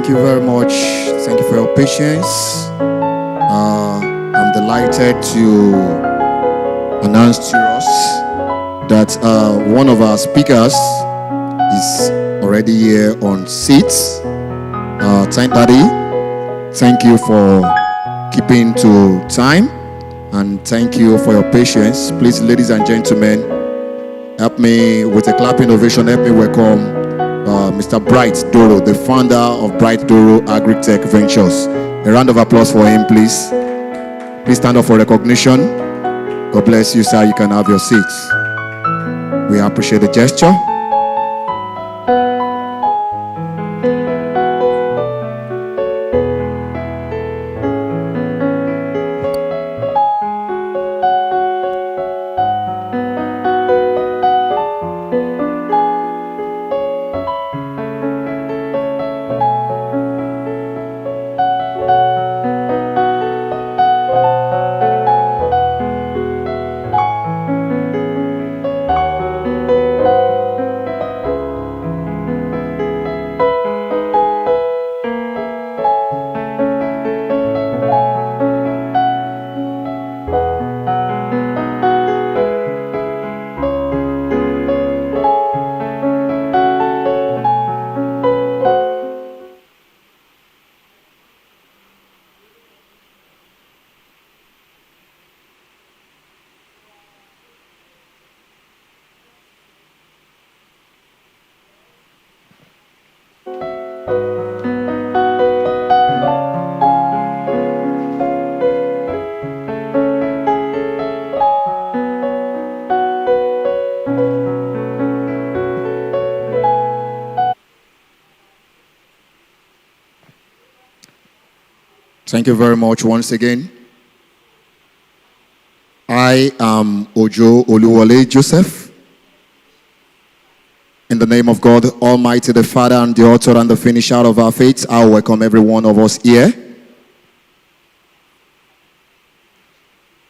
Thank you very much. Thank you for your patience. I'm delighted to announce to us that one of our speakers is already here on seats. Daddy, thank you for keeping to time, and thank you for your patience. Please, ladies and gentlemen, help me with a clapping ovation. Help me welcome Mr. Bright Doro, the founder of Bright Doro Agri-Tech Ventures. A round of applause for him, please. Please stand up for recognition. God bless you, sir. You can have your seats. We appreciate the gesture. Thank you very much once again. I am Ojo Oluwole Joseph. In the name of God Almighty, the Father and the author and the finisher of our faith, I welcome every one of us here.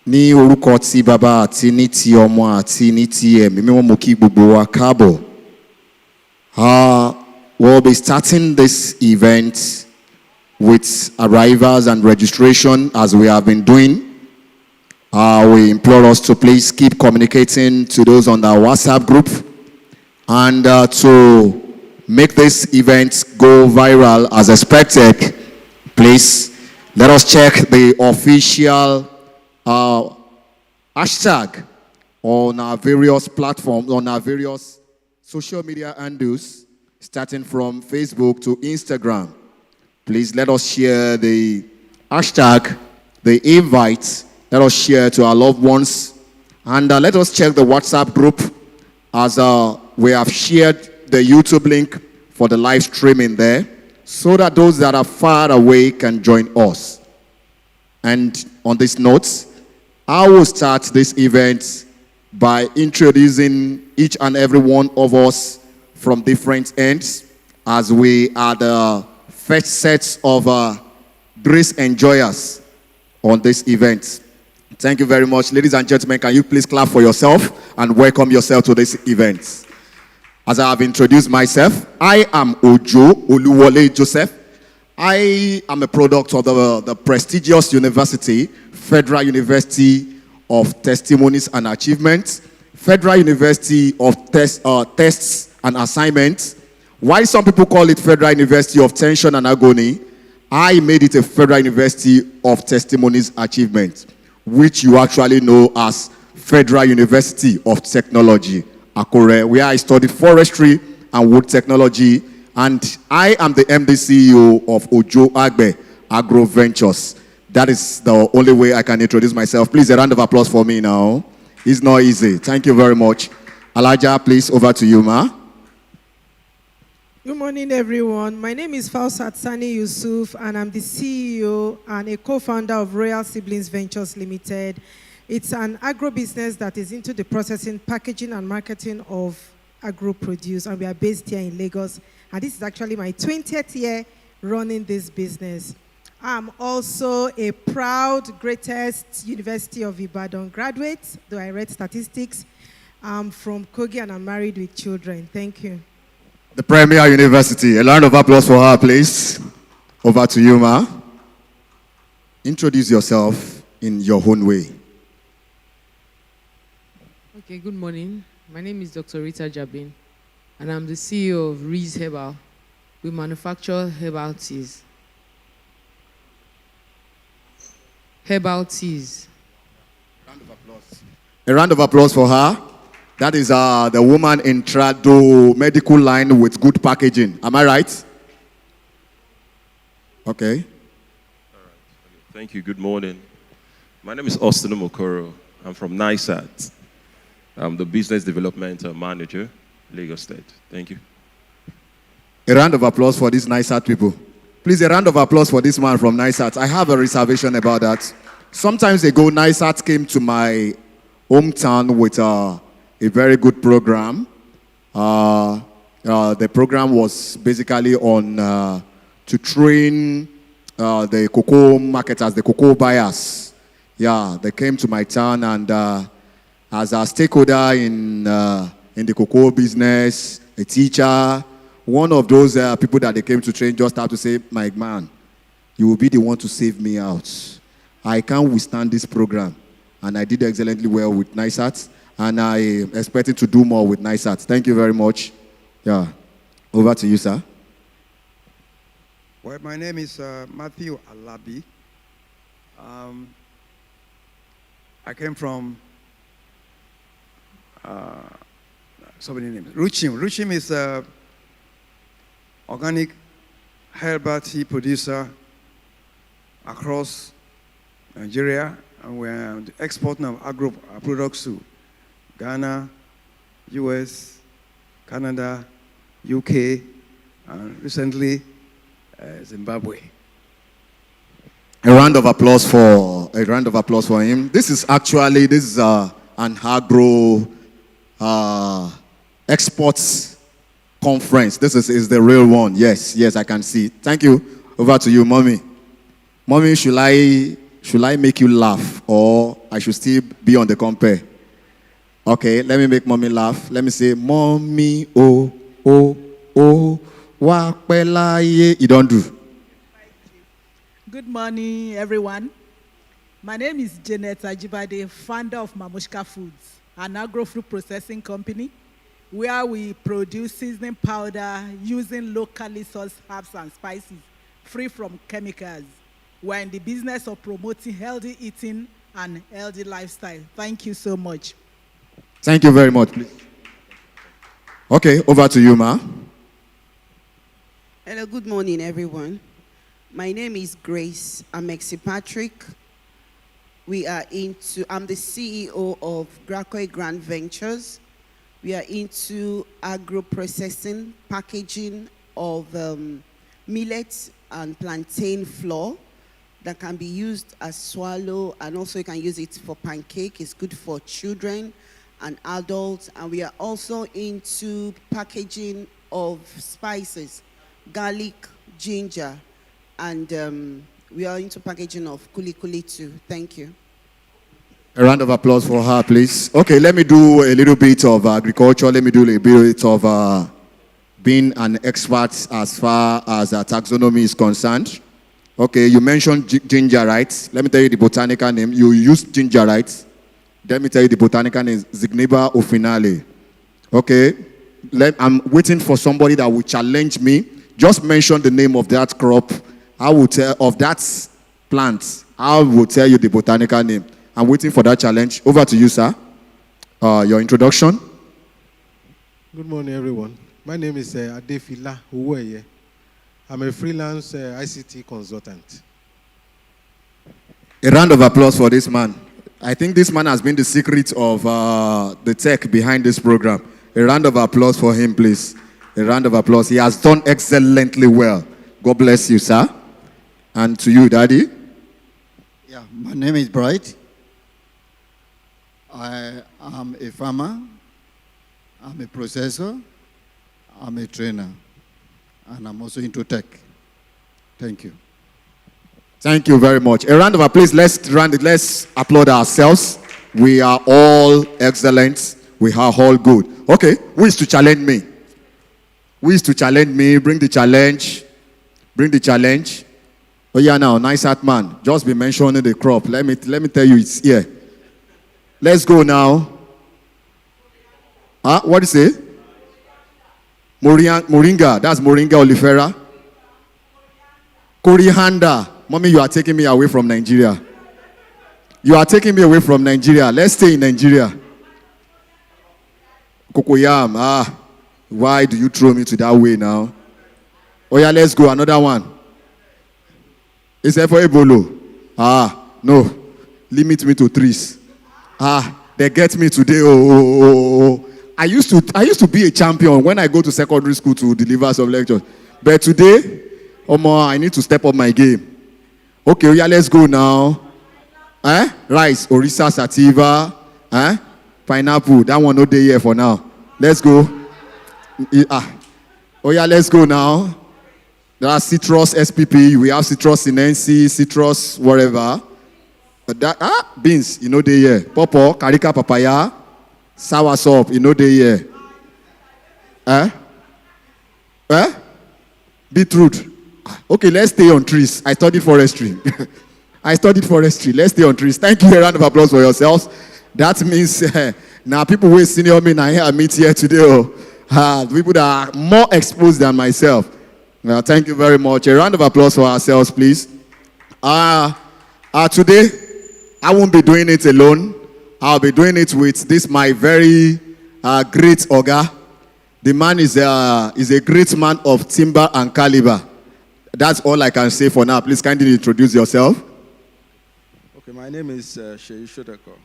Ní orúkọ ti Baba àti ní ti Ọmọ àti ní ti Ẹ̀mí Mímọ́, mo kí gbogbo wa káàbọ̀. We'll be starting this event with arrivals and registration as we have been doing. We implore us to please keep communicating to those on our WhatsApp group, and to make this event go viral as expected, please let us check the official hashtag on our various platforms, on our various social media handles, starting from Facebook to Instagram. Please let us share the hashtag, the invite. Let us share to our loved ones. And let us check the WhatsApp group, as we have shared the YouTube link for the live streaming there, so that those that are far away can join us. And on this note, I will start this event by introducing each and every one of us from different ends, as we are the first sets of grace enjoyers on this event. Thank you very much. Ladies and gentlemen, can you please clap for yourself and welcome yourself to this event? As I have introduced myself, I am Ojo Oluwole Joseph. I am a product of the prestigious university, Federal University of Testimonies and Achievements, Federal University of Tests and Assignments. Why some people call it Federal University of Tension and Agony, I made it a Federal University of Testimonies Achievement, which you actually know as Federal University of Technology, Akure, where I studied forestry and wood technology, and I am the MD CEO of Ojo Agbe Agro Ventures. That is the only way I can introduce myself. Please, a round of applause for me now. It's not easy. Thank you very much. Elijah, please, over to you, ma. Good morning, everyone. My name is Fausat Sani Yusuf, and I'm the CEO and a co-founder of Royal Siblings Ventures Limited. It's an agro-business that is into the processing, packaging, and marketing of agro-produce, and we are based here in Lagos. And this is actually my 20th year running this business. I'm also a proud greatest University of Ibadan graduate, though I read statistics. I'm from Kogi, and I'm married with children. Thank you. The Premier University. A round of applause for her, please. Over to you, Ma. Introduce yourself in your own way. Okay, good morning. My name is Dr. Rita Jabin, and I'm the CEO of Readiness Herbal. We manufacture herbal teas. Herbal teas. A round of applause for her. That is the woman in Trado medical line with good packaging. Am I right? Okay. Thank you. Good morning. My name is Austin Mokoro. I'm from NISAT. I'm the Business Development Manager, Lagos State. Thank you. A round of applause for these NISAT people. Please, a round of applause for this man from NISAT. I have a reservation about that. Sometimes ago, NISAT came to my hometown with a very good program. The program was basically on to train the cocoa marketers, the cocoa buyers. Yeah, they came to my town and as a stakeholder in the cocoa business, a teacher, one of those people that they came to train just had to say, my man, you will be the one to save me out. I can't withstand this program. And I did excellently well with NISAT, and I expected to do more with NISAT. Thank you very much. Yeah. Over to you, sir. Well, my name is Matthew Alabi. I came from so many names. Ruchim. Ruchim is an organic herbal tea producer across Nigeria, and we're exporting of agro products to Ghana, US, Canada, UK, and recently Zimbabwe. A round of applause for him. This is an agro exports conference. This is the real one. Yes, I can see. Thank you. Over to you, mommy. Mommy, should I make you laugh, or I should still be on the compare? Okay, let me make mommy laugh. Let me say, mommy, oh, wakpelaye. You don't do. Good morning, everyone. My name is Janet Ajibade, founder of Mamushka Foods, an agro-food processing company where we produce seasoning powder using locally sourced herbs and spices, free from chemicals. We're in the business of promoting healthy eating and healthy lifestyle. Thank you so much. Thank you very much, please. Okay, over to you, ma. Hello, good morning, everyone. My name is Grace Amexi-Patrick. I'm the CEO of Gracoy Grand Ventures. We are into agro-processing, packaging of millet and plantain flour that can be used as swallow, and also you can use it for pancake. It's good for children and adults. And we are also into packaging of spices, garlic, ginger, and we are into packaging of kuli too. Thank you. A round of applause for her, please. Okay, let me do a little bit of agriculture. Let me do a little bit of being an expert as far as taxonomy is concerned. Okay, you mentioned ginger, right? Let me tell you the botanical name. You used ginger, right? Let me tell you the botanical name, Zygneba officinalis. Okay, I'm waiting for somebody that will challenge me. Just mention the name of that crop. I will tell of that plant. I will tell you the botanical name. I'm waiting for that challenge. Over to you, sir. Your introduction. Good morning, everyone. My name is Adefila Uweye. I'm a freelance ICT consultant. A round of applause for this man. I think this man has been the secret of the tech behind this program. A round of applause for him, please. A round of applause. He has done excellently well. God bless you, sir. And to you, Daddy. Yeah, my name is Bright. I am a farmer. I'm a processor. I'm a trainer. And I'm also into tech. Thank you. Thank you very much. A round of applause. Let's applaud ourselves. We are all excellent. We are all good. Okay, who is to challenge me? Who is to challenge me? Bring the challenge. Bring the challenge. Oh yeah, now, nice hat man. Just be mentioning the crop. Let me tell you, it's here. Let's go now. What do you say? Moringa. That's Moringa oleifera. Coriander. Mommy, you are taking me away from Nigeria. You are taking me away from Nigeria. Let's stay in Nigeria. Cocoyam. Why do you throw me to that way now? Oh yeah, let's go. Another one. Is that for Ebolo? No. Limit me to trees. They get me today. Oh. I used to be a champion when I go to secondary school to deliver some lectures. But today, I need to step up my game. Okay, yeah, let's go now. Rice, orisa, sativa, pineapple. That one no day here for now. Let's go. Oh yeah, let's go now. There are citrus SPP. We have citrus sinensis, citrus whatever. But that beans, they here. Pawpaw, carica papaya, soursop, they here. Beetroot. Okay, let's stay on trees. I studied forestry. Let's stay on trees. Thank you. A round of applause for yourselves. That means now people who senior me now here meet here today. People that are more exposed than myself. Well, thank you very much. A round of applause for ourselves, please. Today, I won't be doing it alone. I'll be doing it with this my very great Oga. The man is a great man of timber and caliber. That's all I can say for now. Please kindly introduce yourself. Okay, my name is Sheyi Shodeko.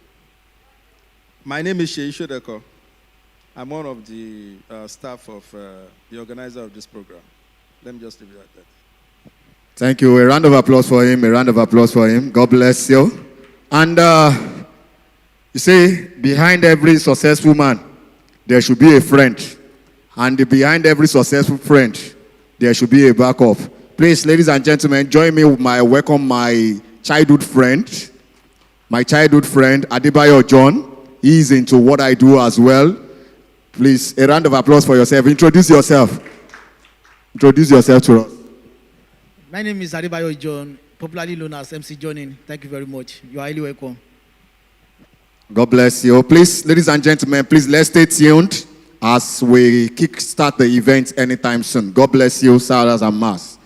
I'm one of the staff of the organizer of this program. Let me just leave it at that. Thank you. A round of applause for him. God bless you. And you see, behind every successful man, there should be a friend. And behind every successful friend, there should be a backup. Please, ladies and gentlemen, join me with my childhood friend, Adebayo John. He is into what I do as well. Please, a round of applause for yourself. Introduce yourself to us. My name is Adebayo John, popularly known as MC Johnin. Thank you very much. You are highly welcome. God bless you. Please, ladies and gentlemen, please let's stay tuned as we kickstart the event anytime soon. God bless you, Sarahs and Mass.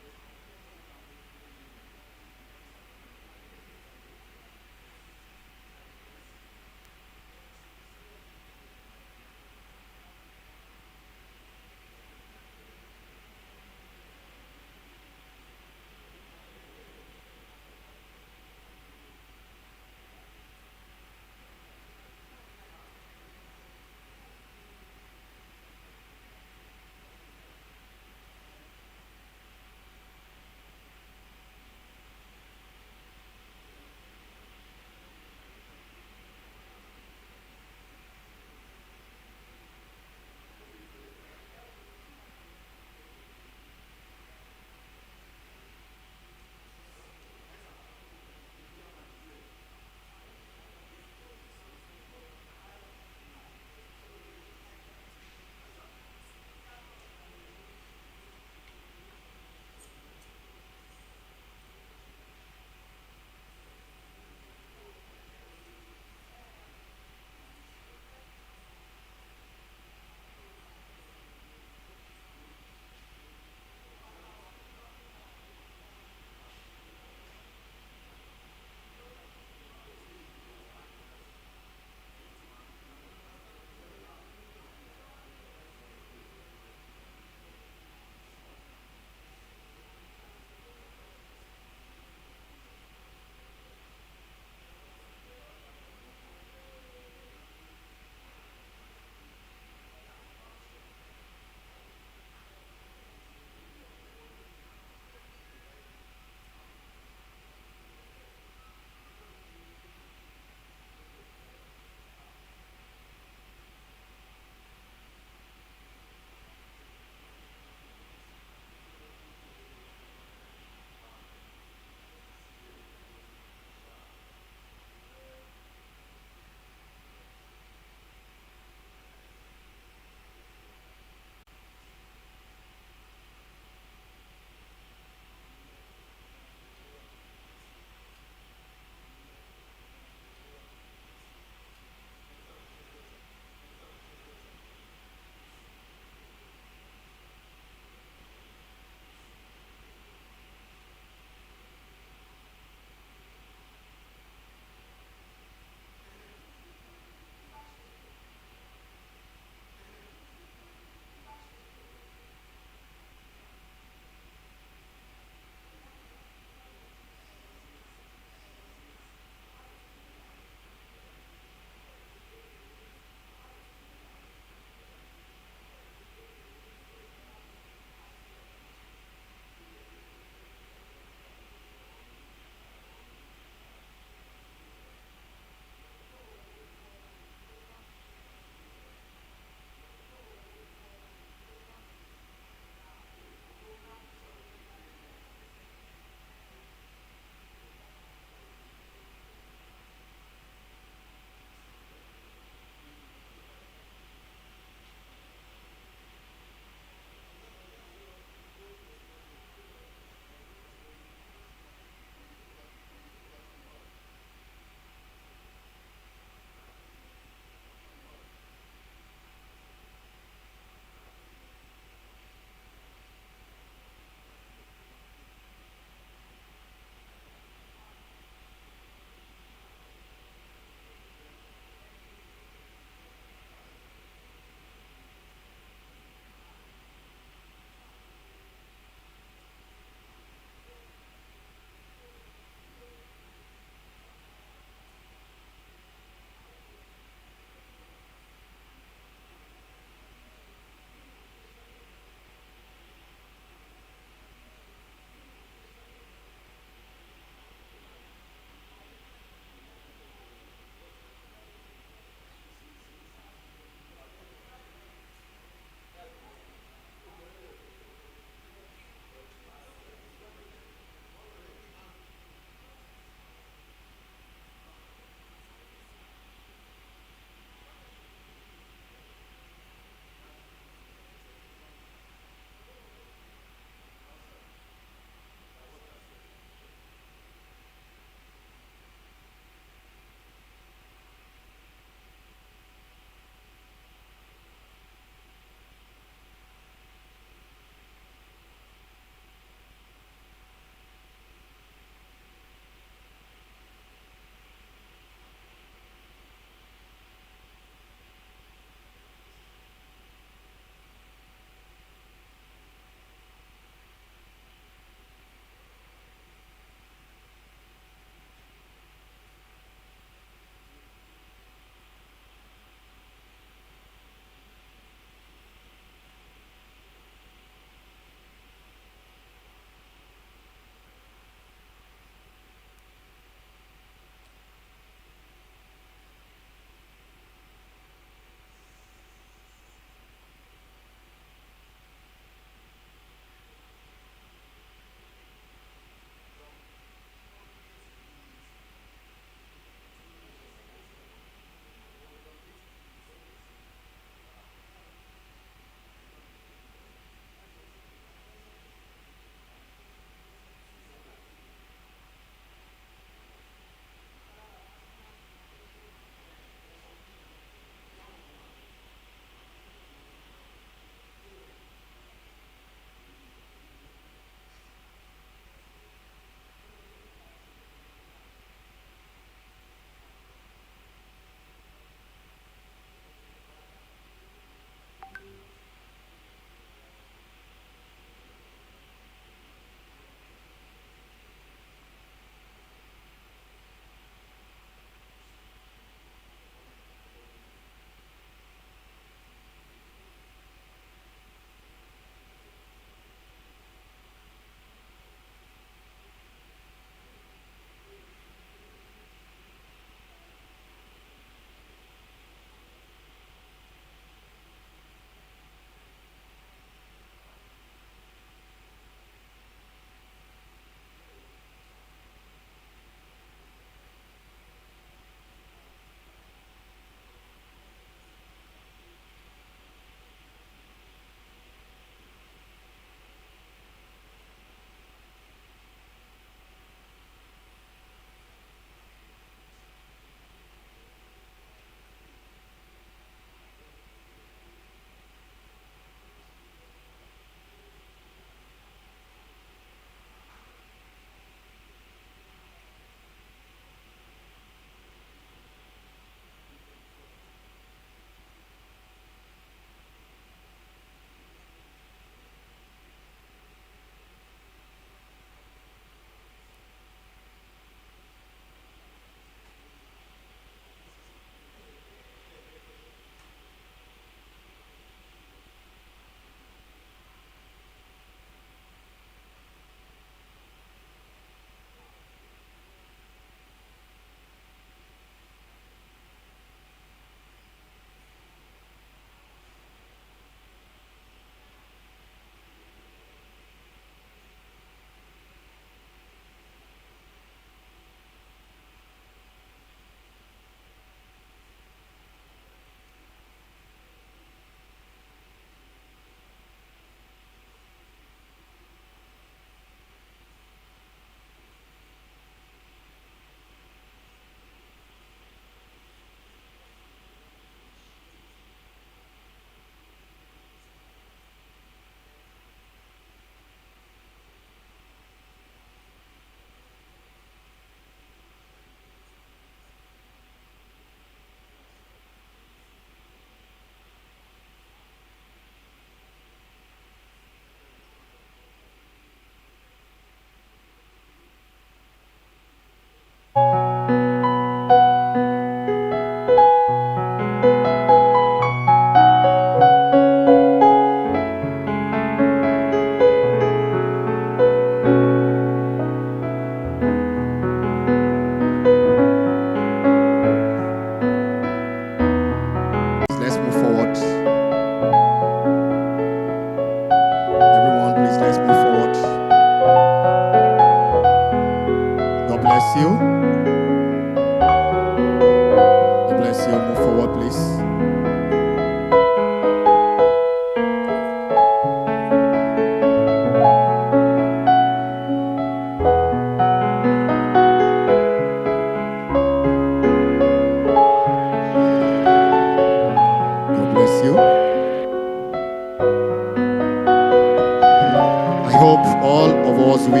as we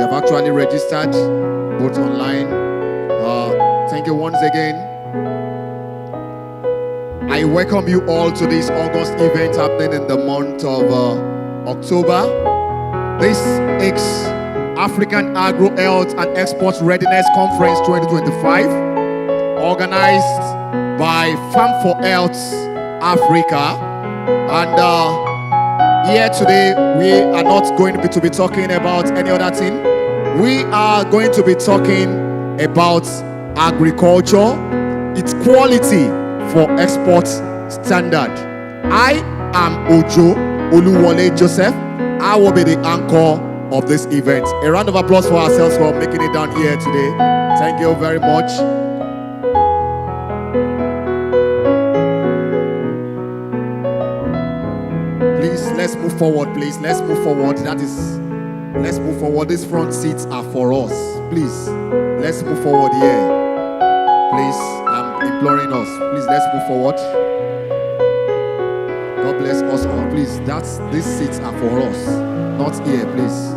have actually registered both online. Thank you once again. I welcome you all to this August event happening in the month of October. This is African Agro-Health and Exports Readiness Conference 2025, organized by Farm for Health Africa. And here today, we are not going to be talking about any other thing. We are going to be talking about agriculture, its quality for export standard. I am Ojo Oluwole Joseph. I will be the anchor of this event. A round of applause for ourselves for making it down here today. Thank you very much. Please, let's move forward, please. Let's move forward. Let's move forward. These front seats are for us. Please, let's move forward here. Please, I'm imploring us. Please, let's move forward. God bless us all. Please, these seats are for us, not here, please.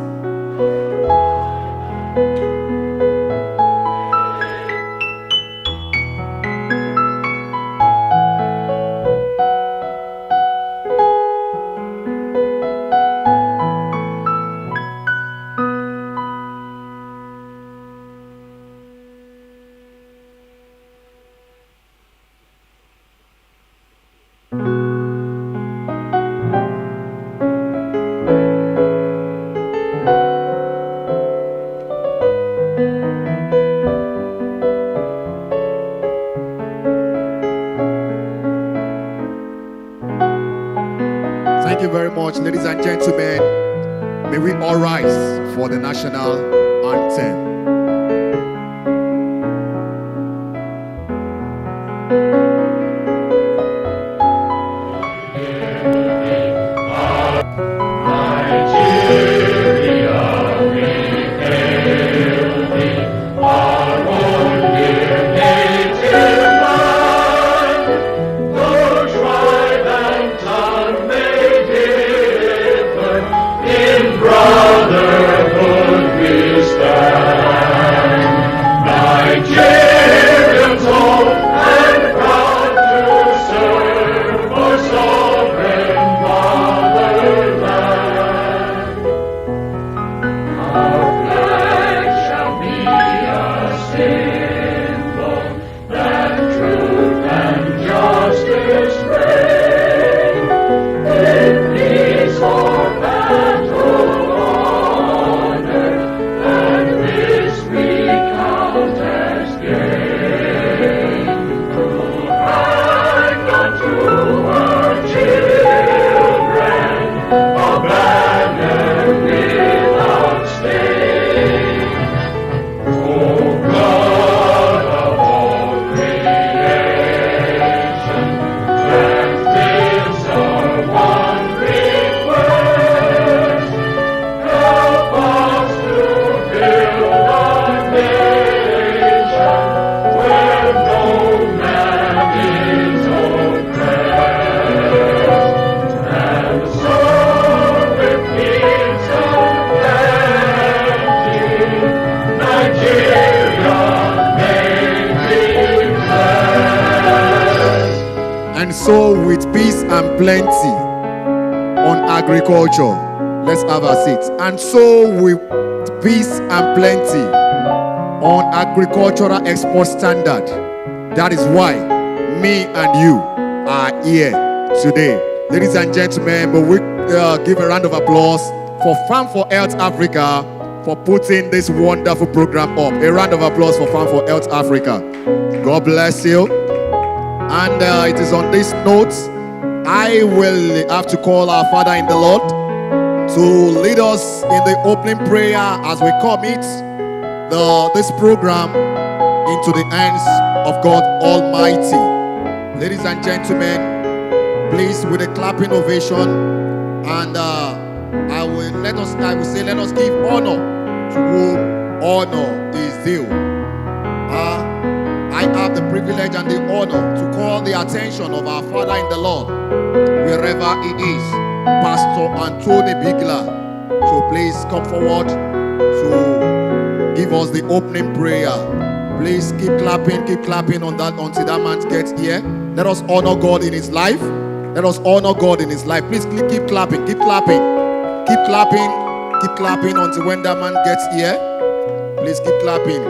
Thank you very much, ladies and gentlemen. May we all rise for the national anthem. So with peace and plenty on agriculture, let's have a seat. And so with peace and plenty on agricultural export standard, that is why me and you are here today. Ladies and gentlemen, but we give a round of applause for Farm for Health Africa for putting this wonderful program up. A round of applause for Farm for Health Africa. God bless you. And it is on this note, I will have to call our Father in the Lord to lead us in the opening prayer as we commit this program into the hands of God Almighty. Ladies and gentlemen, please, with a clapping ovation, and I will say, let us give honor to whom honor is due. I have the privilege and the honor to call the attention of our Father in the Lord. We wherever he is, Pastor Anthony Bigler. So please come forward to give us the opening prayer. Please keep clapping on that until that man gets here. Let us honor God in his life. Let us honor God in his life. Please keep clapping until when that man gets here. Please keep clapping.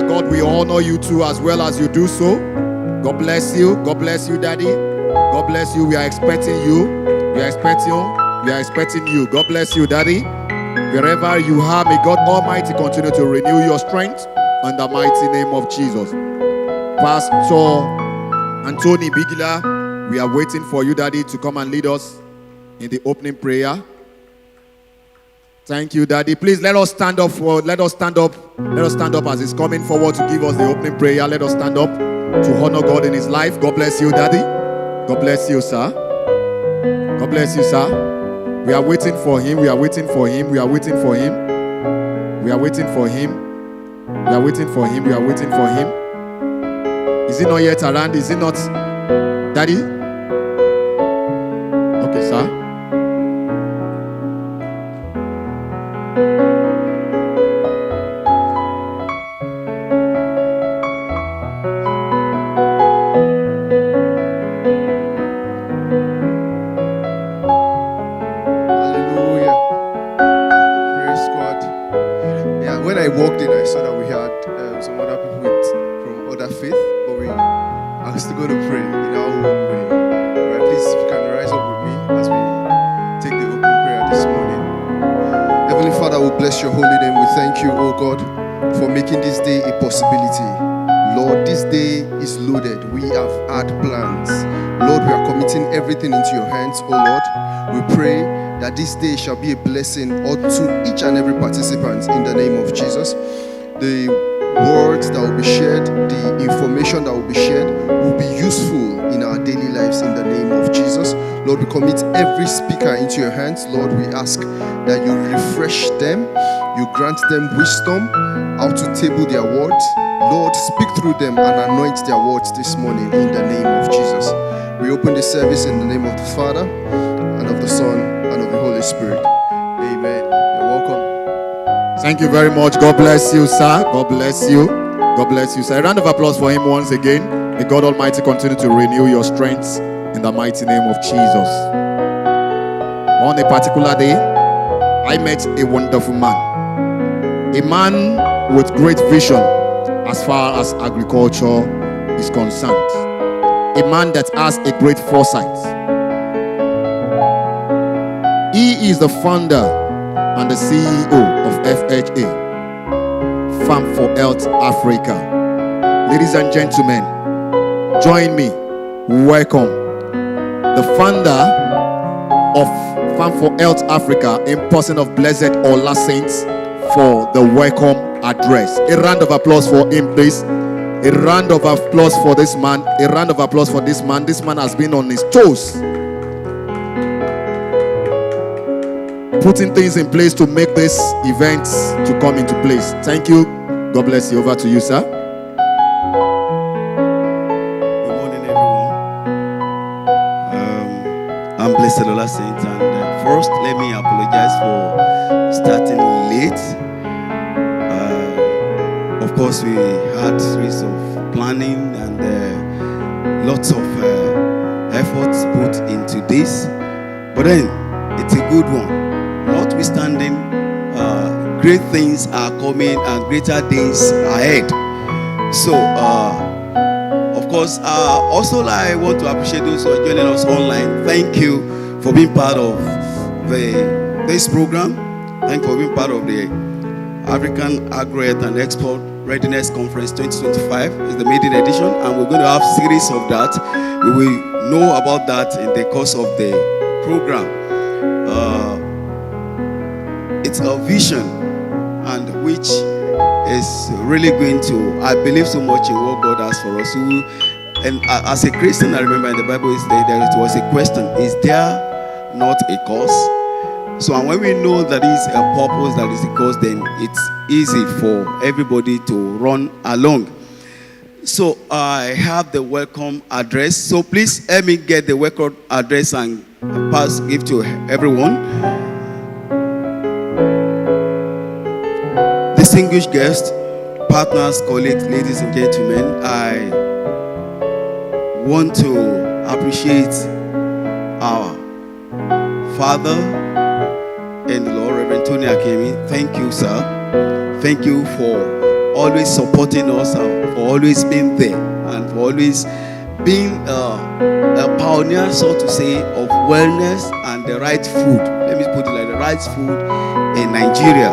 God, we honor you too as well as you do so. God bless you. God bless you, Daddy. God bless you. We are expecting you. We are expecting you. God bless you, Daddy. Wherever you are, may God Almighty continue to renew your strength in the mighty name of Jesus. Pastor Anthony Bigler, we are waiting for you, Daddy, to come and lead us in the opening prayer. Thank you, Daddy. Please let us stand up as he's coming forward to give us the opening prayer. Let us stand up to honor God in his life. God bless you, Daddy. God bless you, sir. God bless you, sir. We are waiting for him. We are waiting for him. We are waiting for him. We are waiting for him. We are waiting for him. We are waiting for him. Is he not yet around? Is he not? Daddy? Okay, sir. I walked in, I saw that we had some other people from other faith, but we are still going to pray in our own way. Alright, please, if you can rise up with me as we take the opening prayer this morning. Heavenly Father, we bless your holy name. We thank you, oh God, for making this day a possibility. Lord, this day is loaded. We have had plans. Lord, we are committing everything into your hands, oh Lord. We pray that this day shall be a blessing unto each and every participant in the name of Jesus. The words that will be shared, the information that will be shared will be useful in our daily lives in the name of Jesus. Lord, we commit every speaker into your hands. Lord, we ask that you refresh them, you grant them wisdom, how to table their words. Lord, speak through them and anoint their words this morning in the name of Jesus. We open the service in the name of the Father, and of the Son, and of the Holy Spirit. Amen. You're welcome. Thank you very much. God bless you, sir. God bless you. God bless you, sir. A round of applause for him once again. May God Almighty continue to renew your strength in the mighty name of Jesus. On a particular day, I met a wonderful man. A man with great vision as far as agriculture is concerned. A man that has a great foresight. He is the founder and the CEO of FHA, Farm for Health Africa. Ladies and gentlemen, join me. Welcome the founder of Farm for Health Africa in person of Blessed Ola Saints for the welcome address. A round of applause for him, please. A round of applause for this man. A round of applause for this man. This man has been on his toes, putting things in place to make this event to come into place. Thank you. God bless you. Over to you, sir. Good morning, everyone. I'm Blessed Ola Saint, and first, let me apologize for starting late. Of course, we had series of planning and lots of efforts put into this, but then it's a good one. Notwithstanding, great things are coming and greater days ahead. So, of course, also I want to appreciate those who are joining us online. Thank you for being part of this program. Thank you for being part of the African Agro-Health and Export Readiness Conference 2025. It's the maiden edition, and we're going to have a series of that. We will know about that in the course of the program. It's a vision, and which is really going to, I believe so much in what God has for us. And as a Christian, I remember in the Bible there was a question: is there not a cause? So, and when we know that is a purpose, that is a cause, then it's easy for everybody to run along. So I have the welcome address. So please help me get the welcome address and give to everyone. Distinguished guests, partners, colleagues, ladies and gentlemen, I want to appreciate our Father and the Lord, Reverend Tony Akemi. Thank you, sir. Thank you for always supporting us, for always being there, and for always being a pioneer, so to say, of wellness and the right food. Let me put it like the right food in Nigeria.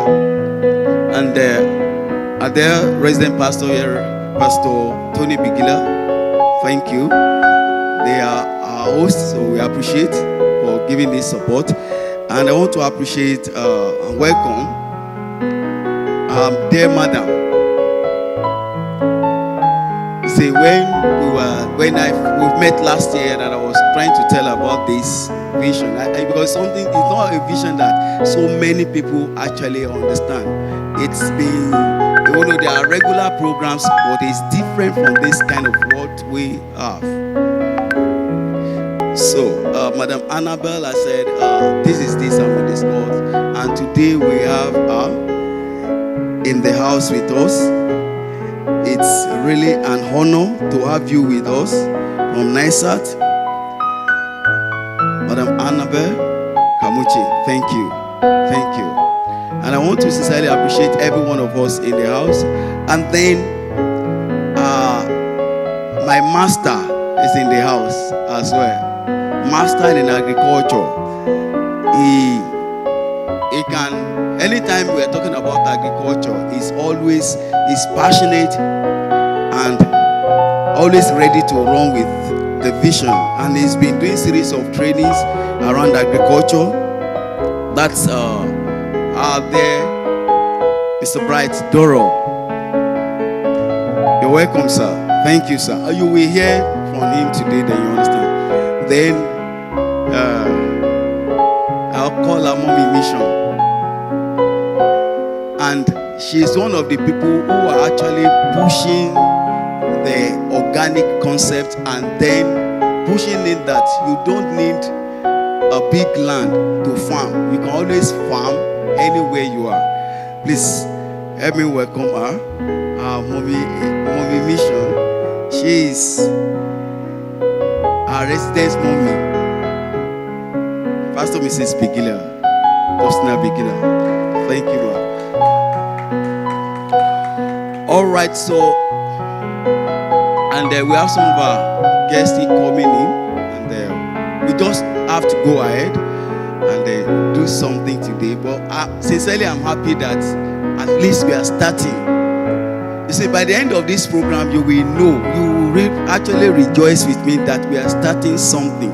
And their resident pastor here, Pastor Tony Bigila, thank you. They are our hosts, so we appreciate for giving this support. And I want to appreciate and welcome dear madam. See, we met last year, and I was trying to tell about this vision, because something is not a vision that so many people actually understand. It's been, there are regular programs, but it's different from this kind of what we have. So, Madam Annabelle, I said, this is this and we discussed, and today we have in the house with us. It's really an honor to have you with us from NISAT. Madam Annabelle Kamuchi, thank you. Thank you. And I want to sincerely appreciate every one of us in the house. And then my master is in the house as well. Master in agriculture. He can, anytime we are talking about agriculture, he's passionate and always ready to run with the vision. And he's been doing series of trainings around agriculture. That's there, Mr. Bright Doro. You're welcome, sir. Thank you, sir. You will hear from him today, then you understand. Then I'll call her Mommy Mission. And she's one of the people who are actually pushing the organic concept, and then pushing it that you don't need a big land to farm. You can always farm anywhere you are. Please help me welcome her, our mommy Mission. She is our residence mommy, Pastor Mrs. Bigila, Postina Bigila. Thank you, ma'am. All right, so, and we have some of our guests coming in, and we just have to go ahead and do something today. But sincerely, I'm happy that at least we are starting. You see, by the end of this program, you will know, you will actually rejoice with me that we are starting something.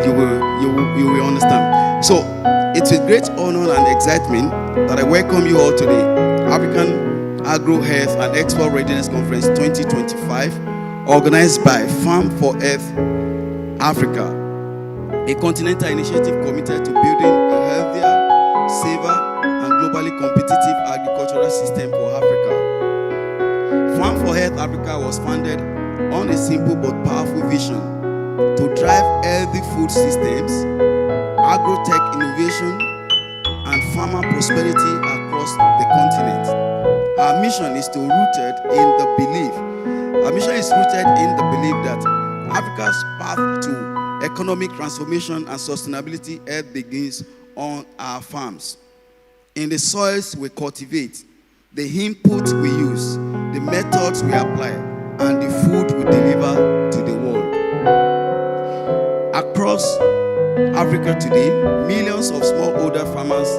You will understand. So, it's with great honor and excitement that I welcome you all to the African Agro-Health and Export Readiness Conference 2025, organized by Farm for Earth Africa, a continental initiative committed to building a healthier, safer, and globally competitive agricultural system for Africa. Farm for Earth Africa was founded on a simple but powerful vision to drive healthy food systems, agro-tech innovation, and farmer prosperity across the continent. Our mission is rooted in the belief that Africa's path to economic transformation and sustainability health begins on our farms. In the soils we cultivate, the inputs we use, the methods we apply, and the food we deliver to the world. Across Africa today, millions of smallholder farmers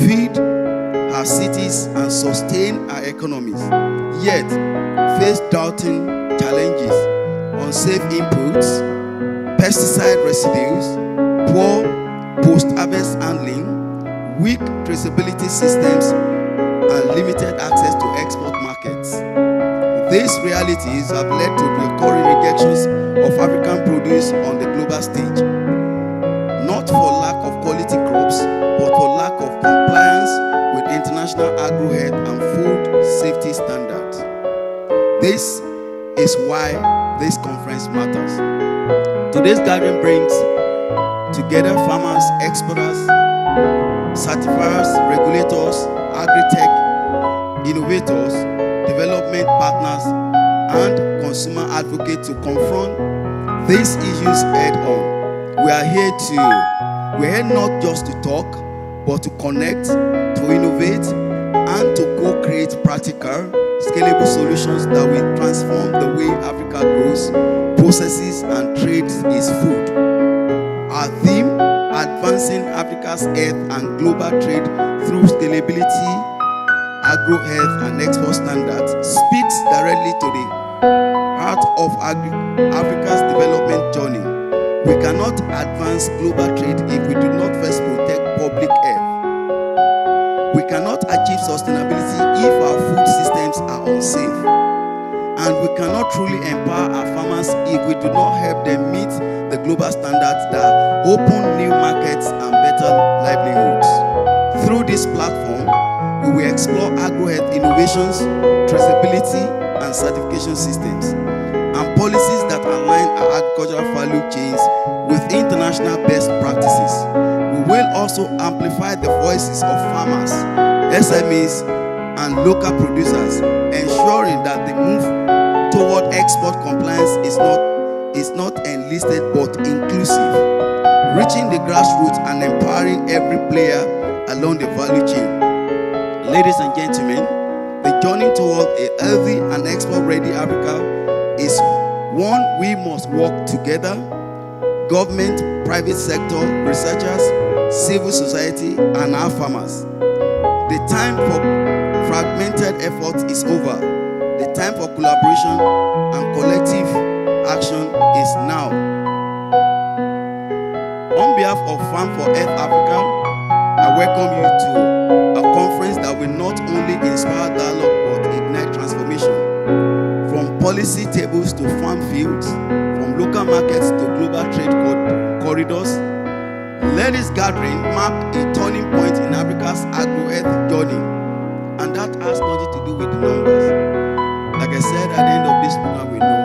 feed our cities and sustain our economies, yet face doubting challenges, unsafe inputs, pesticide residues, poor post-harvest handling, weak traceability systems, and limited access to export markets. These realities have led to recurring rejections of African produce on the global stage, not for lack of quality crops, but for lack of compliance with international agro-health and food safety standards. This is why this conference matters. Today's gathering brings together farmers, exporters, certifiers, regulators, agri-tech, innovators, development partners, and consumer advocates to confront these issues head-on. We're here not just to talk, but to connect, to innovate, and to co-create practical, scalable solutions that will transform the way Africa grows, processes, and trades its food. Our theme, Advancing Africa's Health and Global Trade Through Scalability, Agro-Health, and Export Standards, speaks directly to the heart of Africa's development journey. We cannot advance global trade if we do not first protect public health. We cannot achieve sustainability if our food systems are unsafe. And we cannot truly empower our farmers if we do not help them meet the global standards that open new markets and better livelihoods. Through this platform, we will explore agro-health innovations, traceability, and certification systems, and policies that align our agricultural value chains with international best practices. We will also amplify the voices of farmers, SMEs, and local producers, ensuring that the move toward export compliance is not enlisted but inclusive, reaching the grassroots and empowering every player along the value chain. Ladies and gentlemen, the journey toward a healthy and export-ready Africa is one we must work together: government, private sector, researchers, civil society, and our farmers. The time for fragmented effort is over. The time for collaboration and collective action is now. On behalf of Farm for Health Africa, I welcome you to a conference that will not only inspire dialogue but ignite transformation. From policy tables to farm fields, from local markets to global trade corridors, let this gathering mark a turning point in Africa's agro-health journey. And that has nothing to do with the numbers. Like I said, at the end of this program, we know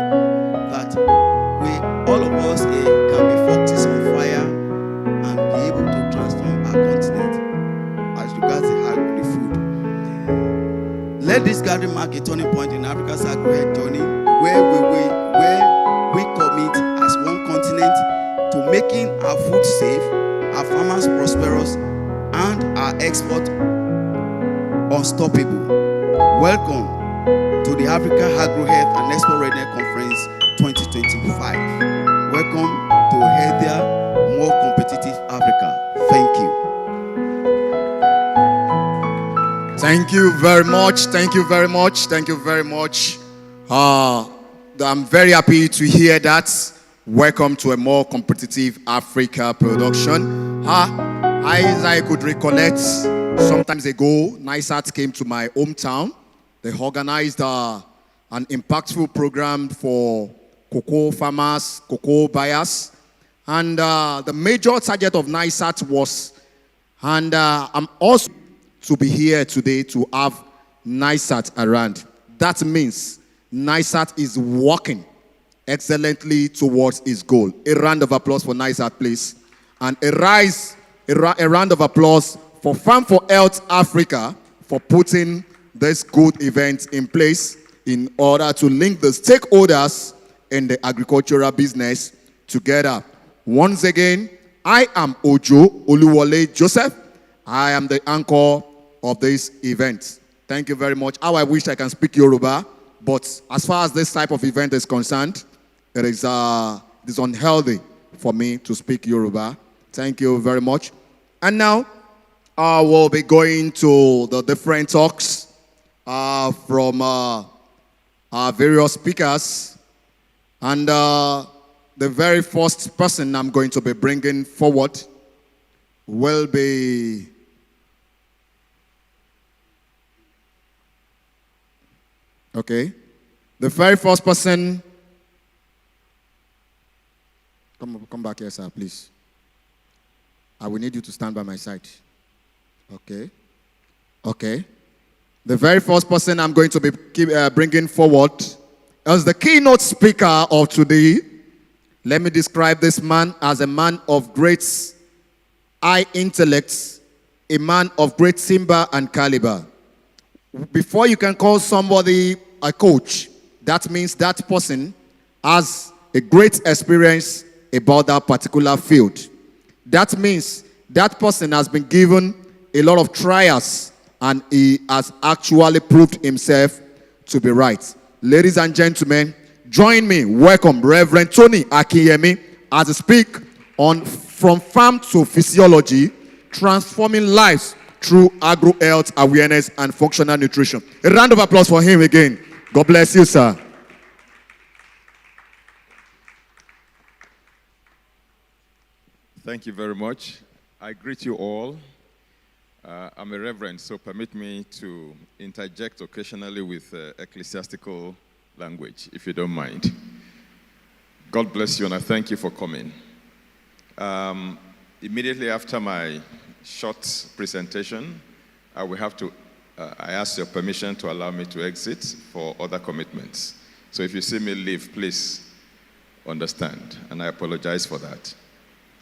that all of us here can be foxes on fire and be able to transform our continent as regards the food. Let this gathering mark a turning point in Africa's agro-health journey, where we commit as one continent to making our food safe, our farmers prosperous, and our export unstoppable. Welcome to the Africa Agro-Health and Export Readiness Conference 2025. Welcome to a healthier, more competitive Africa. Thank you. Thank you very much. Thank you very much. Thank you very much. I'm very happy to hear that. Welcome to a more competitive Africa production. As I could recollect, sometimes ago, NISAT came to my hometown. They organized an impactful program for cocoa farmers, cocoa buyers. And the major target of NISAT was, and I'm also to be here today to have NISAT around. That means NISAT is working excellently towards its goal. A round of applause for NISAT, please. And a round of applause for Farm for Health Africa for putting this good event in place in order to link the stakeholders in the agricultural business together. Once again, I am Ojo Oluwole Joseph. I am the anchor of this event. Thank you very much. How I wish I can speak Yoruba, but as far as this type of event is concerned, it is unhealthy for me to speak Yoruba. Thank you very much. And now, we'll be going to the different talks from our various speakers. And the very first person I'm going to be bringing forward will be okay. The very first person, come back here, sir, please. I will need you to stand by my side. Okay. Okay. The very first person I'm going to be bringing forward As the keynote speaker of today, let me describe this man as a man of great high intellect, a man of great timber and caliber. Before you can call somebody a coach, that means that person has a great experience about that particular field. That means that person has been given a lot of trials and he has actually proved himself to be right. Ladies and gentlemen, join me. Welcome Reverend Tony Akinyemi as I speak on From Farm to Physiology, Transforming Lives through Agro-Health Awareness and Functional Nutrition. A round of applause for him again. God bless you, sir. Thank you very much. I greet you all. I'm a reverend, so permit me to interject occasionally with ecclesiastical language, if you don't mind. God bless you, and I thank you for coming. Immediately after my short presentation, I will have to, I ask your permission to allow me to exit for other commitments. So if you see me leave, please understand, and I apologize for that.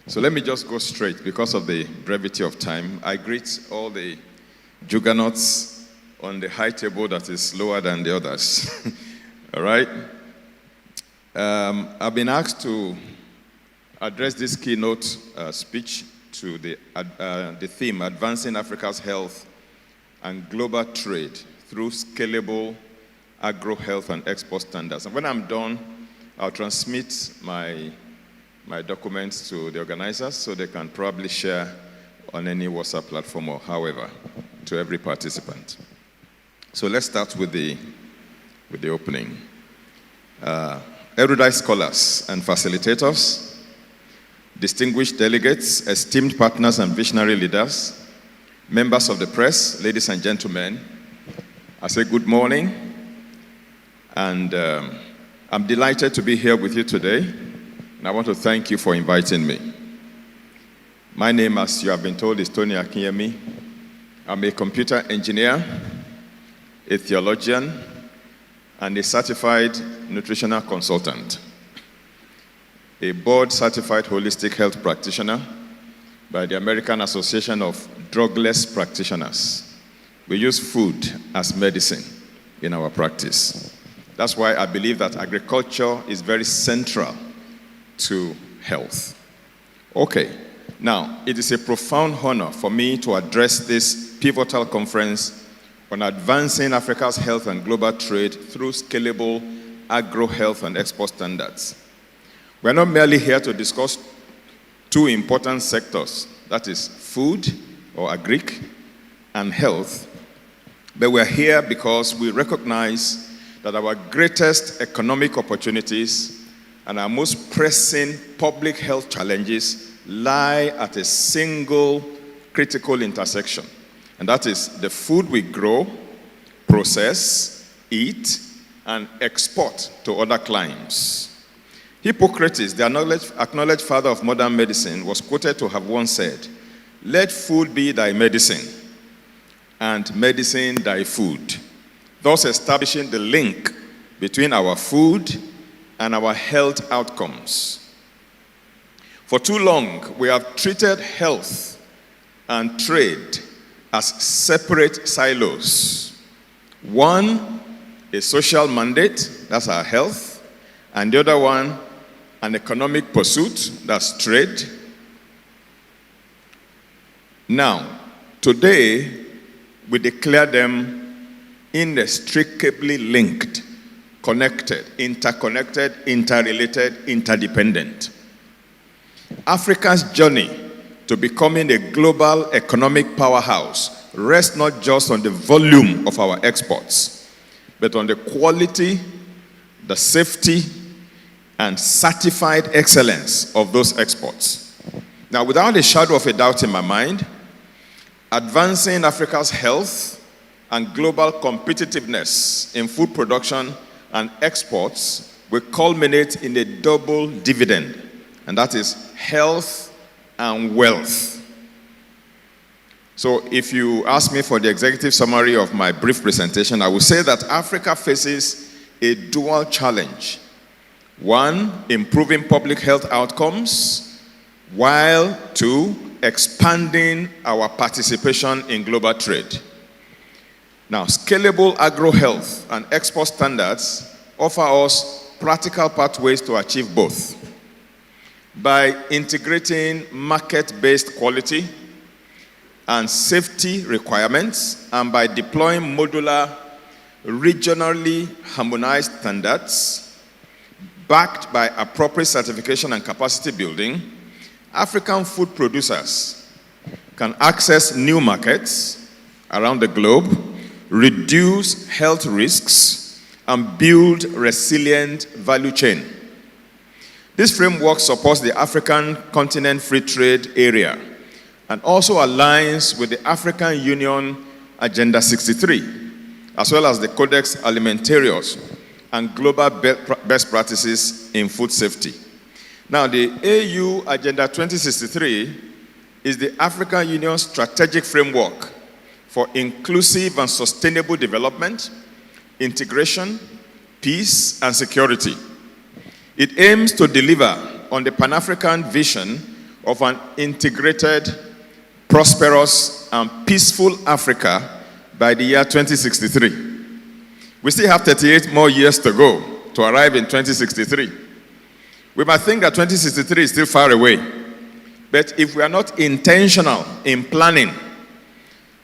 So let me just go straight because of the brevity of time. I greet all the juggernauts on the high table that is lower than the others. All right? I've been asked to address this keynote speech to the theme, Advancing Africa's Health and Global Trade through Scalable Agro-Health and Export Standards. And when I'm done, I'll transmit my documents to the organizers so they can probably share on any WhatsApp platform or however to every participant. So let's start with the opening. Erudite scholars and facilitators, distinguished delegates, esteemed partners and visionary leaders, members of the press, ladies and gentlemen, I say good morning, and I'm delighted to be here with you today. And I want to thank you for inviting me. My name, as you have been told, is Tony Akinyemi. I'm a computer engineer, a theologian, and a certified nutritional consultant. A board-certified holistic health practitioner by the American Association of Drugless Practitioners. We use food as medicine in our practice. That's why I believe that agriculture is very central to health. Okay, now it is a profound honor for me to address this pivotal conference on advancing Africa's health and global trade through scalable agro-health and export standards. We're not merely here to discuss two important sectors, that is food or agric and health, but we're here because we recognize that our greatest economic opportunities and our most pressing public health challenges lie at a single critical intersection. And that is the food we grow, process, eat, and export to other climes. Hippocrates, the acknowledged father of modern medicine, was quoted to have once said, "Let food be thy medicine, and medicine thy food," thus establishing the link between our food and our health outcomes. For too long, we have treated health and trade as separate silos. One, a social mandate, that's our health, and the other one, an economic pursuit, that's trade. Now, today, we declare them inextricably linked, connected, interconnected, interrelated, interdependent. Africa's journey to becoming a global economic powerhouse rests not just on the volume of our exports, but on the quality, the safety, and certified excellence of those exports. Now, without a shadow of a doubt in my mind, advancing Africa's health and global competitiveness in food production and exports will culminate in a double dividend, and that is health and wealth. So if you ask me for the executive summary of my brief presentation, I will say that Africa faces a dual challenge. One, improving public health outcomes, while two, expanding our participation in global trade. Now, scalable agro-health and export standards offer us practical pathways to achieve both. By integrating market-based quality and safety requirements, and by deploying modular, regionally harmonized standards, backed by appropriate certification and capacity building, African food producers can access new markets around the globe, reduce health risks, and build resilient value chain. This framework supports the African Continent Free Trade Area and also aligns with the African Union Agenda 63, as well as the Codex Alimentarius and global best practices in food safety. Now, the AU Agenda 2063 is the African Union's strategic framework for inclusive and sustainable development, integration, peace, and security. It aims to deliver on the Pan-African vision of an integrated, prosperous, and peaceful Africa by the year 2063. We still have 38 more years to go to arrive in 2063. We might think that 2063 is still far away, but if we are not intentional in planning,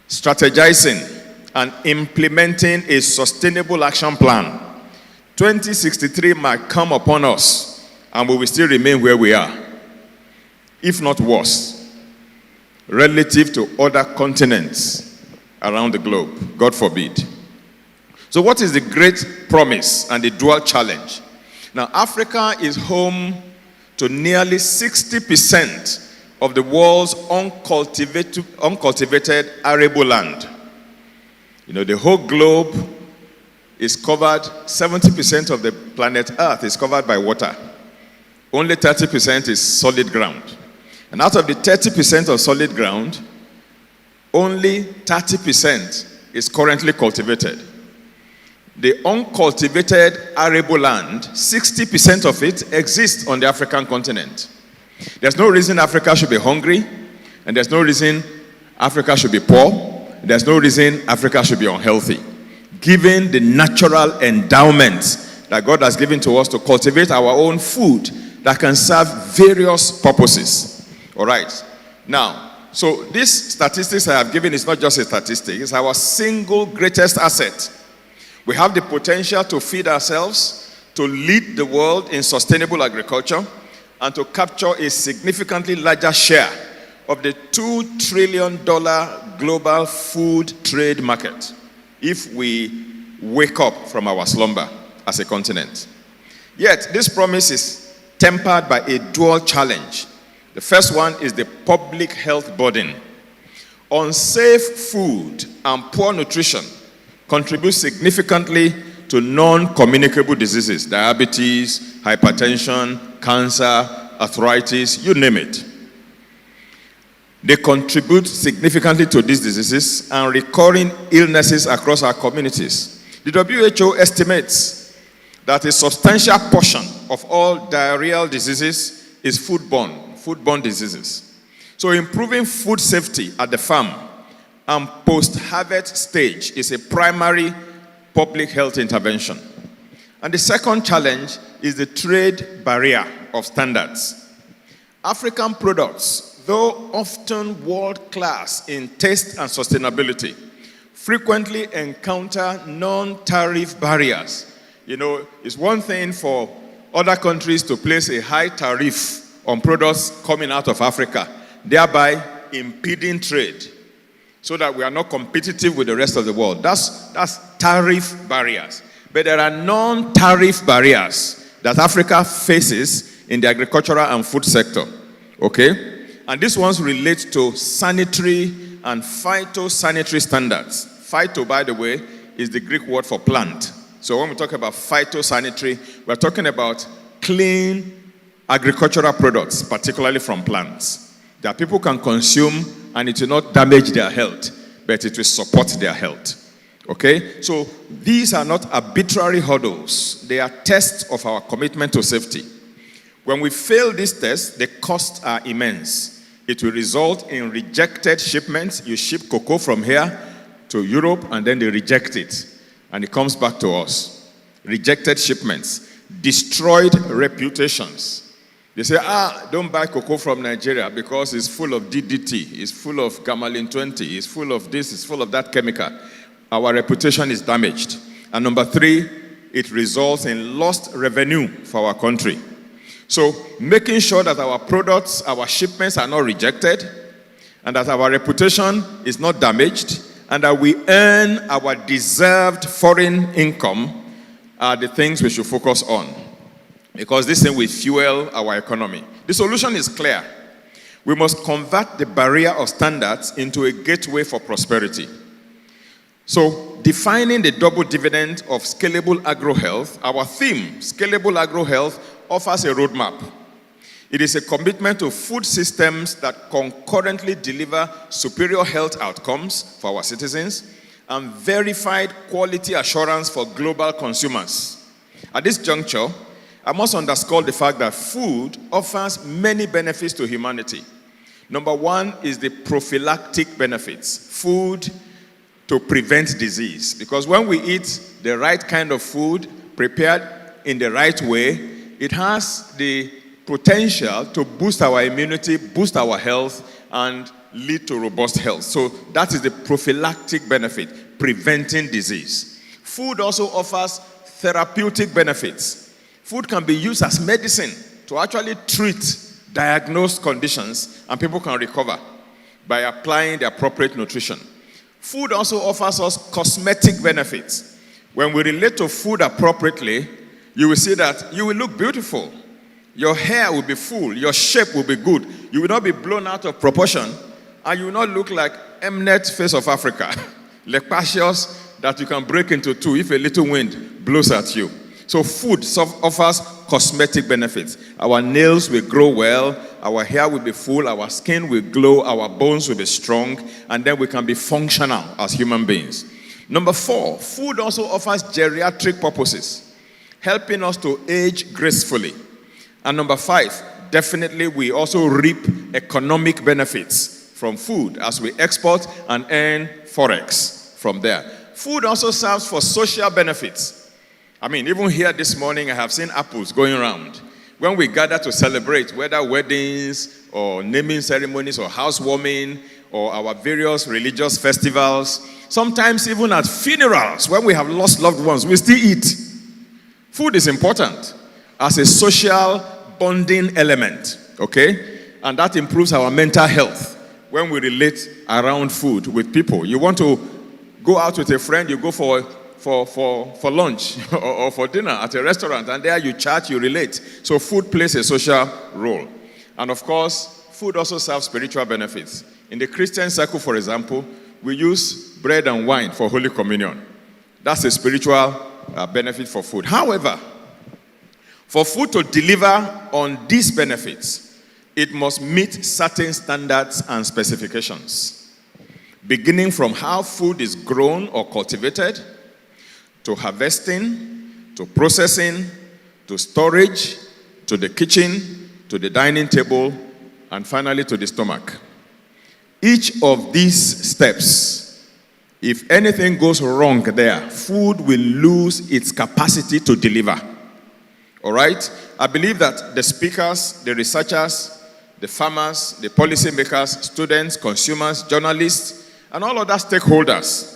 strategizing, and implementing a sustainable action plan, 2063 might come upon us and we will still remain where we are, if not worse, relative to other continents around the globe. God forbid. So what is the great promise and the dual challenge? Now, Africa is home to nearly 60% of the world's uncultivated arable land. You know, the whole globe is covered, 70% of the planet Earth is covered by water. Only 30% is solid ground. And out of the 30% of solid ground, only 30% is currently cultivated. The uncultivated arable land, 60% of it exists on the African continent. There's no reason Africa should be hungry, and there's no reason Africa should be poor. There's no reason Africa should be unhealthy, given the natural endowments that God has given to us to cultivate our own food that can serve various purposes. All right. Now, so these statistics I have given is not just a statistic. It's our single greatest asset. We have the potential to feed ourselves, to lead the world in sustainable agriculture, and to capture a significantly larger share of the $2 trillion global food trade market if we wake up from our slumber as a continent. Yet, this promise is tempered by a dual challenge. The first one is the public health burden. Unsafe food and poor nutrition contribute significantly to non-communicable diseases, diabetes, hypertension, cancer, arthritis, you name it. They contribute significantly to these diseases and recurring illnesses across our communities. The WHO estimates that a substantial portion of all diarrheal diseases is foodborne diseases. So improving food safety at the farm and post-harvest stage is a primary public health intervention. And the second challenge is the trade barrier of standards. African products, though often world-class in taste and sustainability, frequently encounter non-tariff barriers. You know, it's one thing for other countries to place a high tariff on products coming out of Africa, thereby impeding trade, so that we are not competitive with the rest of the world. That's tariff barriers. But there are non-tariff barriers that Africa faces in the agricultural and food sector. Okay? And these ones relate to sanitary and phytosanitary standards. Phyto, by the way, is the Greek word for plant. So when we talk about phytosanitary, we're talking about clean agricultural products, particularly from plants, that people can consume and it will not damage their health, but it will support their health. Okay? So these are not arbitrary hurdles. They are tests of our commitment to safety. When we fail these tests, the costs are immense. It will result in rejected shipments. You ship cocoa from here to Europe, and then they reject it. And it comes back to us. Rejected shipments. Destroyed reputations. They say, don't buy cocoa from Nigeria because it's full of DDT, it's full of gamalin 20, it's full of this, it's full of that chemical. Our reputation is damaged. And number 3, it results in lost revenue for our country. So making sure that our products, our shipments are not rejected, and that our reputation is not damaged, and that we earn our deserved foreign income are the things we should focus on. Because this thing will fuel our economy. The solution is clear. We must convert the barrier of standards into a gateway for prosperity. So, defining the double dividend of Scalable Agro-Health, our theme, Scalable Agro-Health, offers a roadmap. It is a commitment to food systems that concurrently deliver superior health outcomes for our citizens and verified quality assurance for global consumers. At this juncture, I must underscore the fact that food offers many benefits to humanity. Number 1 is the prophylactic benefits. Food to prevent disease. Because when we eat the right kind of food, prepared in the right way, it has the potential to boost our immunity, boost our health, and lead to robust health. So that is the prophylactic benefit, preventing disease. Food also offers therapeutic benefits. Food can be used as medicine to actually treat diagnosed conditions, and people can recover by applying the appropriate nutrition. Food also offers us cosmetic benefits. When we relate to food appropriately, you will see that you will look beautiful. Your hair will be full. Your shape will be good. You will not be blown out of proportion, and you will not look like Mnet face of Africa, lectitious that you can break into two if a little wind blows at you. So food offers cosmetic benefits. Our nails will grow well, our hair will be full, our skin will glow, our bones will be strong, and then we can be functional as human beings. Number 4, food also offers geriatric purposes, helping us to age gracefully. And number 5, definitely we also reap economic benefits from food as we export and earn forex from there. Food also serves for social benefits. I mean, even here this morning, I have seen apples going around. When we gather to celebrate, whether weddings or naming ceremonies or housewarming or our various religious festivals, sometimes even at funerals, when we have lost loved ones, we still eat. Food is important as a social bonding element, okay? And that improves our mental health when we relate around food with people. You want to go out with a friend, you go for lunch or for dinner at a restaurant, and there you chat, you relate. So food plays a social role. And of course, food also serves spiritual benefits. In the Christian circle, for example, we use bread and wine for Holy Communion. That's a spiritual benefit for food. However, for food to deliver on these benefits, it must meet certain standards and specifications, beginning from how food is grown or cultivated, to harvesting, to processing, to storage, to the kitchen, to the dining table, and finally to the stomach. Each of these steps, if anything goes wrong there, food will lose its capacity to deliver. All right? I believe that the speakers, the researchers, the farmers, the policymakers, students, consumers, journalists, and all other stakeholders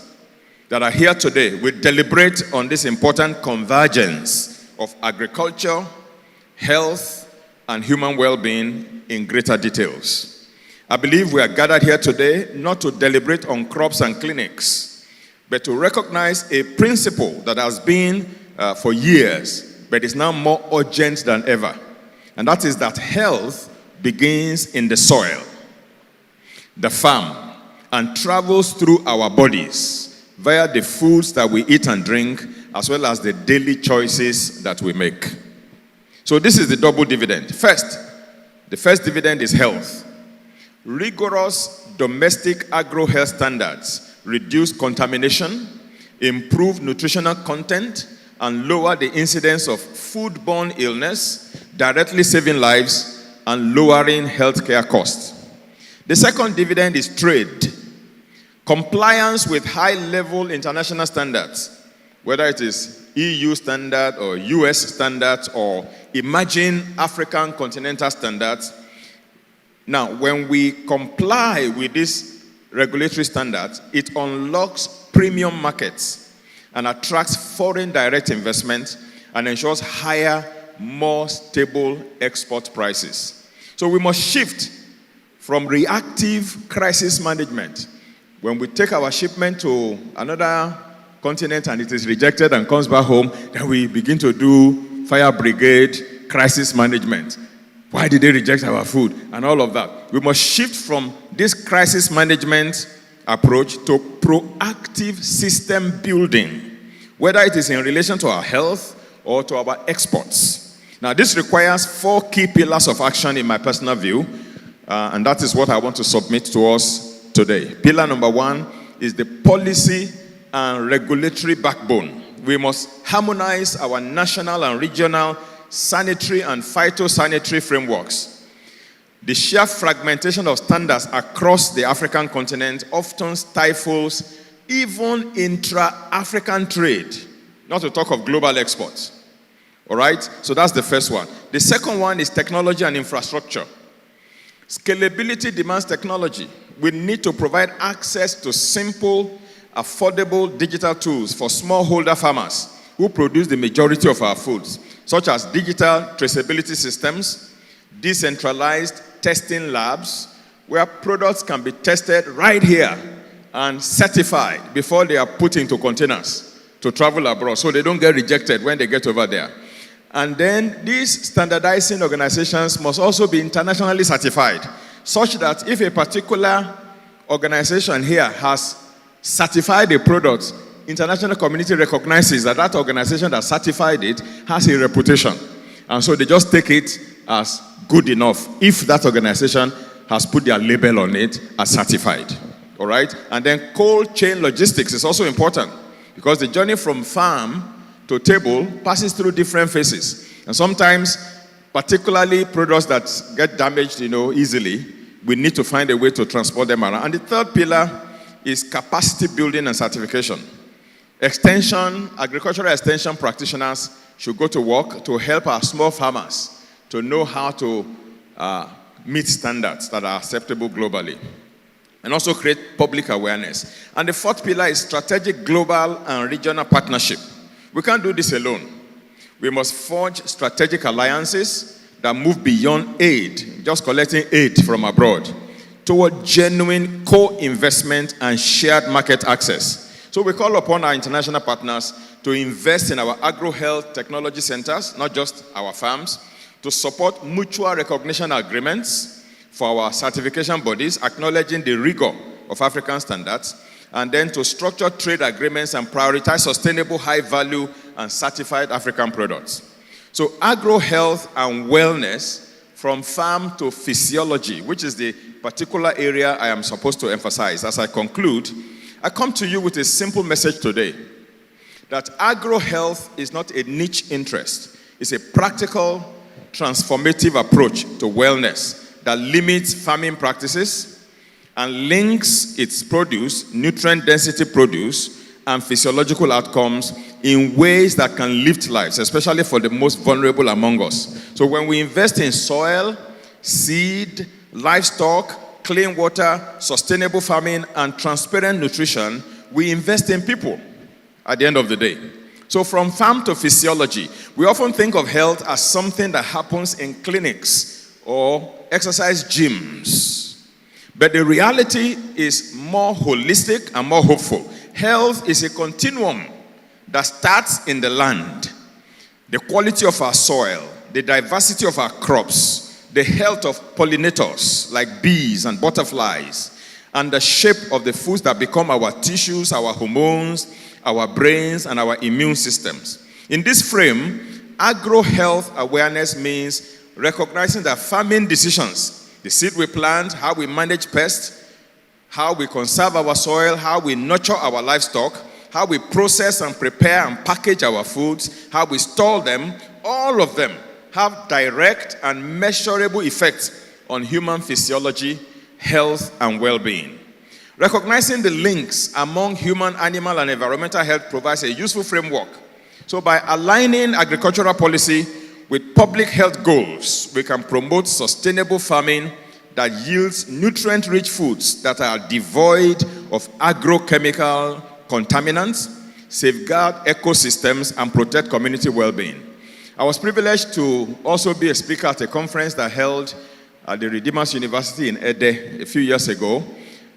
that are here today will deliberate on this important convergence of agriculture, health, and human well-being in greater details. I believe we are gathered here today not to deliberate on crops and clinics, but to recognize a principle that has been for years, but is now more urgent than ever. And that is that health begins in the soil, the farm, and travels through our bodies via the foods that we eat and drink, as well as the daily choices that we make. So this is the double dividend. First, the first dividend is health. Rigorous domestic agro-health standards reduce contamination, improve nutritional content, and lower the incidence of foodborne illness, directly saving lives and lowering healthcare costs. The second dividend is trade. Compliance with high-level international standards, whether it is EU standard or US standards or emerging African continental standards. Now, when we comply with these regulatory standards, it unlocks premium markets and attracts foreign direct investment and ensures higher, more stable export prices. So we must shift from reactive crisis management. When we take our shipment to another continent and it is rejected and comes back home, then we begin to do fire brigade crisis management. Why did they reject our food? And all of that. We must shift from this crisis management approach to proactive system building, whether it is in relation to our health or to our exports. Now, this requires 4 key pillars of action in my personal view, and that is what I want to submit to us today. Pillar number 1 is the policy and regulatory backbone. We must harmonize our national and regional sanitary and phytosanitary frameworks. The sheer fragmentation of standards across the African continent often stifles even intra-African trade, not to talk of global exports. All right? So that's the first one. The second one is technology and infrastructure. Scalability demands technology. We need to provide access to simple, affordable digital tools for smallholder farmers who produce the majority of our foods, such as digital traceability systems, decentralized testing labs, where products can be tested right here and certified before they are put into containers to travel abroad, so they don't get rejected when they get over there. And then these standardizing organizations must also be internationally certified, such that if a particular organization here has certified a product, international community recognizes that that organization that certified it has a reputation. And so they just take it as good enough if that organization has put their label on it as certified. All right? And then cold chain logistics is also important, because the journey from farm to table passes through different phases. And sometimes, particularly products that get damaged, easily, we need to find a way to transport them around. And the third pillar is capacity building and certification. Agricultural extension practitioners should go to work to help our small farmers to know how to meet standards that are acceptable globally, and also create public awareness. And the fourth pillar is strategic global and regional partnership. We can't do this alone. We must forge strategic alliances that move beyond aid, just collecting aid from abroad, toward genuine co-investment and shared market access. So we call upon our international partners to invest in our agro-health technology centers, not just our farms, to support mutual recognition agreements for our certification bodies, acknowledging the rigor of African standards, and then to structure trade agreements and prioritize sustainable, high-value, and certified African products. So agro-health and wellness, from farm to physiology, which is the particular area I am supposed to emphasize. As I conclude, I come to you with a simple message today, that agro-health is not a niche interest. It's a practical, transformative approach to wellness that limits farming practices and links its produce, nutrient density produce, and physiological outcomes in ways that can lift lives, especially for the most vulnerable among us. So when we invest in soil, seed, livestock, clean water, sustainable farming, and transparent nutrition, we invest in people at the end of the day. So from farm to physiology, we often think of health as something that happens in clinics or exercise gyms. But the reality is more holistic and more hopeful. Health is a continuum that starts in the land. The quality of our soil, the diversity of our crops, the health of pollinators like bees and butterflies, and the shape of the foods that become our tissues, our hormones, our brains, and our immune systems. In this frame, agro-health awareness means recognizing that farming decisions, the seed we plant, how we manage pests, how we conserve our soil, how we nurture our livestock, how we process and prepare and package our foods, how we store them, all of them have direct and measurable effects on human physiology, health, and well-being. Recognizing the links among human, animal, and environmental health provides a useful framework. So by aligning agricultural policy with public health goals, we can promote sustainable farming that yields nutrient-rich foods that are devoid of agrochemical contaminants, safeguard ecosystems, and protect community well-being. I was privileged to also be a speaker at a conference that held at the Readiness University in Ede a few years ago,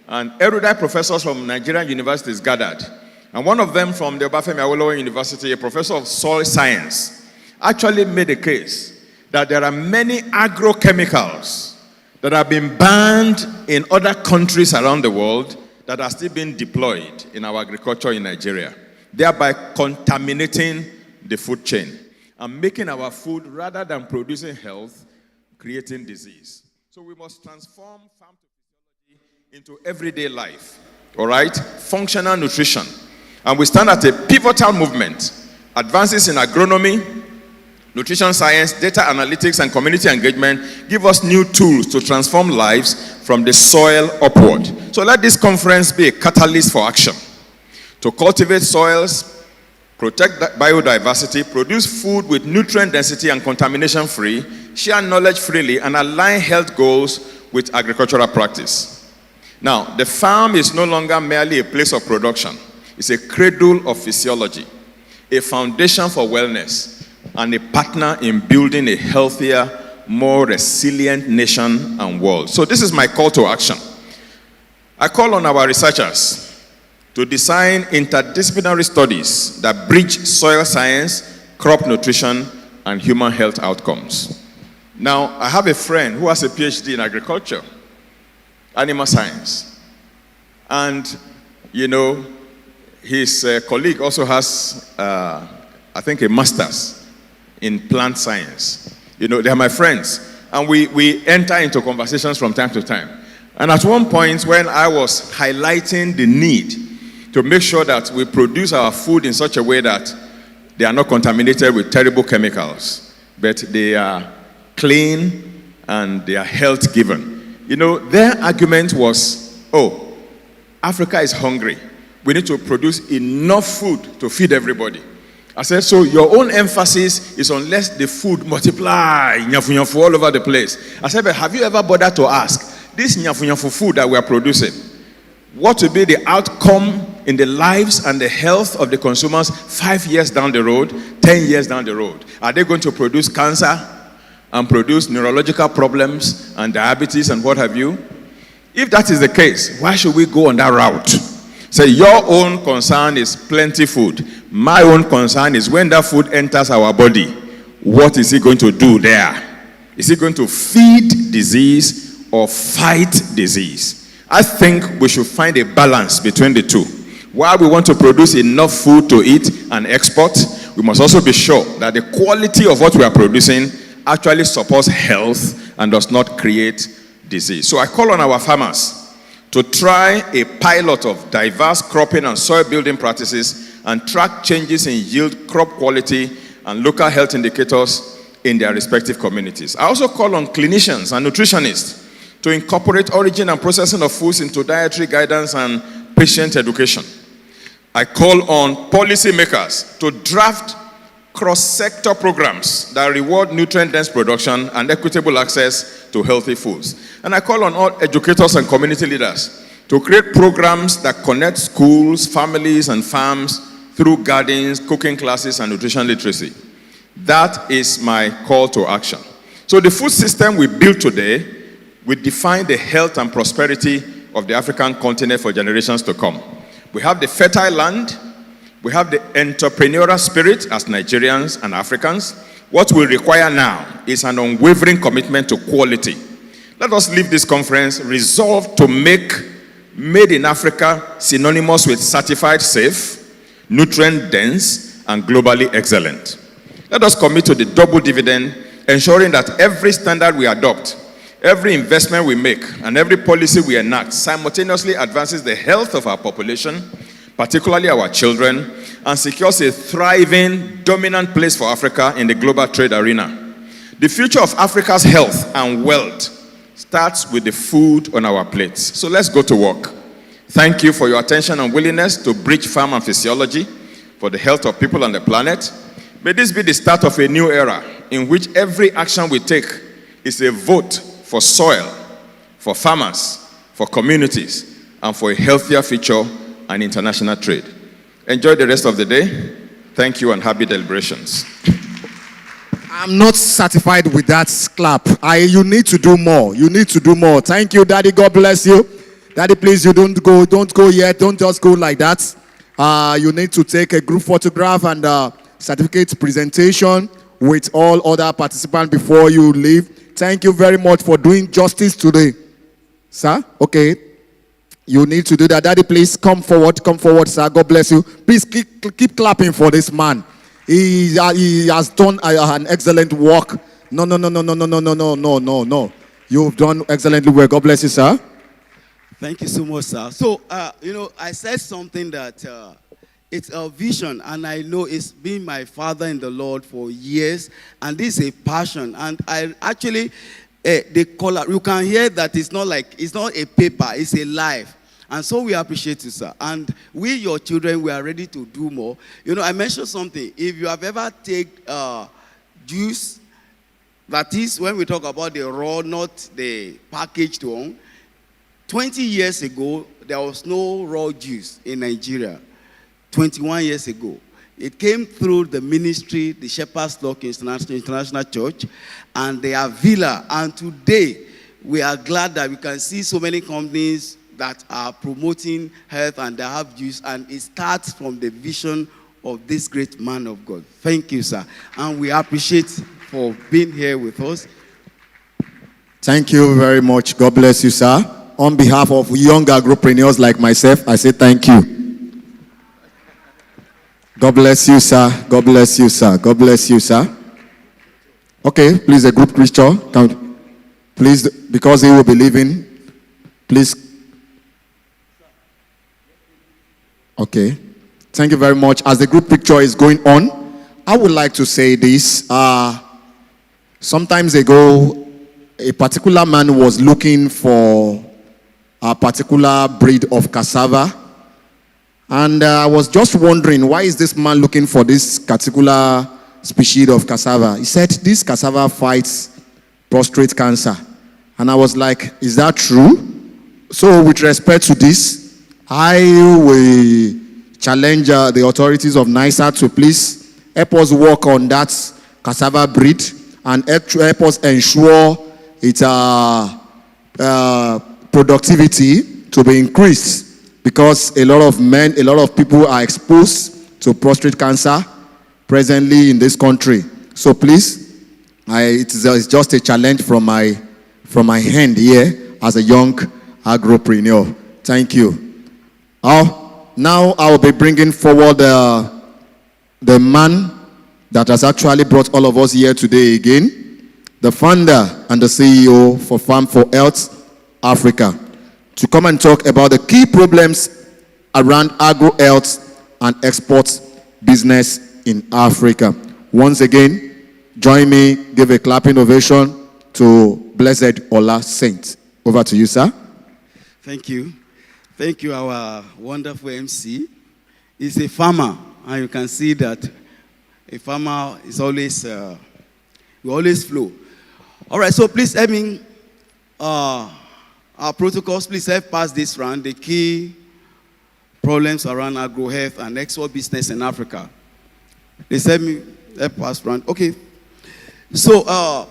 and erudite professors from Nigerian universities gathered. And one of them from the Obafemi Awolowo University, a professor of soil science, actually made a case that there are many agrochemicals that have been banned in other countries around the world that are still being deployed in our agriculture in Nigeria, thereby contaminating the food chain and making our food, rather than producing health, creating disease. So we must transform farm to physiology into everyday life, all right? Functional nutrition. And we stand at a pivotal movement. Advances in agronomy, nutrition science, data analytics, and community engagement give us new tools to transform lives from the soil upward. So let this conference be a catalyst for action to cultivate soils, protect biodiversity, produce food with nutrient density and contamination free, share knowledge freely, and align health goals with agricultural practice. Now, the farm is no longer merely a place of production. It's a cradle of physiology, a foundation for wellness, and a partner in building a healthier, more resilient nation and world. So this is my call to action. I call on our researchers to design interdisciplinary studies that bridge soil science, crop nutrition, and human health outcomes. Now, I have a friend who has a PhD in agriculture, animal science. And, you know, his colleague also has, I think, a master's in plant science. You know, they are my friends. And we enter into conversations from time to time. And at one point, when I was highlighting the need to make sure that we produce our food in such a way that they are not contaminated with terrible chemicals, but they are clean and they are health given. You know, their argument was, oh, Africa is hungry. We need to produce enough food to feed everybody. I said, so your own emphasis is on lest the food multiply nyafu all over the place. I said, but have you ever bothered to ask, this nyafu food that we are producing, what will be the outcome in the lives and the health of the consumers 5 years down the road, 10 years down the road? Are they going to produce cancer and produce neurological problems and diabetes and what have you? If that is the case, why should we go on that route? Say, your own concern is plenty food. My own concern is when that food enters our body, what is it going to do there? Is it going to feed disease or fight disease? I think we should find a balance between the two. While we want to produce enough food to eat and export, we must also be sure that the quality of what we are producing actually supports health and does not create disease. So I call on our farmers to try a pilot of diverse cropping and soil building practices and track changes in yield, crop quality, and local health indicators in their respective communities. I also call on clinicians and nutritionists to incorporate origin and processing of foods into dietary guidance and patient education. I call on policymakers to draft cross-sector programs that reward nutrient-dense production and equitable access to healthy foods. And I call on all educators and community leaders to create programs that connect schools, families, and farms through gardens, cooking classes, and nutrition literacy. That is my call to action. So the food system we build today will define the health and prosperity of the African continent for generations to come. We have the fertile land. We have the entrepreneurial spirit as Nigerians and Africans. What we require now is an unwavering commitment to quality. Let us leave this conference resolved to make Made in Africa synonymous with certified safe, nutrient-dense, and globally excellent. Let us commit to the double dividend, ensuring that every standard we adopt, every investment we make, and every policy we enact simultaneously advances the health of our population, particularly our children, and secures a thriving, dominant place for Africa in the global trade arena. The future of Africa's health and wealth starts with the food on our plates. So let's go to work. Thank you for your attention and willingness to bridge farm and physiology for the health of people and the planet. May this be the start of a new era in which every action we take is a vote for soil, for farmers, for communities, and for a healthier future and international trade. Enjoy the rest of the day. Thank you and happy deliberations. I'm not satisfied with that clap. You need to do more. You need to do more. Thank you, Daddy. God bless you. Daddy, please, you don't go yet. Don't just go like that. You need to take a group photograph and certificate presentation with all other participants before you leave. Thank you very much for doing justice today. Sir, okay. You need to do that. Daddy, please come forward, sir. God bless you. Please keep clapping for this man. He has done an excellent work. No. You've done excellently well. God bless you, sir. Thank you so much, sir. So, I said something that it's a vision, and I know it's been my father in the Lord for years, and this is a passion. And I actually, the color, you can hear that it's not a paper, it's a life. And so we appreciate you, sir. And we, your children, we are ready to do more. I mentioned something. If you have ever taken juice, that is when we talk about the raw, not the packaged one. 20 years ago, there was no raw juice in Nigeria. 21 years ago. It came through the ministry, the Shepherd's Flock International Church, and the Avila. And today, we are glad that we can see so many companies that are promoting health and they have juice, and it starts from the vision of this great man of God. Thank you, sir. And we appreciate for being here with us. Thank you very much. God bless you, sir. On behalf of young agropreneurs like myself, I say thank you. God bless you, sir. God bless you, sir. God bless you, sir. Okay, please, a group picture. Please, because he will be leaving, please. Okay. Thank you very much. As the group picture is going on, I would like to say this. Sometimes ago, a particular man was looking for a particular breed of cassava. And I was just wondering, why is this man looking for this particular species of cassava? He said, this cassava fights prostate cancer. And I was like, is that true? So with respect to this, I will challenge the authorities of NISA to please help us work on that cassava breed and help us ensure its productivity to be increased, because a lot of people are exposed to prostate cancer presently in this country. So please, it's just a challenge from my hand here as a young agropreneur. Thank you. Now I will be bringing forward the man that has actually brought all of us here today again, the founder and the CEO for Farm for Health Africa, to come and talk about the key problems around agro-health and export business in Africa. Once again, join me, give a clapping ovation to Blessed Ola Saint. Over to you, sir. Thank you. Thank you, our wonderful MC. He's a farmer, and you can see that a farmer is always, we always flow. All right, so please help me, our protocols, please help pass this round, the key problems around agro-health and export business in Africa. Please help pass round. Okay. So,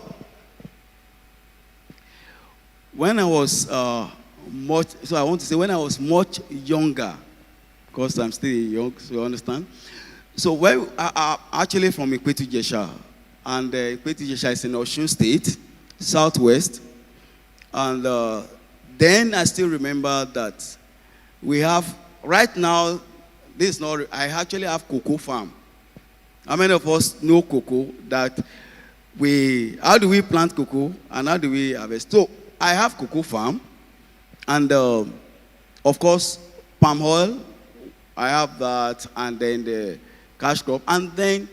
when I was when I was much younger, because I'm still young, so you understand. So I'm actually from Ekwetu-Jesha, and Ekwetu-Jesha is in Osun State, southwest. And then I still remember that we have, right now, I actually have cocoa farm. How many of us know cocoa? How do we plant cocoa and how do we harvest? So I have cocoa farm, and of course, palm oil, I have that, and then the cash crop. And then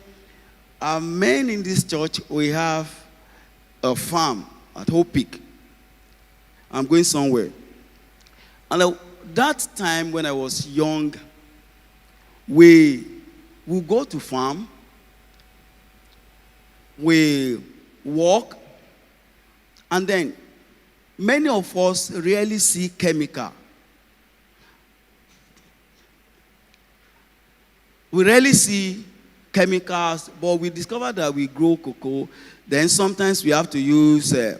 men in this church, we have a farm at Hope Peak. I'm going somewhere. And that time when I was young, we would go to farm, we walk, and then many of us rarely see chemical. We rarely see chemicals, but we discovered that we grow cocoa. Then sometimes we have to use, we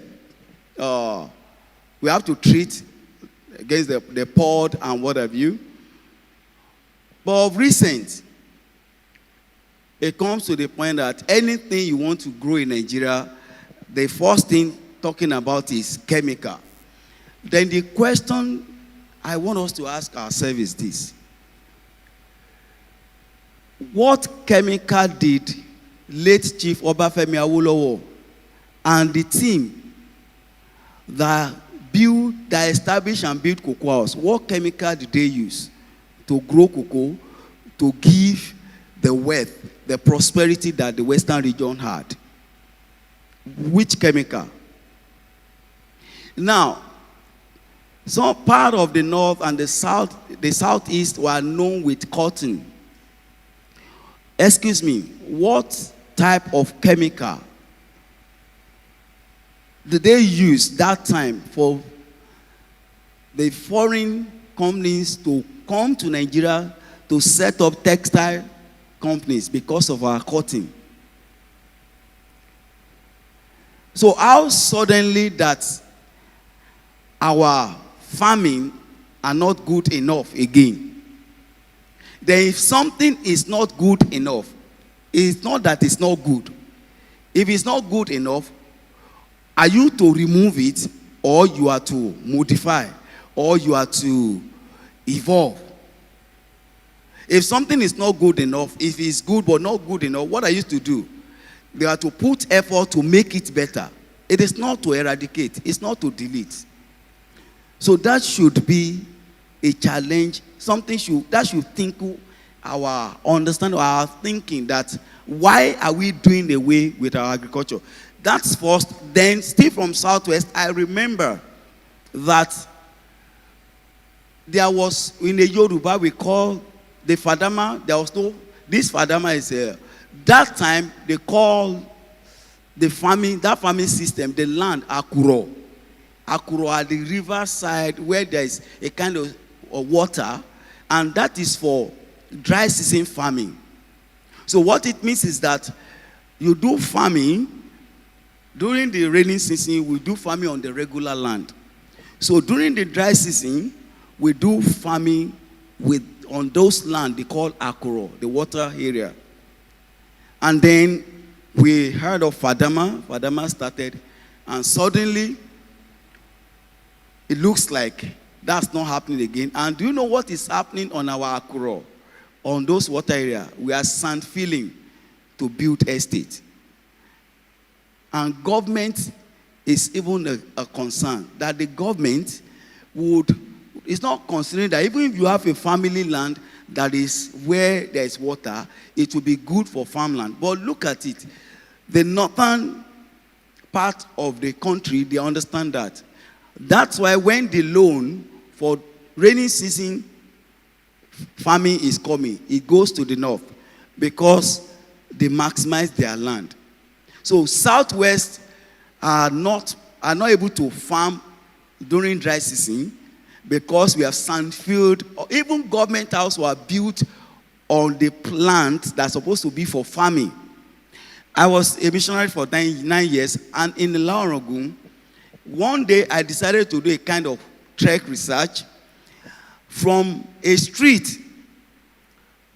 have to treat against the pod and what have you. But of recent, it comes to the point that anything you want to grow in Nigeria, the first thing talking about is chemical. Then the question I want us to ask ourselves is this. What chemical did late Chief Obafemi Awolowo and the team that established and built cocoa house, what chemical did they use to grow cocoa, to give the wealth, the prosperity that the Western region had? Which chemical? Now, some part of the north and the southeast were known with cotton. Excuse me, what type of chemical did they use that time for the foreign companies to come to Nigeria to set up textile companies because of our cotton? So how suddenly that our farming are not good enough again? Then if something is not good enough, it's not that it's not good. If it's not good enough, are you to remove it, or you are to modify, or you are to evolve? If something is not good enough, if it's good but not good enough, what are you to do? They are to put effort to make it better. It is not to eradicate. It's not to delete. So that should be a challenge. That should think our understanding, our thinking, that why are we doing away with our agriculture? That's first. Then, still from Southwest, I remember that there was, in the Yoruba, we call the Fadama, this Fadama is, that time they call that farming system, the land, Akuro. Akuro at the riverside where there is a kind of water, and that is for dry season farming. So what it means is that you do farming during the rainy season. We do farming on the regular land. So during the dry season, we do farming on those land they call Akuro, the water area. And then we heard of Fadama. Fadama started, and suddenly it looks like that's not happening again. And do you know what is happening on our Akuro? On those water areas, we are sand filling to build estate. And government is even a concern that the government is not considering that even if you have a family land that is where there is water, it will be good for farmland. But look at it. The northern part of the country, they understand that. That's why when the loan for rainy season farming is coming, it goes to the north because they maximize their land. So Southwest are not able to farm during dry season because we have sand field, or even government houses were built on the plant that's supposed to be for farming. I was a missionary for 9 years, and in the Laorogun, one day I decided to do a kind of trek research from a street,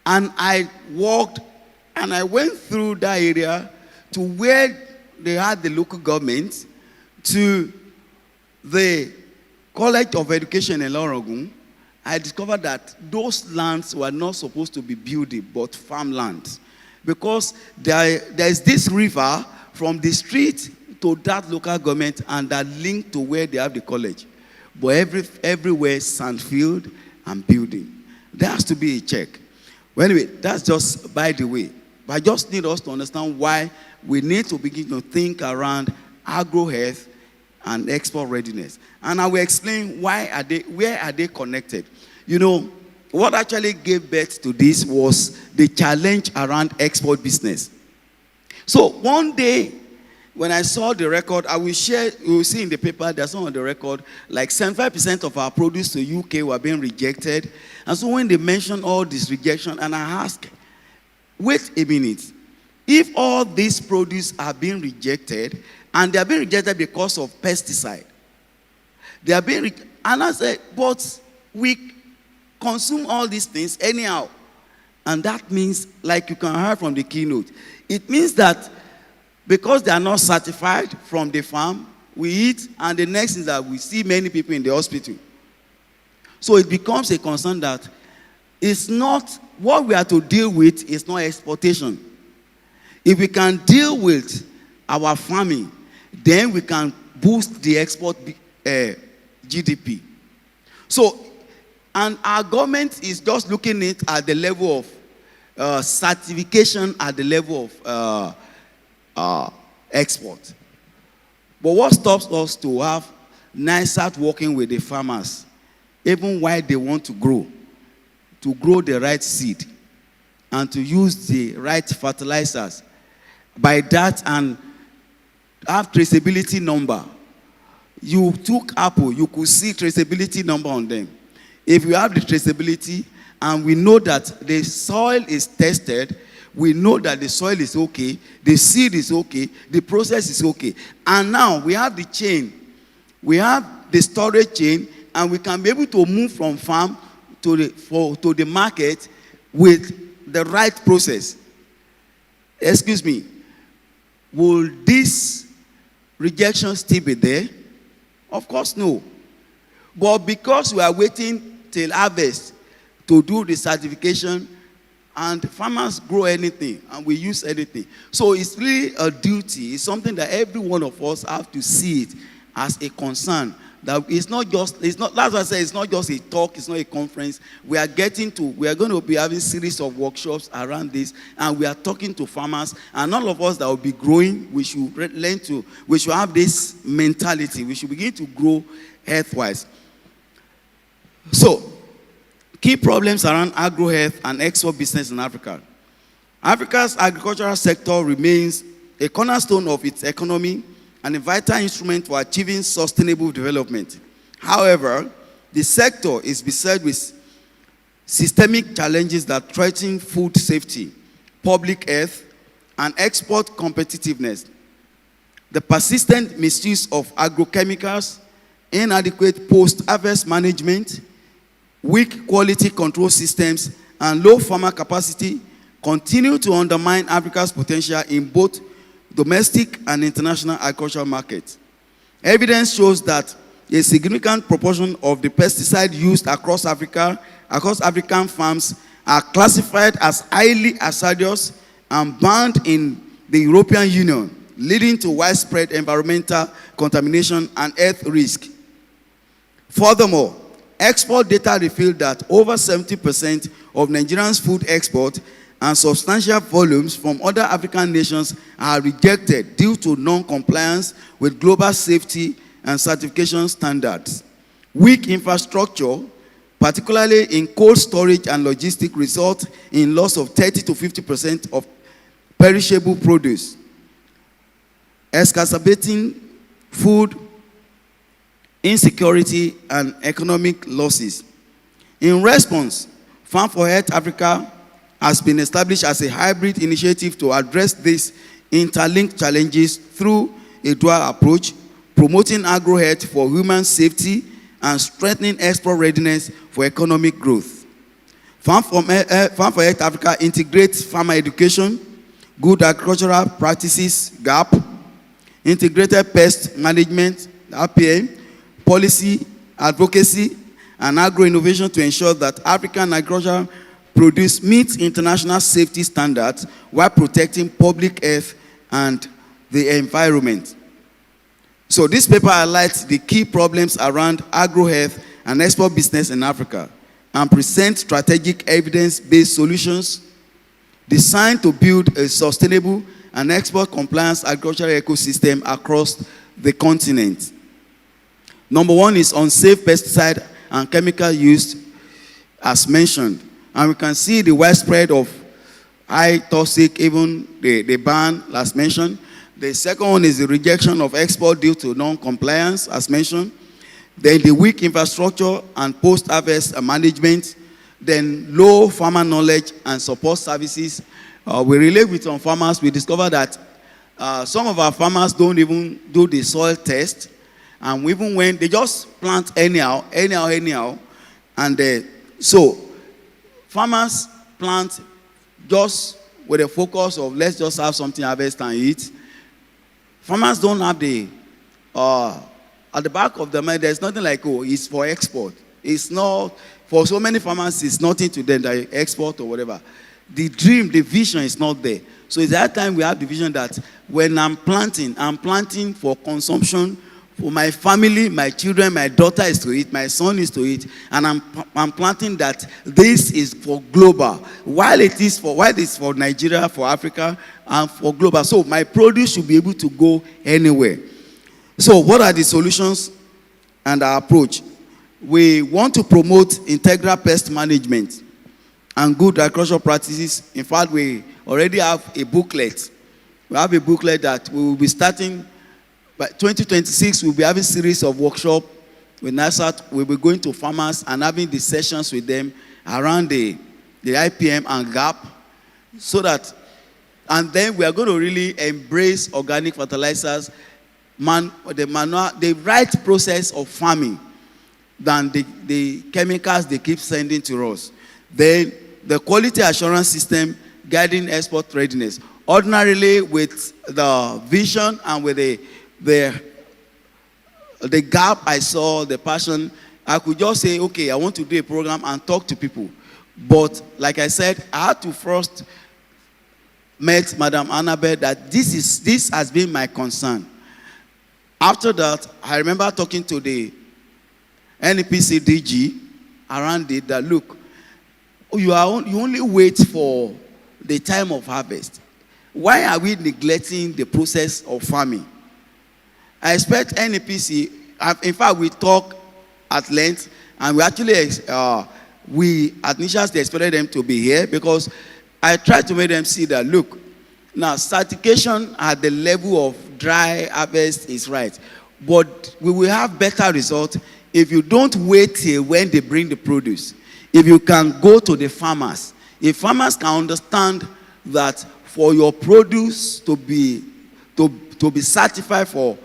and I walked and I went through that area to where they had the local government, to the College of Education in Laorogun. I discovered that those lands were not supposed to be building, but farmlands, because there is this river from the street to that local government and that link to where they have the college. But everywhere sandfield and building. There has to be a check. Well, anyway, that's just by the way. But I just need us to understand why we need to begin to think around agro-health and export readiness. And I will explain where are they connected. You know, what actually gave birth to this was the challenge around export business. So one day, when I saw the record, I will share, you will see in the paper, there's some on the record, like 75% of our produce to UK were being rejected. And so when they mentioned all this rejection, and I asked, wait a minute, if all these produce are being rejected, and they are being rejected because of pesticide, they are being, and I said, but we consume all these things anyhow. And that means, like you can hear from the keynote, it means that because they are not certified from the farm, we eat, and the next is that we see many people in the hospital. So it becomes a concern that it's not, what we are to deal with is not exportation. If we can deal with our farming, then we can boost the export GDP. So, and our government is just looking at the level of certification, at the level of export. But what stops us to have NISAT working with the farmers, even while they want to grow the right seed and to use the right fertilizers? By that, and have traceability number. You took apple, you could see traceability number on them. If you have the traceability, and we know that the soil is tested, we know that the soil is okay, the seed is okay, the process is okay. And now we have the chain, we have the storage chain, and we can be able to move from farm to the market with the right process. Excuse me, will this rejection still be there? Of course, no. But because we are waiting till harvest to do the certification, and farmers grow anything, and we use anything. So it's really a duty. It's something that every one of us have to see it as a concern. That it's not just, that's what I say, it's not just a talk, it's not a conference. We are going to be having series of workshops around this, and we are talking to farmers, and all of us that will be growing, we should have this mentality. We should begin to grow health-wise. So, key problems around agro-health and export business in Africa. Africa's agricultural sector remains a cornerstone of its economy and a vital instrument for achieving sustainable development. However, the sector is beset with systemic challenges that threaten food safety, public health, and export competitiveness. The persistent misuse of agrochemicals, inadequate post-harvest management, weak quality control systems, and low farmer capacity continue to undermine Africa's potential in both domestic and international agricultural markets. Evidence shows that a significant proportion of the pesticide used across African farms are classified as highly hazardous and banned in the European Union, leading to widespread environmental contamination and health risk. Furthermore, export data revealed that over 70% of Nigerians' food export and substantial volumes from other African nations are rejected due to non-compliance with global safety and certification standards. Weak infrastructure, particularly in cold storage and logistics, result in loss of 30 to 50% of perishable produce, exacerbating food insecurity and economic losses. In response, Farm for Health Africa has been established as a hybrid initiative to address these interlinked challenges through a dual approach, promoting agro-health for human safety and strengthening export readiness for economic growth. Farm for Health Africa integrates farmer education, good agricultural practices, GAP, integrated pest management, RPM, policy, advocacy, and agro-innovation to ensure that African agricultural produce meets international safety standards while protecting public health and the environment. So this paper highlights the key problems around agro-health and export business in Africa. and present strategic evidence-based solutions designed to build a sustainable and export compliance agricultural ecosystem across the continent. Number one is unsafe pesticide and chemical use, as mentioned. And we can see the widespread of high toxic, even the ban, as mentioned. The second one is the rejection of export due to non-compliance, as mentioned. Then the weak infrastructure and post-harvest management. Then low farmer knowledge and support services. We relate with some farmers. We discover that some of our farmers don't even do the soil test. And even when they just plant anyhow. And so farmers plant just with a focus of let's just have something harvest and eat. Farmers don't have the, at the back of their mind, there's nothing like, oh, it's for export. It's not, for so many farmers, it's nothing to them that export or whatever. The dream, the vision is not there. So it's that time we have the vision that when I'm planting for consumption, for my family, my children, my daughter is to eat, my son is to eat, and I'm planting that this is for global. While it's for Nigeria, for Africa, and for global. So my produce should be able to go anywhere. So what are the solutions and our approach? We want to promote integral pest management and good agricultural practices. In fact, we already have a booklet. We have a booklet that we will be starting by 2026. We'll be having a series of workshops with NASAT. We'll be going to farmers and having the sessions with them around the IPM and GAP, so that, and then we are going to really embrace organic fertilizers, the right process of farming than the chemicals they keep sending to us. Then the quality assurance system guiding export readiness. Ordinarily, with the vision and with the gap I saw, the passion, I could just say, okay, I want to do a program and talk to people. But like I said, I had to first met Madam Annabelle that this has been my concern. After that, I remember talking to the NPC DG around it that, look, you only wait for the time of harvest. Why are we neglecting the process of farming? I expect NPC, in fact, we talk at length, and we actually, we at NISHAS, they expected them to be here, because I tried to make them see that, look, now certification at the level of dry harvest is right, but we will have better results if you don't wait till when they bring the produce. If you can go to the farmers, if farmers can understand that for your produce to be certified for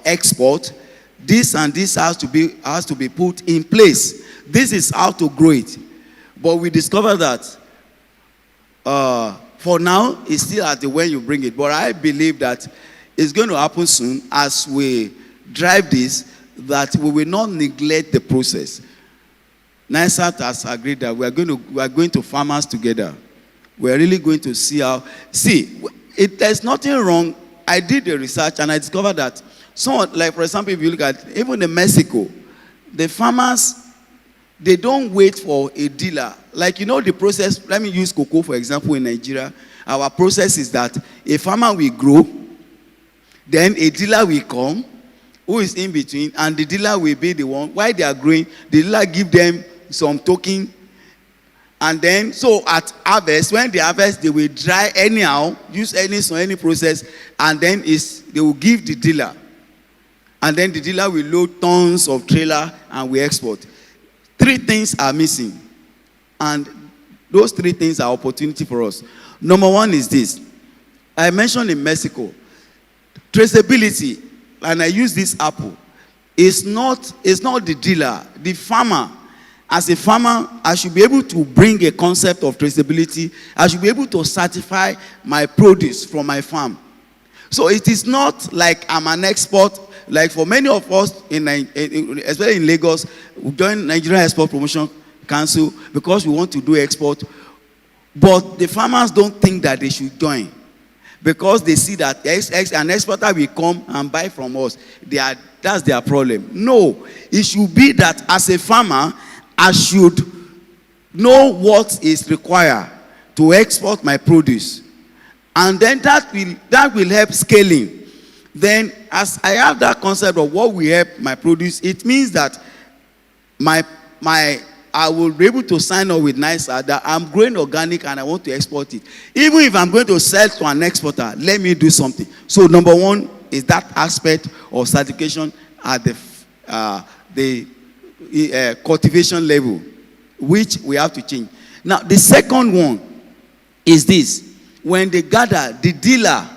export, this and this has to be put in place. This is how to grow it. But we discovered that for now, it's still at the when you bring it. But I believe that it's going to happen soon as we drive this, that we will not neglect the process. NISAT has agreed that we are going to farmers together. We are really going to see how. There's nothing wrong. I did the research and I discovered that like for example, if you look at even in Mexico, the farmers, they don't wait for a dealer. Like, you know, the process, let me use cocoa for example in Nigeria. Our process is that a farmer will grow, then a dealer will come, who is in between, and the dealer will be the one, while they are growing, the dealer give them some token, and then, so at harvest, when they harvest, they will dry anyhow, use any process, and then they will give the dealer. And then the dealer will load tons of trailer and we export. 3 things are missing. And those 3 things are opportunity for us. Number 1 is this. I mentioned in Mexico, traceability, and I use this apple. It's not the dealer, the farmer. As a farmer, I should be able to bring a concept of traceability. I should be able to certify my produce from my farm. So it is not like I'm an export. Like for many of us, especially in Lagos, we join Nigerian Export Promotion Council because we want to do export. But the farmers don't think that they should join, because they see that an exporter will come and buy from us. That's their problem. No, it should be that as a farmer, I should know what is required to export my produce. And then that will help scaling. Then as I have that concept of what will help my produce, it means that I will be able to sign up with NISA that I'm growing organic and I want to export it. Even if I'm going to sell to an exporter, let me do something. So number one is that aspect of certification at the cultivation level, which we have to change. Now, the second one is this. When they gather, the dealer,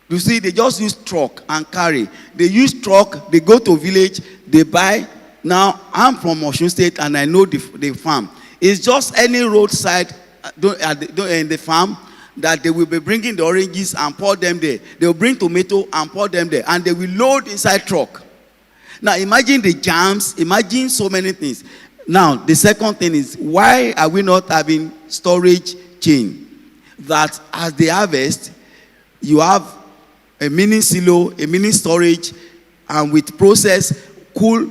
you see, they just use truck and carry. They use truck, they go to village, they buy. Now, I'm from Osun State and I know the farm. It's just any roadside in the farm that they will be bringing the oranges and pour them there. They will bring tomato and pour them there. And they will load inside truck. Now, imagine the jams, imagine so many things. Now, the second thing is, why are we not having storage chain? That as they harvest, you have a mini silo, a mini storage, and with process, cool.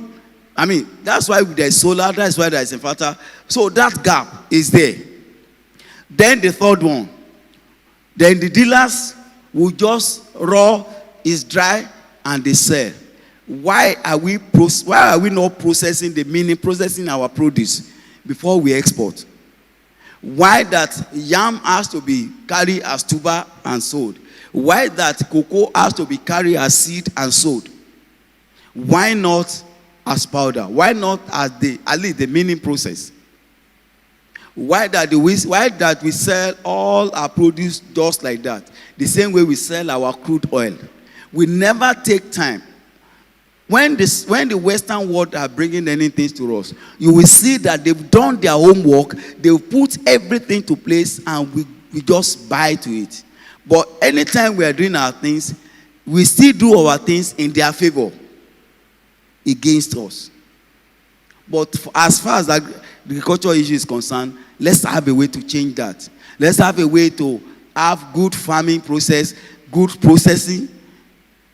I mean, that's why there's solar, that's why there's inverter. So that gap is there. Then the third one, then the dealers will just raw, is dry, and they sell. Why are we not processing our produce before we export? Why that yam has to be carried as tuber and sold? Why that cocoa has to be carried as seed and sold? Why not as powder? Why not as at least the milling process? Why that we sell all our produce just like that? The same way we sell our crude oil. We never take time. When the Western world are bringing anything to us, you will see that they've done their homework, they've put everything to place, and we just buy to it. But anytime we are doing our things, we still do our things in their favor, against us. But as far as the agricultural issue is concerned, let's have a way to change that. Let's have a way to have good farming process, good processing,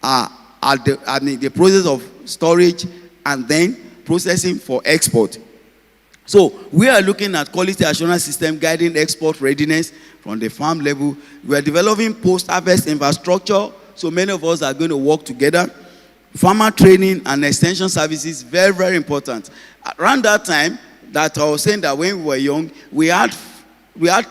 the process of storage, and then processing for export. So we are looking at quality assurance system guiding export readiness from the farm level. We are developing post-harvest infrastructure, so many of us are going to work together. Farmer training and extension services, very, very important. Around that time, that I was saying that when we were young, we had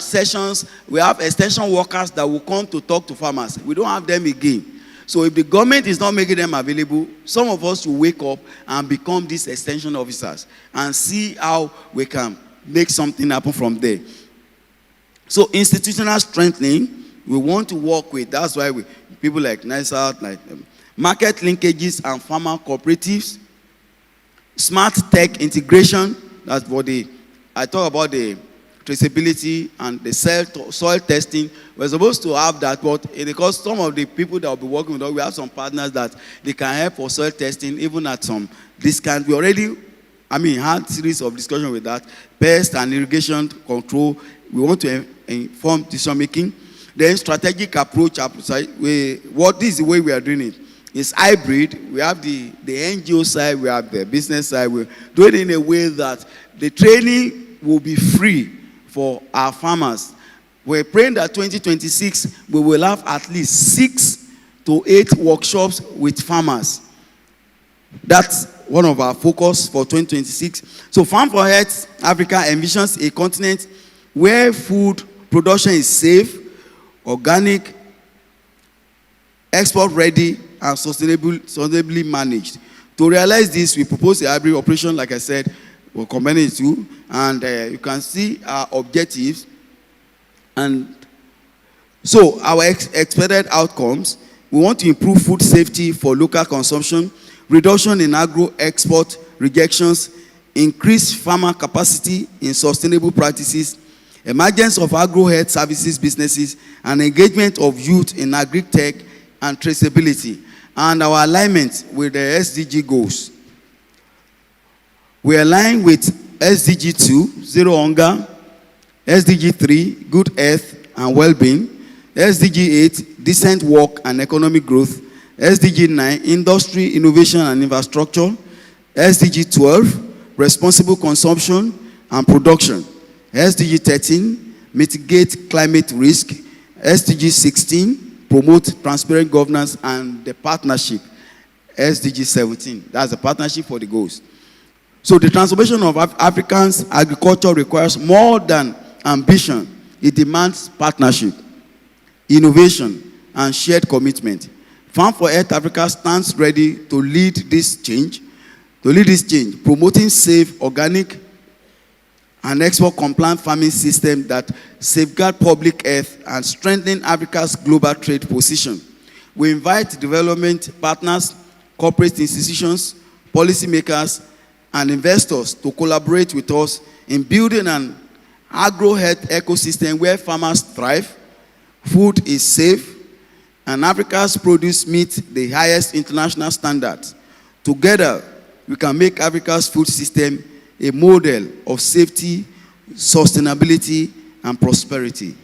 sessions, we have extension workers that will come to talk to farmers. We don't have them again. So if the government is not making them available, some of us will wake up and become these extension officers and see how we can make something happen from there. So institutional strengthening, we want to work with, that's why people like NISA, like market linkages and farmer cooperatives, smart tech integration, that's what I talk about the traceability and the soil testing. We're supposed to have that, but because some of the people that will be working with us, we have some partners that they can help for soil testing, even at some discount. We already, had a series of discussion with that. Pest and irrigation control, we want to inform decision making. Then strategic approach, this is the way we are doing it. It's hybrid. We have the NGO side, we have the business side. We do it in a way that the training will be free for our farmers. We're praying that 2026, we will have at least 6 to 8 workshops with farmers. That's one of our focus for 2026. So Farm for Health Africa envisions a continent where food production is safe, organic, export ready, and sustainably managed. To realize this, we propose a hybrid operation, like I said, we'll combine it too, and you can see our objectives. And so our expected outcomes, we want to improve food safety for local consumption, reduction in agro-export rejections, increase farmer capacity in sustainable practices, emergence of agro-health services businesses, and engagement of youth in agri-tech and traceability, and our alignment with the SDG goals. We align with SDG 2, Zero Hunger, SDG 3, Good Health and Well-being, SDG 8, Decent Work and Economic Growth, SDG 9, Industry, Innovation and Infrastructure, SDG 12, Responsible Consumption, and production. SDG 13, mitigate climate risk. SDG 16, promote transparent governance and the partnership. SDG 17, that's the partnership for the goals. So the transformation of Africans' agriculture requires more than ambition. It demands partnership, innovation, and shared commitment. Farm for Earth Africa stands ready to lead this change, promoting safe, organic, and export-compliant farming system that safeguard public health and strengthen Africa's global trade position. We invite development partners, corporate institutions, policymakers, and investors to collaborate with us in building an agro-health ecosystem where farmers thrive, food is safe, and Africa's produce meet the highest international standards. Together, we can make Africa's food system a model of safety, sustainability, and prosperity.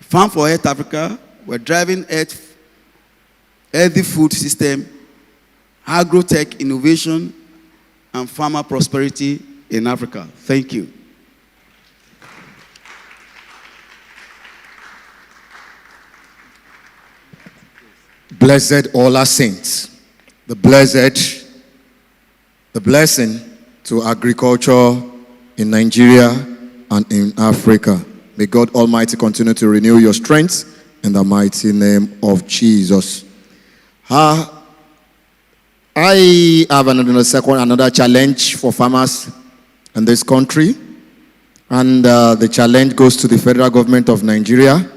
Farm for Earth Africa, we're driving healthy food system, agro-tech innovation, and farmer prosperity in Africa. Thank you. Blessed all our saints. The blessing to agriculture in Nigeria and in Africa. May God Almighty continue to renew your strength in the mighty name of Jesus. I have another challenge for farmers in this country. And the challenge goes to the federal government of Nigeria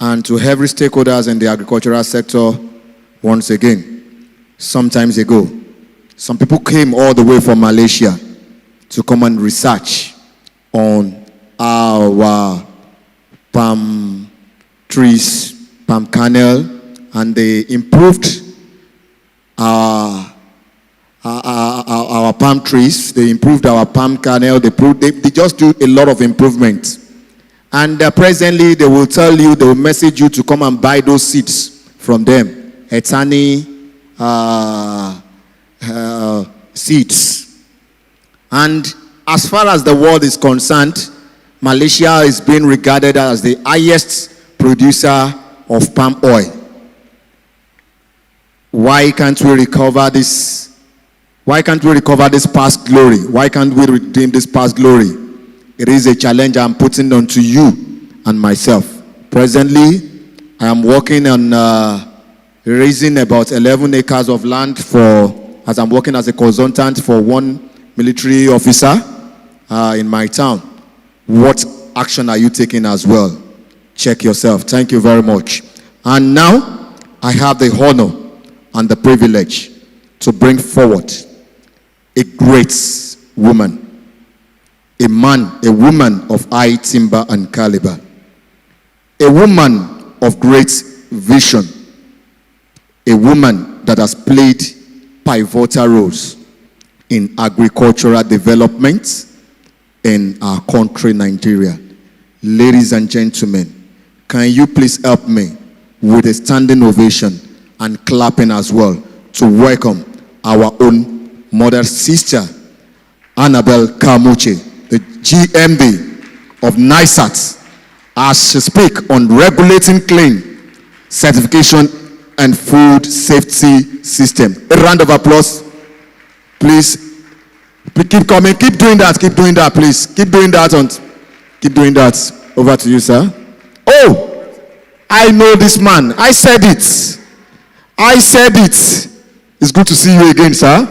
and to every stakeholders in the agricultural sector once again. Sometimes ago, some people came all the way from Malaysia to come and research on our palm trees, palm kernel, and they improved our palm trees, they improved our palm kernel, they just do a lot of improvements. And presently they will tell you, they will message you to come and buy those seeds from them. Etani seeds. And as far as the world is concerned, Malaysia is being regarded as the highest producer of palm oil. Why can't we recover this? Why can't we recover this past glory? Why can't we redeem this past glory? It is a challenge I'm putting onto you and myself. Presently, I am working on raising about 11 acres of land as I'm working as a consultant for one military officer in my town. What action are you taking as well? Check yourself. Thank you very much. And now, I have the honor and the privilege to bring forward a great woman, a woman of high timber and caliber, a woman of great vision, a woman that has played pivotal roles in agricultural development in our country, Nigeria. Ladies and gentlemen, can you please help me with a standing ovation and clapping as well to welcome our own mother sister, Annabel Kamuche, the GMD of NISAT, as she speaks on regulating clean certification and food safety system. A round of applause, please. Keep coming, keep doing that, please. Keep doing that. Over to you, sir. Oh, I know this man. I said it. It's good to see you again, sir.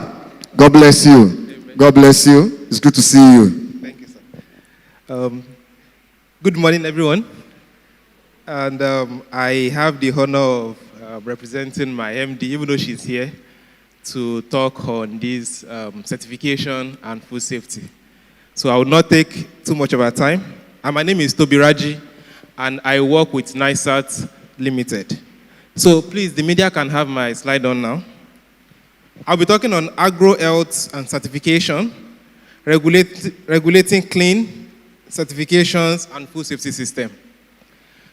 God bless you. Amen. God bless you. It's good to see you. Thank you, sir. Good morning, everyone. And I have the honor of representing my MD, even though she's here, to talk on this certification and food safety. So I will not take too much of our time. And my name is Toby Raji, and I work with NISAT Limited. So please, the media can have my slide on now. I'll be talking on agro-health and certification, regulating clean certifications and food safety system.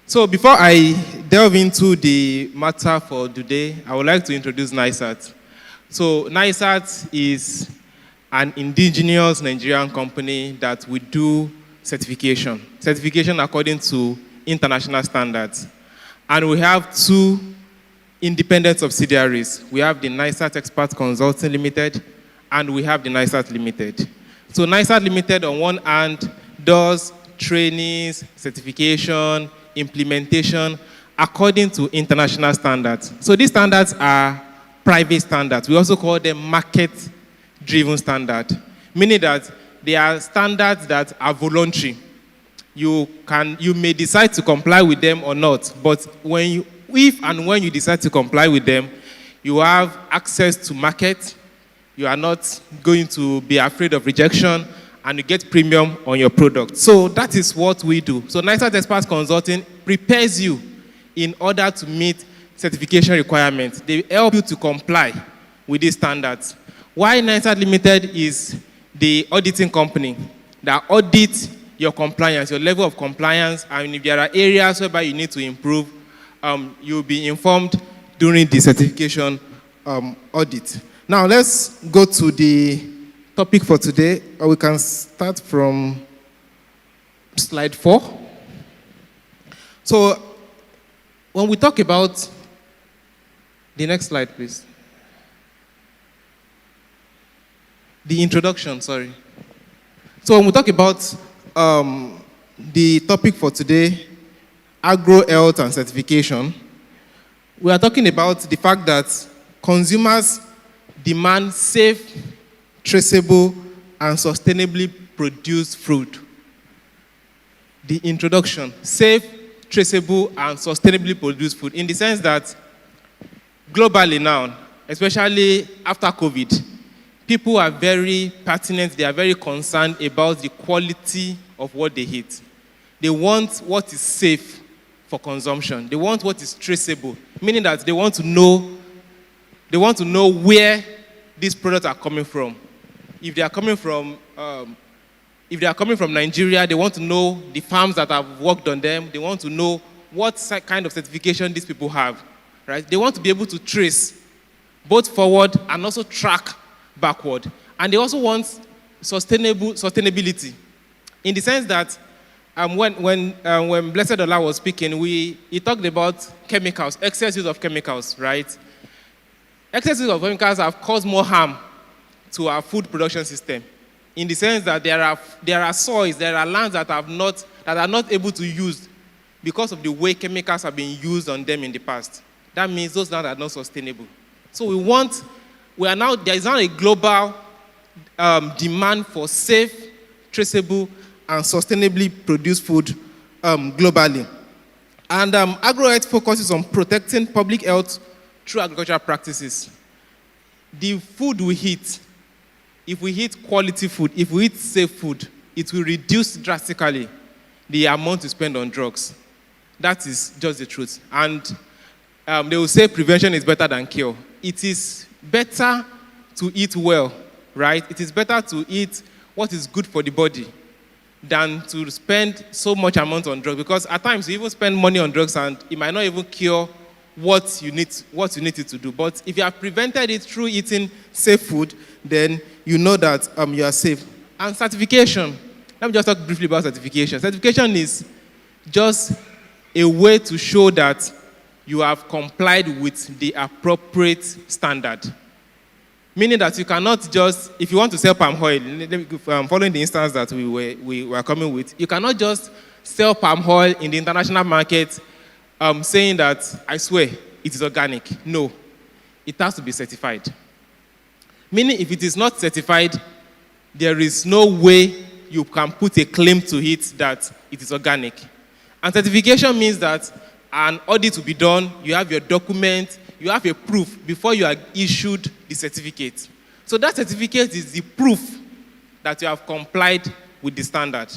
So before I delve into the matter for today, I would like to introduce NISAT. So NISAT is an indigenous Nigerian company that we do certification. Certification according to international standards. And we have two independent subsidiaries. We have the NISAT Expert Consulting Limited, and we have the NISAT Limited. So NISAT Limited, on one hand, does trainings, certification, implementation, according to international standards. So these standards are private standards. We also call them market-driven standards, meaning that they are standards that are voluntary. You may decide to comply with them or not, but if and when you decide to comply with them, you have access to market, you are not going to be afraid of rejection, and you get premium on your product. So that is what we do. So NISAT Expert Consulting prepares you in order to meet certification requirements. They help you to comply with these standards. Why NISAT Limited is the auditing company that audits your compliance, your level of compliance, and if there are areas whereby you need to improve, you'll be informed during the certification audit. Now let's go to the topic for today. We can start from slide 4. So when we talk about the next slide, please. The introduction, sorry. So when we talk about the topic for today, Agro-Health and certification, we are talking about the fact that consumers demand safe, traceable, and sustainably produced food. The introduction, safe, traceable, and sustainably produced food, in the sense that globally now, especially after COVID, people are very pertinent, they are very concerned about the quality of what they eat. They want what is safe for consumption. They want what is traceable, meaning that they want to know where these products are coming from. If they are coming from Nigeria, they want to know the farms that have worked on them. They want to know what kind of certification these people have, right? They want to be able to trace both forward and also track backward. And they also want sustainability, in the sense that when Blessed Allah was speaking, he talked about chemicals, excess use of chemicals, right? Excess use of chemicals have caused more harm to our food production system, in the sense that there are soils, there are lands that are not able to use because of the way chemicals have been used on them in the past. That means those lands are not sustainable. So there is now a global demand for safe, traceable, and sustainably produced food globally. And Agro-Health focuses on protecting public health through agricultural practices. The food we eat, if we eat quality food, if we eat safe food, it will reduce drastically the amount we spend on drugs. That is just the truth. And they will say prevention is better than cure. It is better to eat well, right? It is better to eat what is good for the body than to spend so much amount on drugs, because at times you even spend money on drugs and it might not even cure what you need it to do. But if you have prevented it through eating safe food, then you know that you are safe. And certification, let me just talk briefly about certification. Certification is just a way to show that you have complied with the appropriate standard. Meaning that you cannot just, if you want to sell palm oil, following the instance that we were coming with, you cannot just sell palm oil in the international market saying that, I swear, it is organic. No, it has to be certified. Meaning if it is not certified, there is no way you can put a claim to it that it is organic. And certification means that an audit will be done, you have your document, you have a proof before you are issued the certificate. So that certificate is the proof that you have complied with the standard.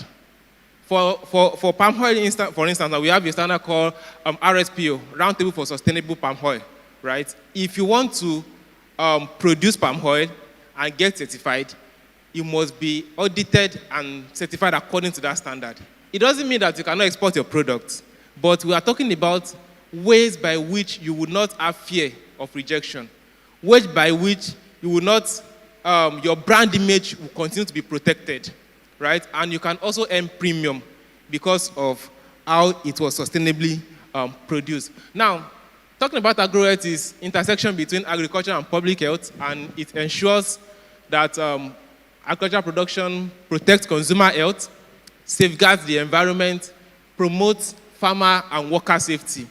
For palm oil, for instance, we have a standard called RSPO, Roundtable for Sustainable Palm Oil, right? If you want to produce palm oil and get certified, you must be audited and certified according to that standard. It doesn't mean that you cannot export your products, but we are talking about ways by which you would not have fear of rejection, ways by which you will not, your brand image will continue to be protected, right? And you can also earn premium because of how it was sustainably produced. Now, talking about Agro-Health is intersection between agriculture and public health, and it ensures that agricultural production protects consumer health, safeguards the environment, promotes farmer and worker safety.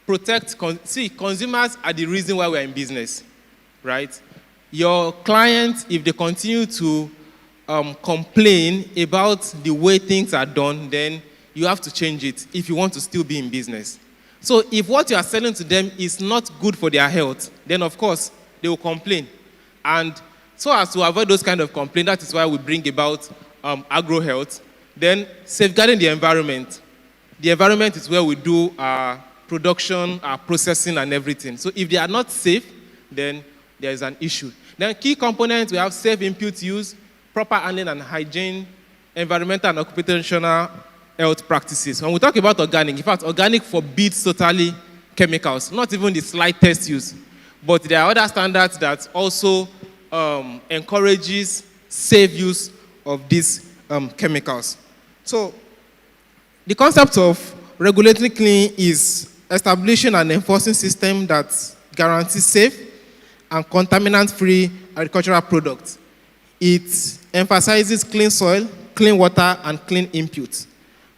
Consumers are the reason why we're in business, right? Your clients, if they continue to complain about the way things are done, then you have to change it if you want to still be in business. So if what you are selling to them is not good for their health, then of course they will complain. And so as to avoid those kind of complaints, that is why we bring about Agro-Health. Then safeguarding the environment. The environment is where we do our production, our processing and everything. So if they are not safe, then there is an issue. Then key components, we have safe input use, proper handling and hygiene, environmental and occupational health practices. When we talk about organic, in fact, organic forbids totally chemicals, not even the slightest use. But there are other standards that also encourages safe use of these chemicals. So the concept of regulating clean is establishing an enforcing system that guarantees safe and contaminant-free agricultural products. It emphasizes clean soil, clean water, and clean inputs.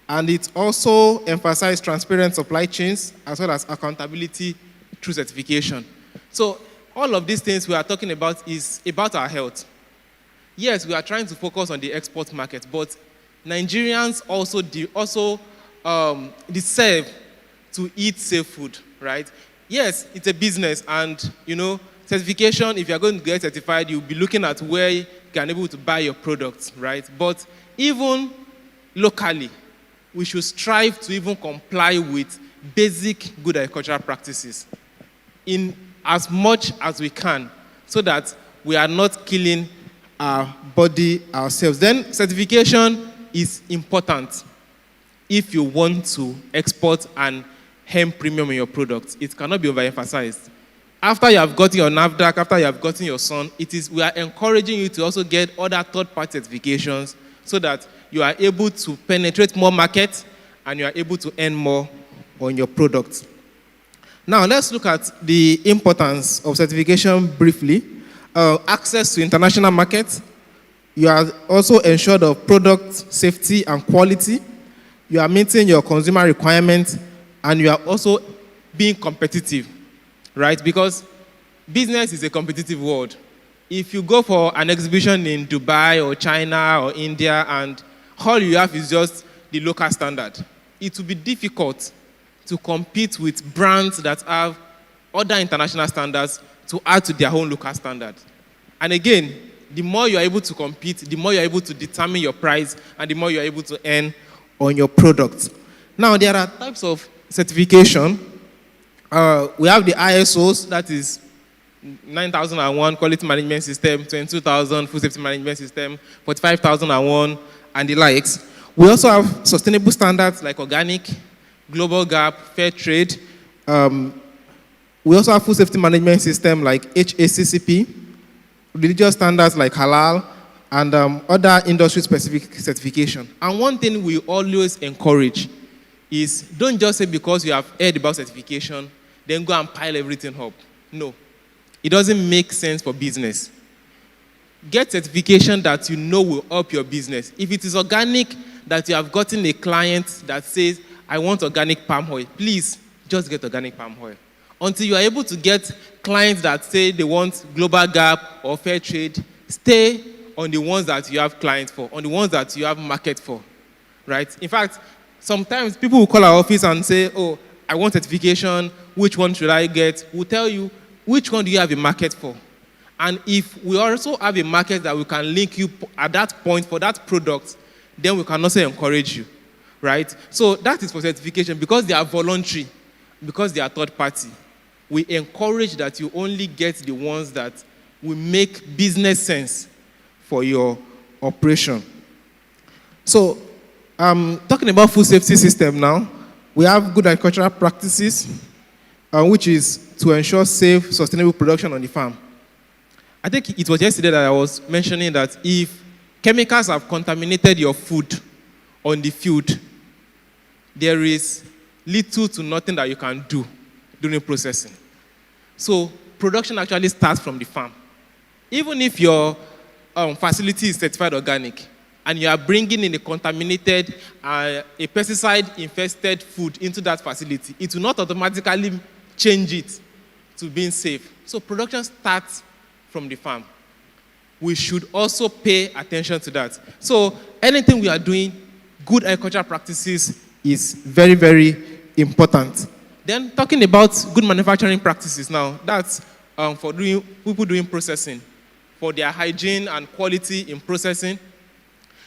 And it also emphasizes transparent supply chains as well as accountability through certification. So all of these things we are talking about is about our health. Yes, we are trying to focus on the export market, but Nigerians also deserve to eat safe food, right? Yes, it's a business, and certification, if you're going to get certified, you'll be looking at where you can be able to buy your products, right? But even locally, we should strive to even comply with basic good agricultural practices in as much as we can, so that we are not killing our body ourselves. Then certification is important if you want to export and earn premium in your products. It cannot be overemphasized. After you have gotten your NAFDAC, after you have gotten your SON, we are encouraging you to also get other third-party certifications so that you are able to penetrate more markets and you are able to earn more on your products. Now, let's look at the importance of certification briefly. Access to international markets. You are also ensured of product safety and quality. You are meeting your consumer requirements, and you are also being competitive, right? Because business is a competitive world. If you go for an exhibition in Dubai or China or India and all you have is just the local standard, it will be difficult to compete with brands that have other international standards to add to their own local standard. And again, the more you are able to compete, the more you are able to determine your price, and the more you are able to earn on your product. Now, there are types of certification. We have the ISOs, that is 9001 Quality Management System, 22,000 Food Safety Management System, 45,001, and the likes. We also have sustainable standards like organic, global gap, fair trade. We also have food safety management system like HACCP, religious standards like halal, and other industry-specific certification. And one thing we always encourage is don't just say because you have heard about certification, then go and pile everything up. No. It doesn't make sense for business. Get certification that you know will help your business. If it is organic, that you have gotten a client that says, I want organic palm oil, please just get organic palm oil. Until you are able to get clients that say they want global gap or fair trade, stay on the ones that you have clients for, on the ones that you have market for, right? In fact, sometimes people will call our office and say, oh, I want certification, which one should I get? We'll tell you, which one do you have a market for? And if we also have a market that we can link you at that point for that product, then we can also encourage you, right? So that is for certification. Because they are voluntary, because they are third party, we encourage that you only get the ones that will make business sense for your operation. So, talking about food safety system now, we have good agricultural practices, which is to ensure safe, sustainable production on the farm. I think it was yesterday that I was mentioning that if chemicals have contaminated your food on the field, there is little to nothing that you can do during processing. So production actually starts from the farm. Even if your facility is certified organic and you are bringing in a contaminated, a pesticide-infested food into that facility, it will not automatically change it to being safe. So production starts from the farm. We should also pay attention to that. So anything we are doing, good agricultural practices is very, very important. Then talking about good manufacturing practices now, that's for people doing processing, for their hygiene and quality in processing.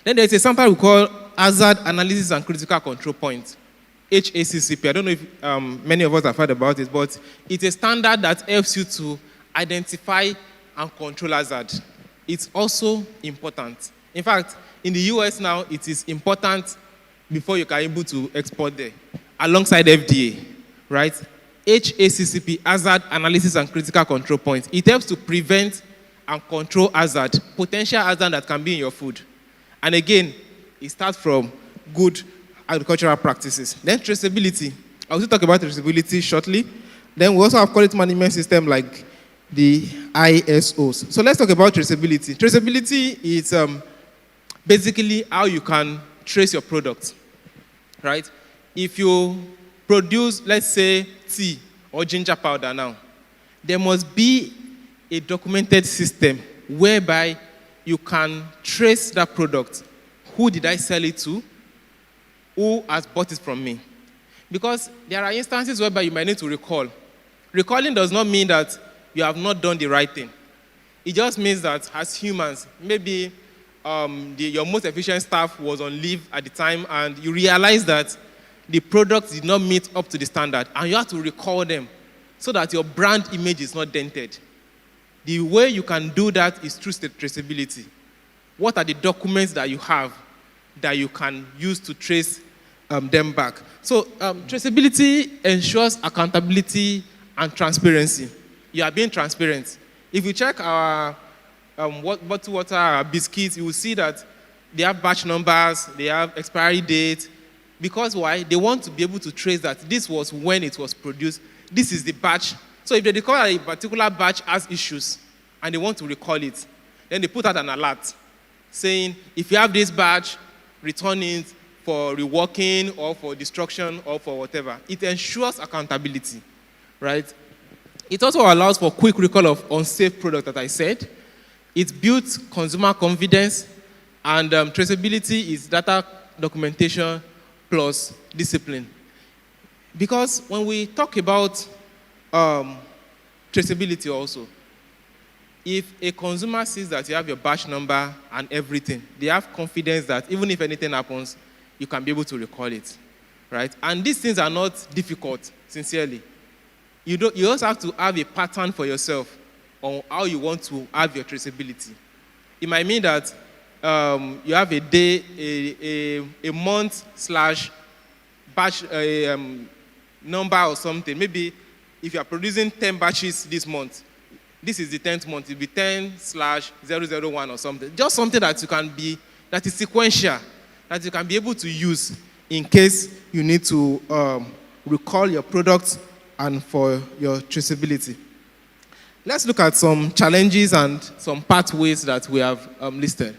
Then there's a sample we call Hazard Analysis and Critical Control Point, HACCP. I don't know if many of us have heard about it, but it's a standard that helps you to identify and control hazard. It's also important. In fact, in the US now, it is important before you can be able to export there, alongside FDA, right? HACCP, Hazard Analysis and Critical Control Point. It helps to prevent and control hazard, potential hazard that can be in your food. And again, it starts from good agricultural practices. Then traceability. I will talk about traceability shortly. Then we also have quality management system like the ISOs. So let's talk about traceability. Traceability is basically how you can trace your product, right? If you produce, let's say, tea or ginger powder now, there must be a documented system whereby you can trace that product. Who did I sell it to? Who has bought it from me? Because there are instances whereby you might need to recall. Recalling does not mean that you have not done the right thing. It just means that as humans, maybe your most efficient staff was on leave at the time and you realize that the product did not meet up to the standard and you have to recall them so that your brand image is not dented. The way you can do that is through traceability. What are the documents that you have that you can use to trace them back? So traceability ensures accountability and transparency. You are being transparent. If you check our bottled water, our biscuits, you will see that they have batch numbers, they have expiry date. Because why? They want to be able to trace that this was when it was produced. This is the batch. So if they discover a particular batch has issues and they want to recall it, then they put out an alert saying, if you have this batch, return it for reworking or for destruction or for whatever. It ensures accountability, right? It also allows for quick recall of unsafe product that I said. It builds consumer confidence, and traceability is data documentation plus discipline. Because when we talk about traceability also, if a consumer sees that you have your batch number and everything, they have confidence that even if anything happens, you can be able to recall it, right? And these things are not difficult, sincerely. You also have to have a pattern for yourself on how you want to have your traceability. It might mean that you have a day, a month / batch number or something. Maybe if you are producing 10 batches this month, this is the 10th month, it will be 10/001 or something. Just something that that is sequential, that you can be able to use in case you need to recall your product and for your traceability. Let's look at some challenges and some pathways that we have listed.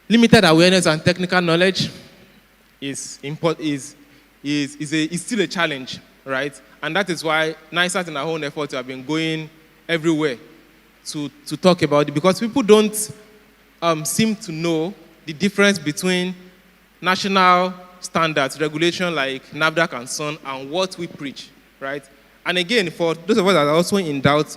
Limited awareness and technical knowledge is still a challenge, right? And that is why NISAT in our own efforts have been going everywhere to talk about it, because people don't seem to know the difference between national standards, regulation like NAFDAC and SON, and what we preach, right? And again, for those of us that are also in doubt,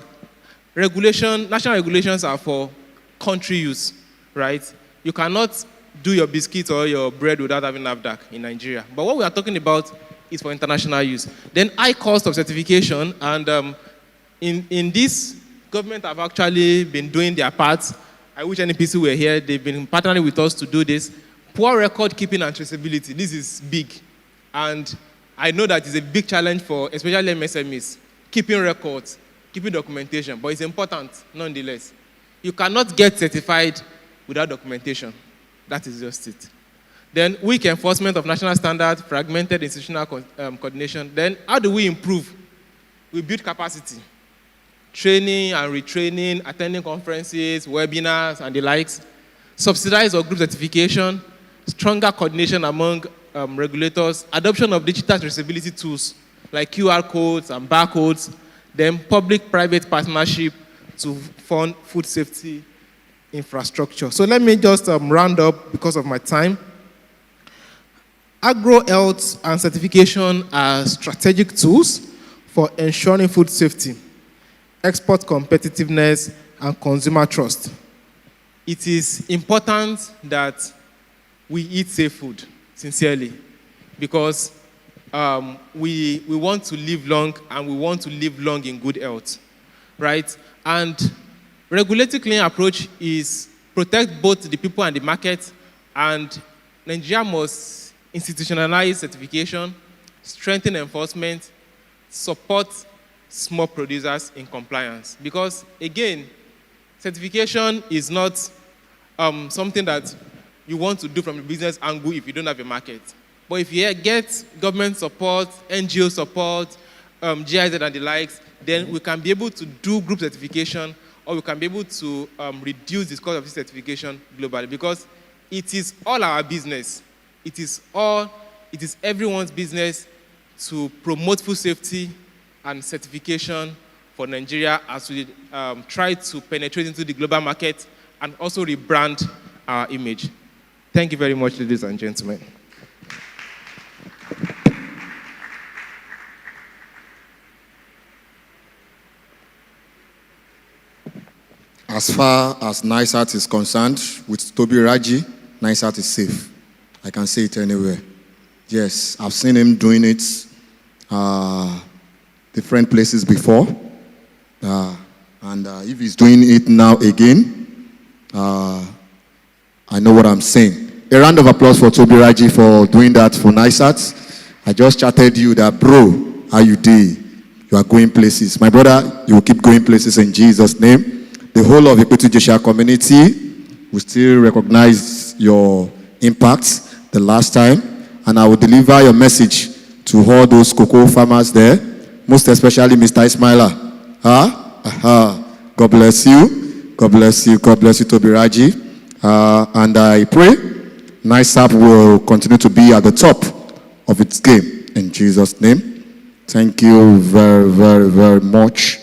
national regulations are for country use, right? You cannot do your biscuit or your bread without having NAFDAC in Nigeria. But what we are talking about is for international use. Then high cost of certification, and in this, government have actually been doing their part. I wish NPC were here. They've been partnering with us to do this. Poor record keeping and traceability. This is big. And I know that it's a big challenge for especially MSMEs. Keeping records, keeping documentation, but it's important nonetheless. You cannot get certified without documentation. That is just it. Then weak enforcement of national standards, fragmented institutional coordination. Then how do we improve? We build capacity. Training and retraining, attending conferences, webinars, and the likes. Subsidized or group certification, stronger coordination among regulators, adoption of digital traceability tools like QR codes and barcodes, then public-private partnership to fund food safety infrastructure. So let me just round up because of my time. Agro-Health and certification are strategic tools for ensuring food safety, export competitiveness, and consumer trust. It is important that we eat safe food, sincerely, because we want to live long, and we want to live long in good health, right? And regulatory clean approach is protect both the people and the market, and Nigeria must institutionalize certification, strengthen enforcement, support small producers in compliance. Because again, certification is not something that you want to do from a business angle if you don't have a market. But if you get government support, NGO support, GIZ and the likes, then we can be able to do group certification, or we can be able to reduce the cost of this certification globally, because it is all our business. It is everyone's business to promote food safety and certification for Nigeria as we try to penetrate into the global market and also rebrand our image. Thank you very much, ladies and gentlemen. As far as NISAT is concerned, with Toby Raji, NISAT is safe. I can say it anywhere. Yes, I've seen him doing it different places before. And if he's doing it now again, I know what I'm saying. A round of applause for Toby Raji for doing that for NISAT. I just chatted you that, bro, how you did? You are going places. My brother, you will keep going places in Jesus' name. The whole of the Jesha community will still recognize your impact the last time, and I will deliver your message to all those cocoa farmers there, most especially Mr. Ismaila. God bless you. God bless you. God bless you, Toby Raji. And I pray NISAP will continue to be at the top of its game in Jesus' name. Thank you very, very, very much.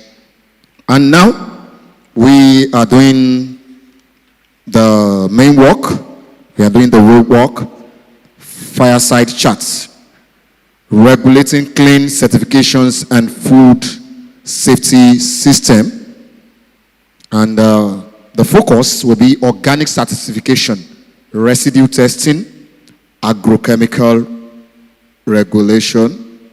And now, we are doing the main work. We are doing the road work. Fireside chats. Regulating clean certifications and food safety system. And the focus will be organic certification, residue testing, agrochemical regulation,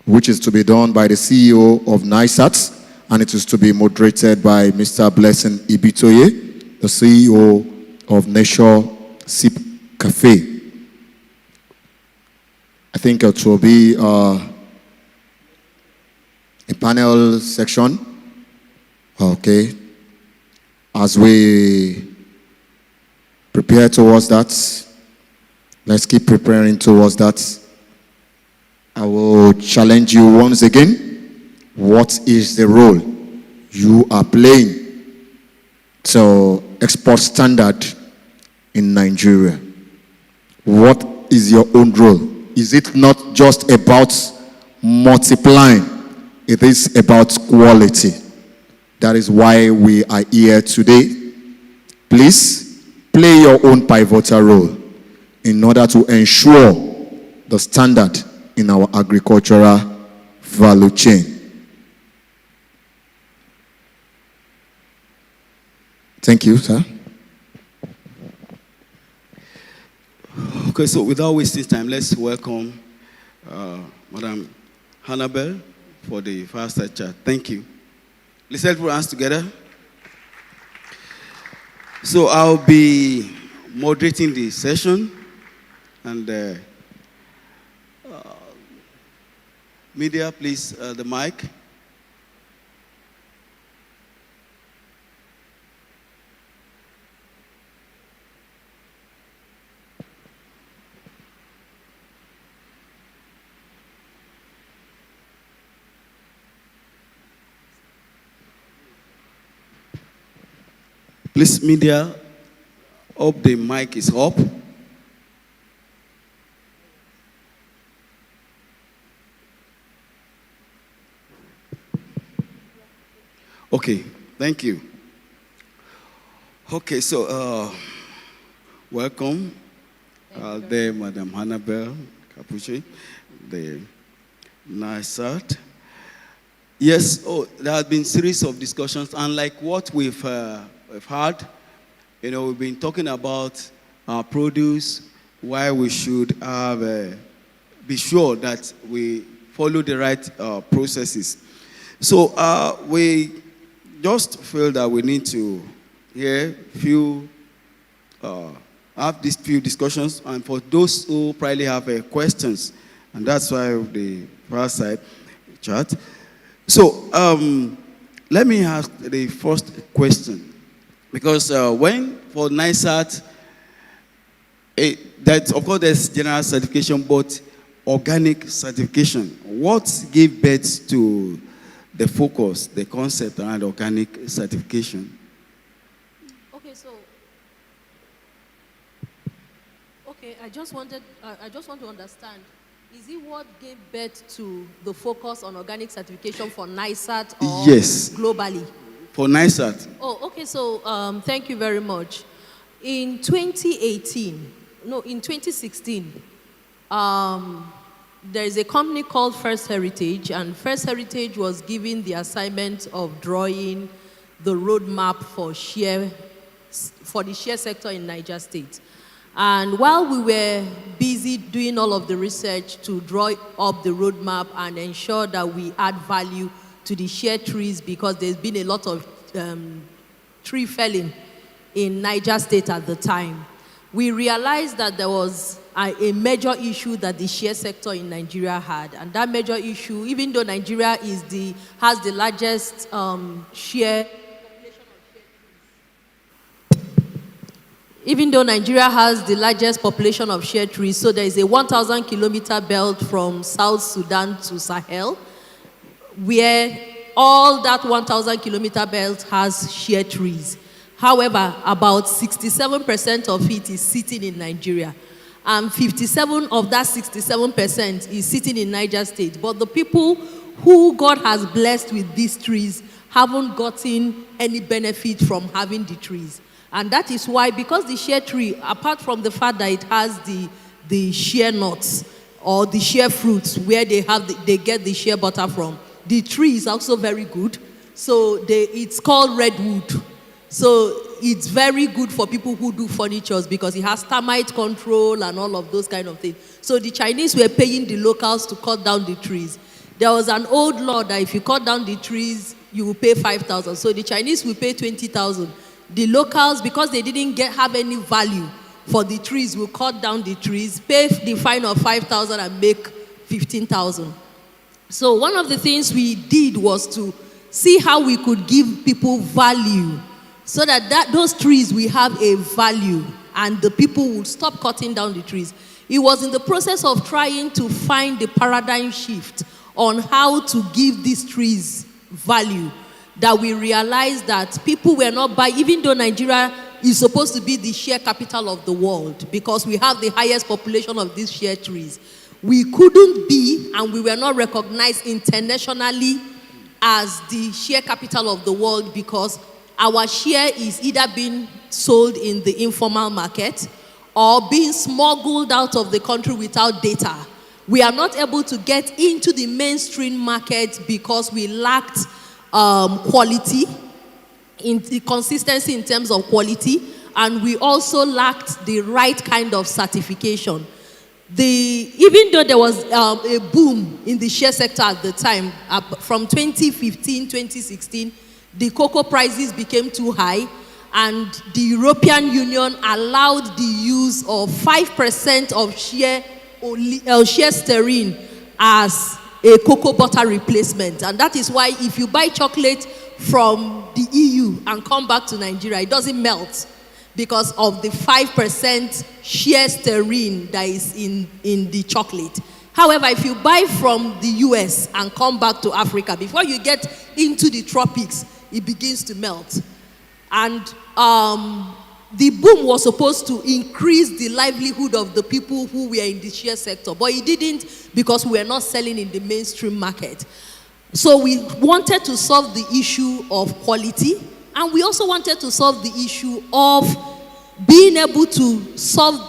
which is to be done by the CEO of NISAT. And it is to be moderated by Mr. Blessing Ibitoye, the CEO of Nature Sip Cafe. I think it will be a panel section. Okay. As we prepare towards that, let's keep preparing towards that. I will challenge you once again. What is the role you are playing to export standard in Nigeria? What is your own role? Is it not just about multiplying? It is about quality. That is why we are here today. Please play your own pivotal role in order to ensure the standard in our agricultural value chain. Thank you, sir. Okay, so without wasting time, let's welcome Madam Hannibal for the fireside chat. Thank you. Let's put our hands together. So I'll be moderating the session, and media, please, the mic. Please, media, hope the mic is up. Okay, thank you. Okay, so welcome there, Madam Hannibal Capucci, the NISAT. Yes, there have been series of discussions, and like what we've had, we've been talking about our produce, why we should have be sure that we follow the right processes. So we just feel that we need to have these few discussions, and for those who probably have questions, and that's why the first side chat. So let me ask the first question, because when for NISAT, that of course there's general certification, but organic certification, what gave birth to the focus, the concept around organic certification? I just want to understand, is it what gave birth to the focus on organic certification for NISAT or yes, globally? For NISAT. Oh, okay, so thank you very much. In 2016, there is a company called First Heritage, and First Heritage was given the assignment of drawing the roadmap for the share sector in Niger State. And while we were busy doing all of the research to draw up the roadmap and ensure that we add value to the share trees, because there's been a lot of tree felling in Niger State at the time, we realized that there was a major issue that the share sector in Nigeria had. And that major issue, even though Nigeria has the largest share, even though Nigeria has the largest population of share trees, so there is a 1,000-kilometer belt from South Sudan to Sahel, where all that 1,000-kilometer belt has share trees. However, about 67% of it is sitting in Nigeria, and 57 of that 67% is sitting in Niger State. But the people who God has blessed with these trees haven't gotten any benefit from having the trees. And that is why, because the share tree, apart from the fact that it has the share nuts or the share fruits where they get the share butter from, the tree is also very good. So it's called redwood. So it's very good for people who do furnitures because it has termite control and all of those kind of things. So the Chinese were paying the locals to cut down the trees. There was an old law that if you cut down the trees, you will pay 5,000. So the Chinese will pay 20,000. The locals, because they didn't have any value for the trees, will cut down the trees, pay the fine of 5,000 and make 15,000. So one of the things we did was to see how we could give people value so that those trees will have a value and the people would stop cutting down the trees. It was in the process of trying to find the paradigm shift on how to give these trees value that we realized that people were not buying, even though Nigeria is supposed to be the share capital of the world because we have the highest population of these share trees. We couldn't be, and we were not recognized internationally as the share capital of the world because our share is either being sold in the informal market or being smuggled out of the country without data. We are not able to get into the mainstream market because we lacked quality, consistency in terms of quality, and we also lacked the right kind of certification. Even though there was a boom in the share sector at the time, from 2015, 2016, the cocoa prices became too high, and the European Union allowed the use of 5% of share stearine as a cocoa butter replacement. And that is why if you buy chocolate from the EU and come back to Nigeria, it doesn't melt because of the 5% share stearine that is in the chocolate. However, if you buy from the US and come back to Africa, before you get into the tropics, it begins to melt. And the boom was supposed to increase the livelihood of the people who were in the shea sector, but it didn't, because we were not selling in the mainstream market. So we wanted to solve the issue of quality, and we also wanted to solve the issue of being able to solve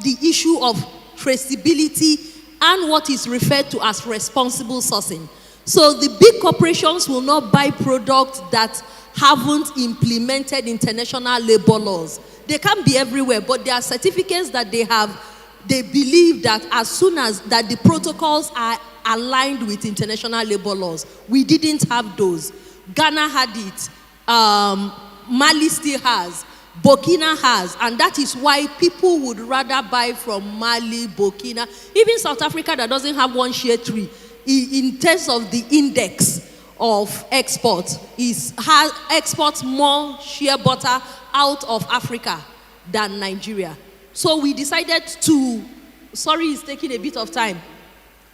the issue of traceability and what is referred to as responsible sourcing. So the big corporations will not buy products that haven't implemented international labor laws. They can be everywhere, but there are certificates that they have. They believe that as soon as that the protocols are aligned with international labor laws. We didn't have those. Ghana had it. Mali still has. Burkina has. And that is why people would rather buy from Mali, Burkina, even South Africa that doesn't have one shea tree. In terms of the index of export, exports more shea butter out of Africa than Nigeria. So we decided to, sorry, it's taking a bit of time.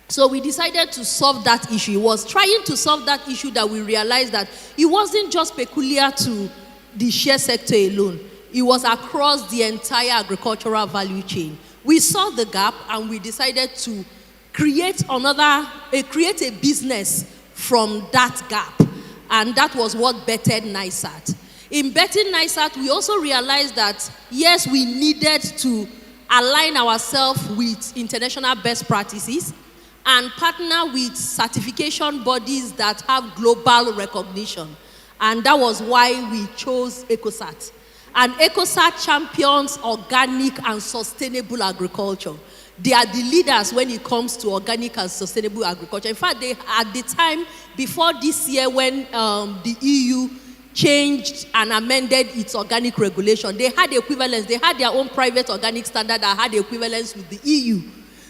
So we decided to solve that issue. It was trying to solve that issue that we realized that it wasn't just peculiar to the shea sector alone. It was across the entire agricultural value chain. We saw the gap and we decided to create a business from that gap. And that was what bettered NISAT. In betting NISAT, we also realized that, yes, we needed to align ourselves with international best practices and partner with certification bodies that have global recognition. And that was why we chose ECOSAT. And ECOSAT champions organic and sustainable agriculture. They are the leaders when it comes to organic and sustainable agriculture. In fact, they, at the time before this year when the EU changed and amended its organic regulation, they had equivalence. They had their own private organic standard that had equivalence with the EU.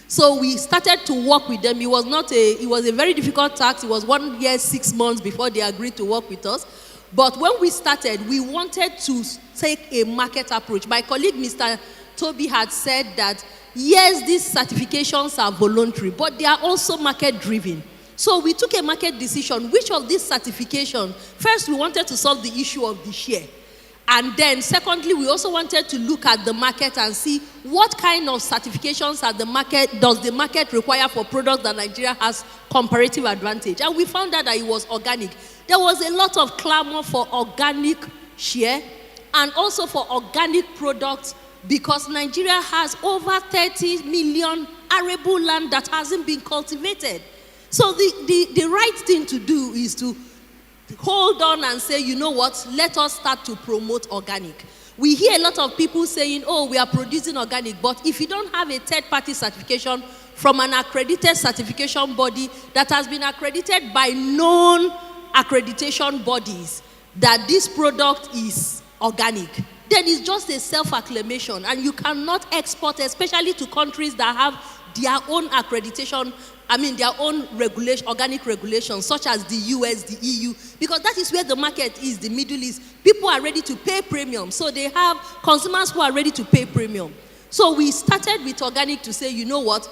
So we started to work with them. It was a very difficult task. It was 1 year, 6 months before they agreed to work with us. But when we started, we wanted to take a market approach. My colleague, Mr. Toby, had said that, yes, these certifications are voluntary, but they are also market-driven. So we took a market decision. Which of these certifications? First, we wanted to solve the issue of the share. And then, secondly, we also wanted to look at the market and see what kind of certifications does the market require for products that Nigeria has comparative advantage. And we found out that it was organic. There was a lot of clamor for organic share and also for organic products because Nigeria has over 30 million arable land that hasn't been cultivated. So the right thing to do is to hold on and say, you know what, let us start to promote organic. We hear a lot of people saying, oh, we are producing organic, but if you don't have a third-party certification from an accredited certification body that has been accredited by known accreditation bodies that this product is organic, then it's just a self-acclamation, and you cannot export, especially to countries that have their own accreditation, their own regulation, organic regulations, such as the US, the EU, because that is where the market is, the Middle East. People are ready to pay premium, so they have consumers who are ready to pay premium. So we started with organic to say, you know what,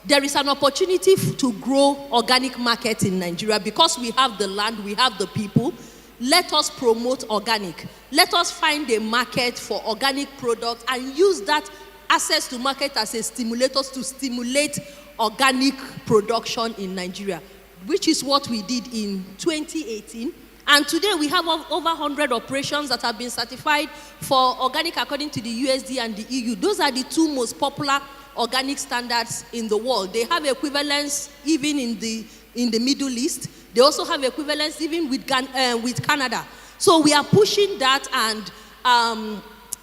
there is an opportunity to grow organic market in Nigeria because we have the land, we have the people. Let us promote organic. Let us find a market for organic products and use that access to market as a stimulator to stimulate organic production in Nigeria, which is what we did in 2018. And today we have over 100 operations that have been certified for organic according to the USD and the EU. Those are the two most popular organic standards in the world. They have equivalence even in the Middle East. They also have equivalence even with Canada. So we are pushing that, and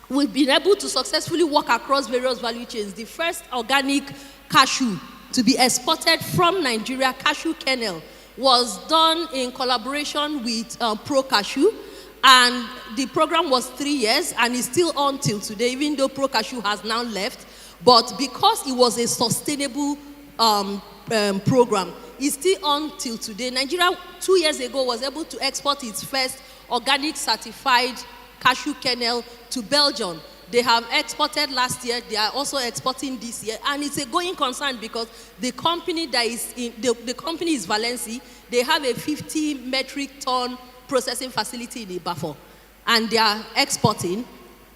we've been able to successfully work across various value chains. The first organic cashew to be exported from Nigeria, cashew kernel, was done in collaboration with Pro Cashew, and the program was 3 years and is still on till today, even though Pro Cashew has now left. But because it was a sustainable program, it's still on till today. Nigeria 2 years ago was able to export its first organic certified cashew kernel to Belgium. They have exported last year. They are also exporting this year, and it's a going concern because the company that is the company is Valency. They have a 50 metric ton processing facility in Ibafo, and they are exporting.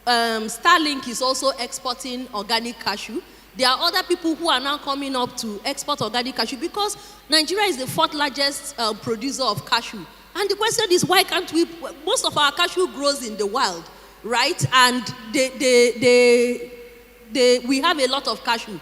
Starlink is also exporting organic cashew. There are other people who are now coming up to export organic cashew because Nigeria is the 4th largest producer of cashew. And the question is, why can't we? Most of our cashew grows in the wild, right? And we have a lot of cashew.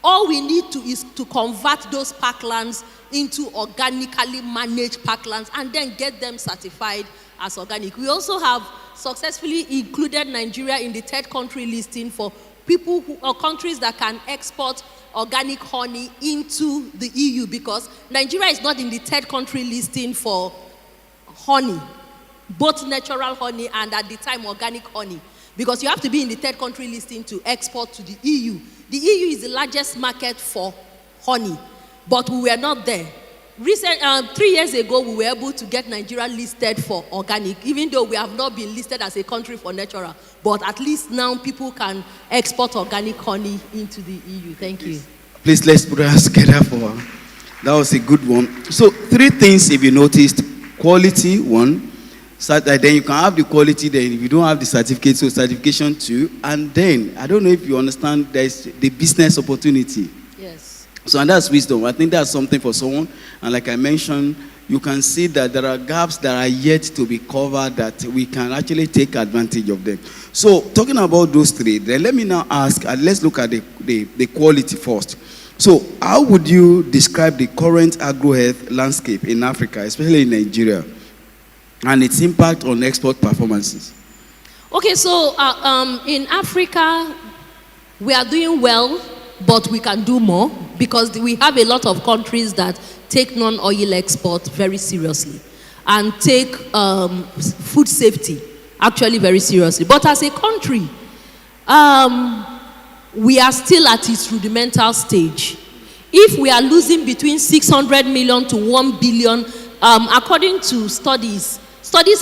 All we need to is to convert those parklands into organically managed parklands and then get them certified as organic. We also have successfully included Nigeria in the 3rd country listing for people or countries that can export organic honey into the EU, because Nigeria is not in the 3rd country listing for honey, both natural honey and at the time organic honey, because you have to be in the 3rd country listing to export to the EU. The EU is the largest market for honey, but we were not there. 3 years ago, we were able to get Nigeria listed for organic, even though we have not been listed as a country for natural. But at least now people can export organic honey into the EU. Thank you. Please, let's put our hands together for that. Was a good one. So 3 things, if you noticed: quality, 1. Then you can have the quality. Then if you don't have the certificate, so certification 2. And then I don't know if you understand, there's the business opportunity. Yes. So, and that's wisdom. I think that's something for someone. And like I mentioned, you can see that there are gaps that are yet to be covered that we can actually take advantage of them. So, talking about those 3, then let me now ask, and let's look at the quality first. So, how would you describe the current agro-health landscape in Africa, especially in Nigeria, and its impact on export performances? Okay, so in Africa, we are doing well, but we can do more because we have a lot of countries that take non-oil export very seriously and take food safety actually very seriously. But as a country, we are still at its rudimental stage. If we are losing between 600 million to 1 billion, according to studies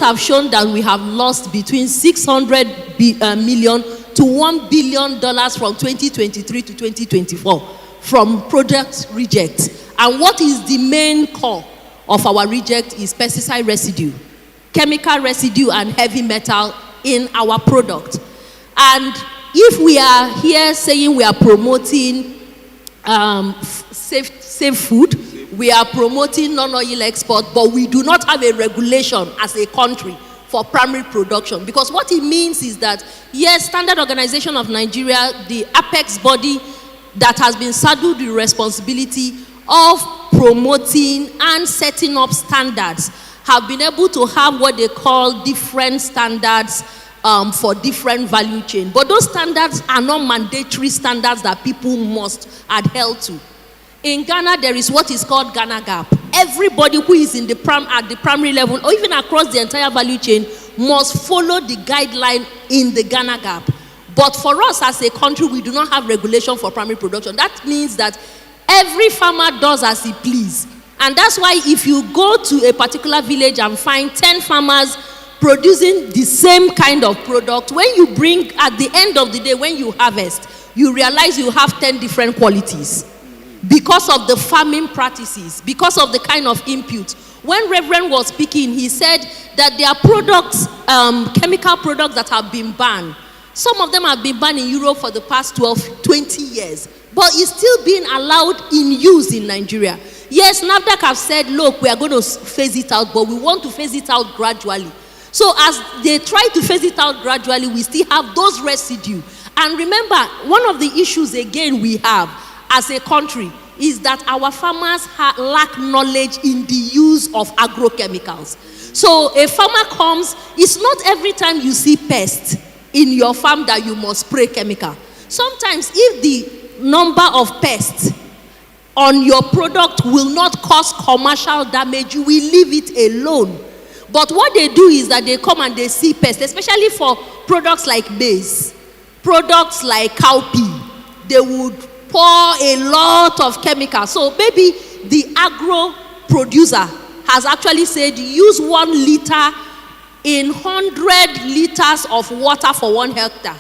have shown that we have lost between 600 million to $1 billion from 2023 to 2024 from product reject. And what is the main core of our reject is pesticide residue, chemical residue, and heavy metal in our product. And if we are here saying we are promoting safe food, we are promoting non-oil export, but we do not have a regulation as a country for primary production. Because what it means is that, yes, Standard Organization of Nigeria, the apex body that has been saddled the responsibility of promoting and setting up standards, have been able to have what they call different standards for different value chain. But those standards are not mandatory standards that people must adhere to. In Ghana, there is what is called Ghana Gap. Everybody who is in at the primary level, or even across the entire value chain, must follow the guideline in the Ghana Gap. But for us as a country, we do not have regulation for primary production. That means that every farmer does as he please. And that's why if you go to a particular village and find 10 farmers producing the same kind of product, when you bring, at the end of the day, when you harvest, you realize you have 10 different qualities. Because of the farming practices, because of the kind of input. When Reverend was speaking, he said that there are products, chemical products that have been banned. Some of them have been banned in Europe for the past 20 years, but it's still being allowed in use in Nigeria. Yes, NAFDAC have said, look, we are going to phase it out, but we want to phase it out gradually. So as they try to phase it out gradually, we still have those residue. And remember, one of the issues again we have as a country is that our farmers lack knowledge in the use of agrochemicals. So a farmer comes, it's not every time you see pests in your farm that you must spray chemical. Sometimes if the number of pests on your product will not cause commercial damage, you will leave it alone. But what they do is that they come and they see pests, especially for products like maize, products like cowpea, they would pour a lot of chemicals. So maybe the agro producer has actually said use 1 liter in 100 liters of water for 1 hectare.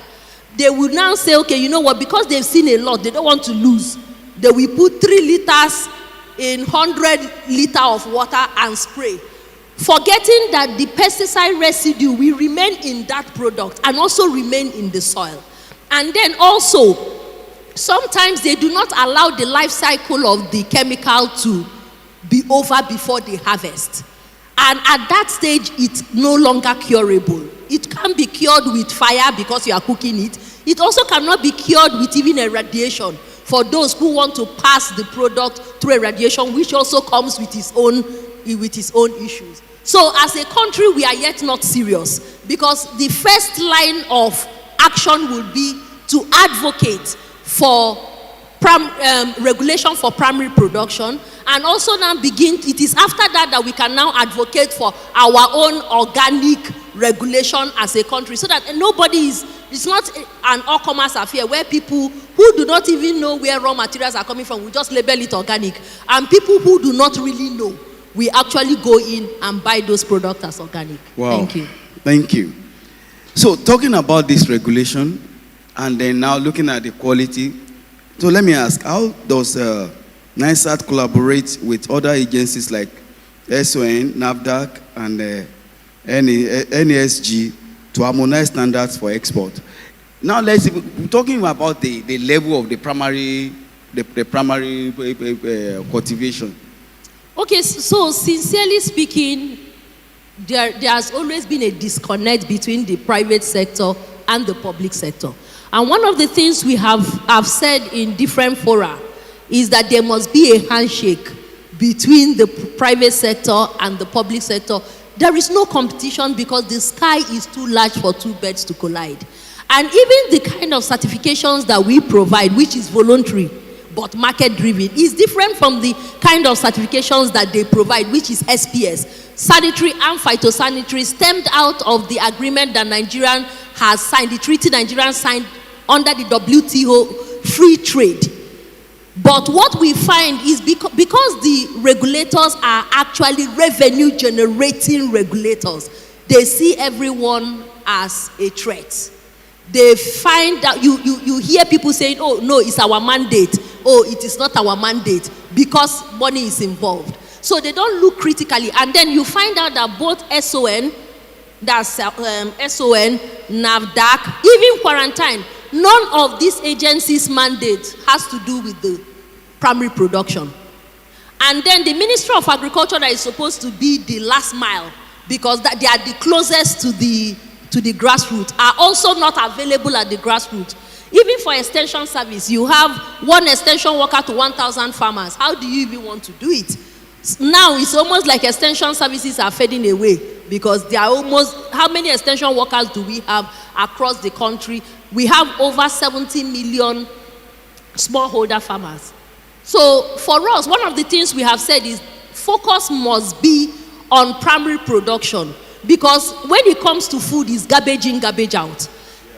They will now say, okay, you know what, because they've seen a lot, they don't want to lose. They will put 3 liters in 100 liters of water and spray. forgetting that the pesticide residue will remain in that product and also remain in the soil. And then also, sometimes they do not allow the life cycle of the chemical to be over before they harvest. And at that stage, it's no longer curable. It can be cured with fire because you are cooking it. It also cannot be cured with even a radiation for those who want to pass the product through a radiation, which also comes with its own issues. So as a country, we are yet not serious, because the first line of action will be to advocate for regulation for primary production, and also now it is after that we can now advocate for our own organic regulation as a country, so that it's not an all-commerce affair where people who do not even know where raw materials are coming from, we just label it organic, and people who do not really know, we actually go in and buy those products as organic. Wow. Thank you. Thank you. So talking about this regulation, and then now looking at the quality, so let me ask, how does NISAT collaborate with other agencies like SON, NAFDAC, and NASG to harmonize standards for export? Now let's talking about the level of the primary cultivation. Okay, so sincerely speaking, there has always been a disconnect between the private sector and the public sector. And one of the things we have said in different fora is that there must be a handshake between the private sector and the public sector. There is no competition because the sky is too large for two birds to collide. And even the kind of certifications that we provide, which is voluntary but market driven, is different from the kind of certifications that they provide, which is SPS, sanitary and phytosanitary, stemmed out of the agreement that Nigeria has signed, the treaty Nigeria signed under the WTO free trade. But what we find is because the regulators are actually revenue generating regulators, they see everyone as a threat. They find that you hear people saying, oh no, it's our mandate. Oh, it is not our mandate, because money is involved. So they don't look critically. And then you find out that both SON, NAFDAC, even quarantine, none of these agencies' mandate has to do with the primary production. And then the Ministry of Agriculture, that is supposed to be the last mile, because they are the closest to the grassroots, are also not available at the grassroots. Even for extension service, you have one extension worker to 1,000 farmers. How do you even want to do it? Now it's almost like extension services are fading away, because they are almost, how many extension workers do we have across the country? We have over 70 million smallholder farmers. So for us, one of the things we have said is focus must be on primary production, because when it comes to food, it's garbage in, garbage out.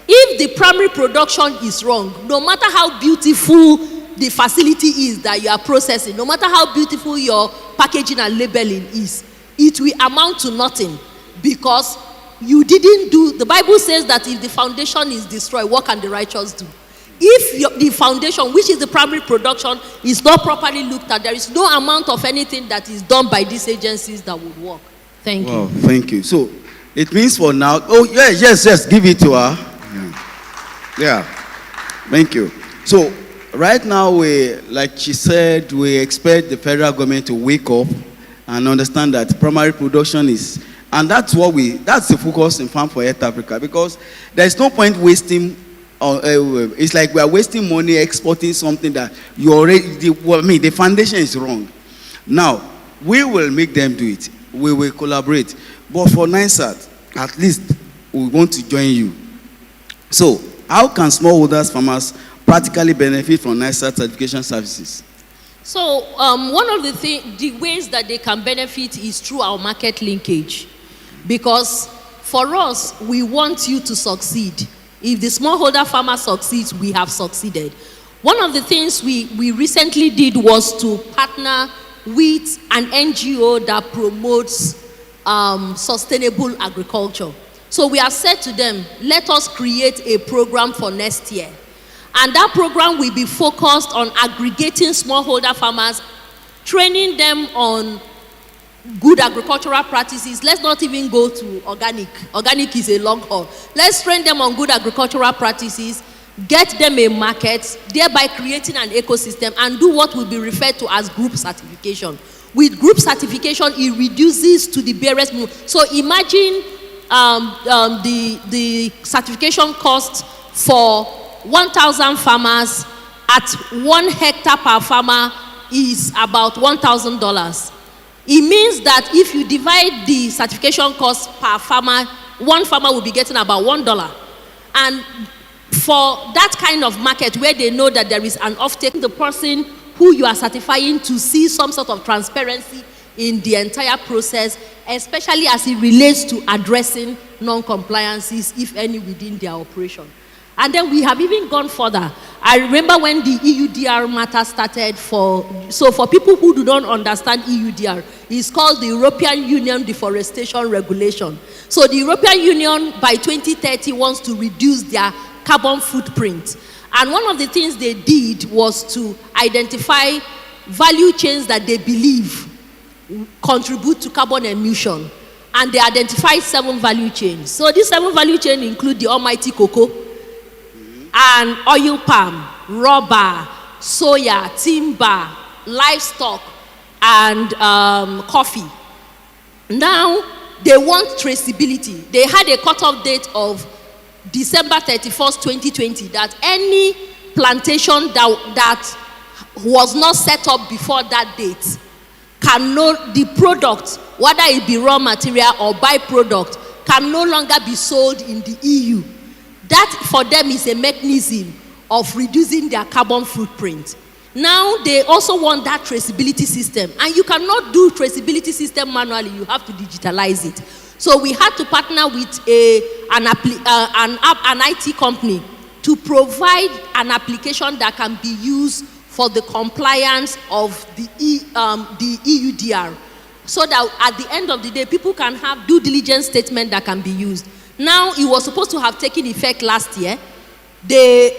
If the primary production is wrong, no matter how beautiful the facility is that you are processing, no matter how beautiful your packaging and labeling is, it will amount to nothing, because you didn't do, the Bible says that if the foundation is destroyed, what can the righteous do? If the foundation, which is the primary production, is not properly looked at, there is no amount of anything that is done by these agencies that would work. Thank you. Thank you. So it means for now, yes, give it to her. Yeah. Thank you. So right now, like she said, we expect the federal government to wake up and understand that primary production is, and that's the focus in Farm for Earth Africa, because there's no point wasting. It's like we are wasting money exporting something that the foundation is wrong. Now we will make them do it. We will collaborate. But for NISAT, at least we want to join you. So how can smallholders farmers practically benefit from NISAT certification services? So one of the ways that they can benefit is through our market linkage, because for us, we want you to succeed. If the smallholder farmer succeeds, we have succeeded. One of the things we recently did was to partner with an NGO that promotes sustainable agriculture. So we have said to them, let us create a program for next year. And that program will be focused on aggregating smallholder farmers, training them on good agricultural practices. Let's not even go to organic. Organic is a long haul. Let's train them on good agricultural practices, get them a market, thereby creating an ecosystem, and do what will be referred to as group certification. With group certification, it reduces to the barest minimum. So imagine the certification cost for 1,000 farmers at 1 hectare per farmer is about $1,000. It means that if you divide the certification cost per farmer, one farmer will be getting about $1. And for that kind of market where they know that there is an offtake, the person who you are certifying to see some sort of transparency in the entire process, especially as it relates to addressing non-compliances, if any, within their operation. And then we have even gone further. I remember when the EUDR matter started for people who do not understand EUDR, it's called the European Union Deforestation Regulation. So the European Union by 2030 wants to reduce their carbon footprint. And one of the things they did was to identify value chains that they believe contribute to carbon emission. And they identified 7 value chains. So these 7 value chains include the almighty cocoa, and oil palm, rubber, soya, timber, livestock, and coffee. Now, they want traceability. They had a cutoff date of December 31st, 2020, that any plantation that was not set up before that date the product, whether it be raw material or byproduct, can no longer be sold in the EU. That for them is a mechanism of reducing their carbon footprint. Now they also want that traceability system, and you cannot do traceability system manually. You have to digitalize it. So we had to partner with an IT company to provide an application that can be used for the compliance of the EUDR, so that at the end of the day, people can have due diligence statement that can be used. Now, it was supposed to have taken effect last year.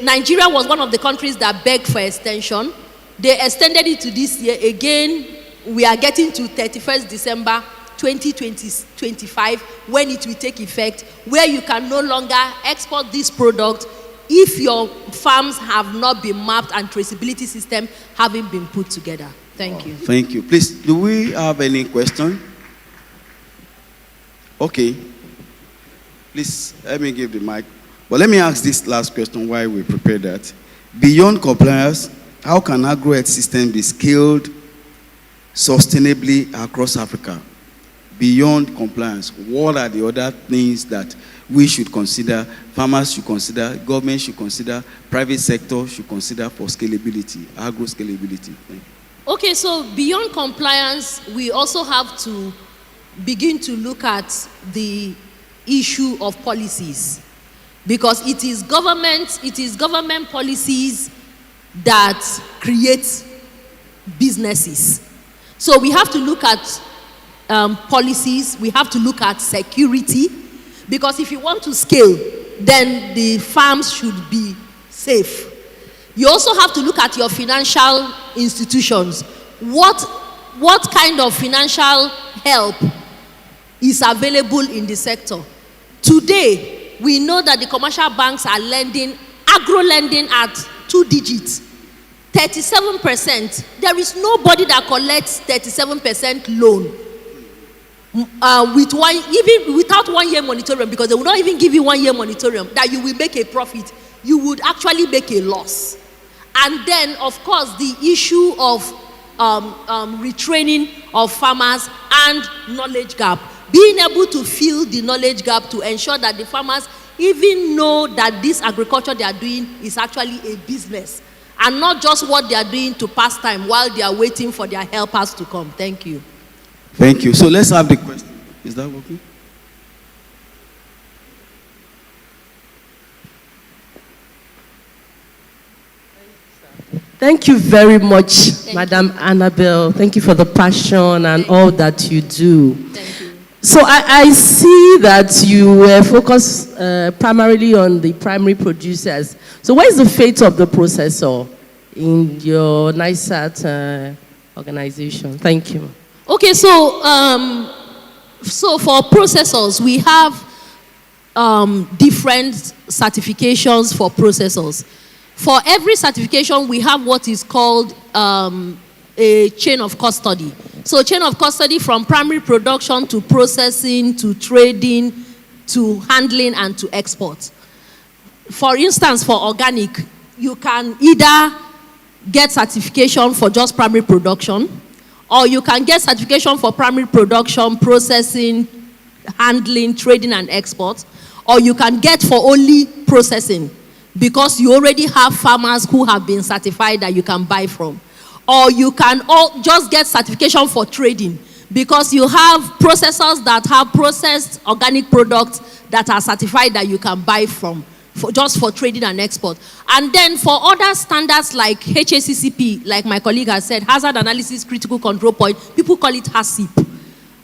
Nigeria was one of the countries that begged for extension. They extended it to this year. Again, we are getting to 31st December 2025 when it will take effect, where you can no longer export this product if your farms have not been mapped and traceability system haven't been put together. Thank you. Thank you. Please, do we have any question? Okay. Please, let me give the mic. But let me ask this last question while we prepare that. Beyond compliance, how can agro-health system be scaled sustainably across Africa? Beyond compliance, what are the other things that we should consider, farmers should consider, government should consider, private sector should consider for scalability, agro-scalability? Okay, so beyond compliance, we also have to begin to look at the issue of policies, because it is government policies that create businesses. So we have to look at policies, we have to look at security, because if you want to scale, then the farms should be safe. You also have to look at your financial institutions. What kind of financial help is available in the sector? Today, we know that the commercial banks are lending, agro-lending at 2 digits, 37%. There is nobody that collects 37% loan without 1 year moratorium, because they will not even give you 1 year moratorium that you will make a profit. You would actually make a loss. And then, of course, the issue of retraining of farmers and knowledge gap. Being able to fill the knowledge gap to ensure that the farmers even know that this agriculture they are doing is actually a business, and not just what they are doing to pass time while they are waiting for their helpers to come. Thank you. Thank you. So let's have the question. Is that working? Thank you very much, Madam Annabelle. Thank you for the passion and all that you do. Thank you. So I see that you were focused primarily on the primary producers. So what is the fate of the processor in your NISAT organization? Thank you. Okay, so for processors, we have different certifications for processors. For every certification, we have what is called a chain of custody. So chain of custody from primary production to processing to trading to handling and to export. For instance, for organic, you can either get certification for just primary production, or you can get certification for primary production, processing, handling, trading, and export, or you can get for only processing because you already have farmers who have been certified that you can buy from. Or you can just get certification for trading because you have processors that have processed organic products that are certified that you can buy from, just for trading and export. And then for other standards like HACCP, like my colleague has said, Hazard Analysis Critical Control Point, people call it HACCP.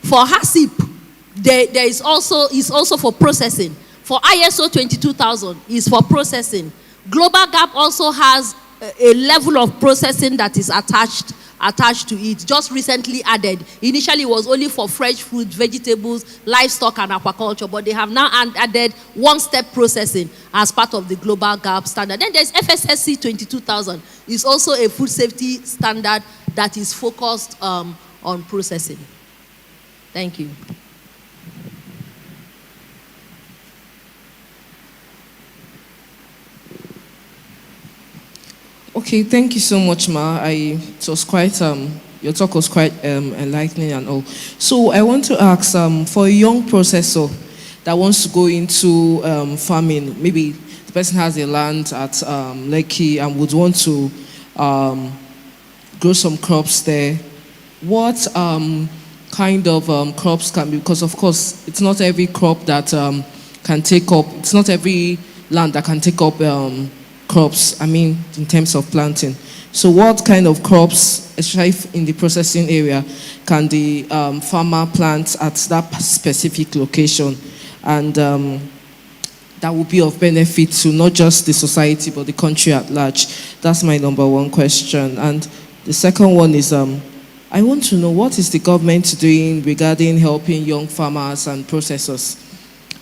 For HACCP, there is also for processing. For ISO 22000 is for processing. Global Gap also has a level of processing that is attached to it, just recently added. Initially, it was only for fresh food, vegetables, livestock, and aquaculture, but they have now added one-step processing as part of the Global Gap standard. Then there's FSSC 22000. It's also a food safety standard that is focused on processing. Thank you. Okay, thank you so much, Ma. It was quite, your talk was quite enlightening and all. So I want to ask, for a young processor that wants to go into farming, maybe the person has a land at Lekki and would want to grow some crops there, what kind of crops can be, because of course, it's not every crop that can take up, it's not every land that can take up crops, I mean, in terms of planting. So what kind of crops, especially in the processing area, can the farmer plant at that specific location? And that will be of benefit to not just the society, but the country at large. That's my number one question. And the second one is, I want to know, what is the government doing regarding helping young farmers and processors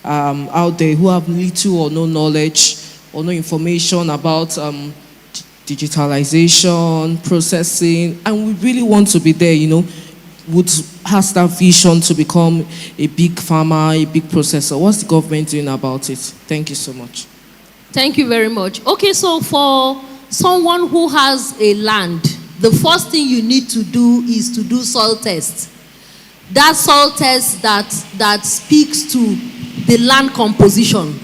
out there who have little or no knowledge or no information about digitalization, processing, and we really want to be there, has that vision to become a big farmer, a big processor. What's the government doing about it? Thank you so much. Thank you very much. Okay, so for someone who has a land, the first thing you need to do is to do soil tests. That soil test that speaks to the land composition,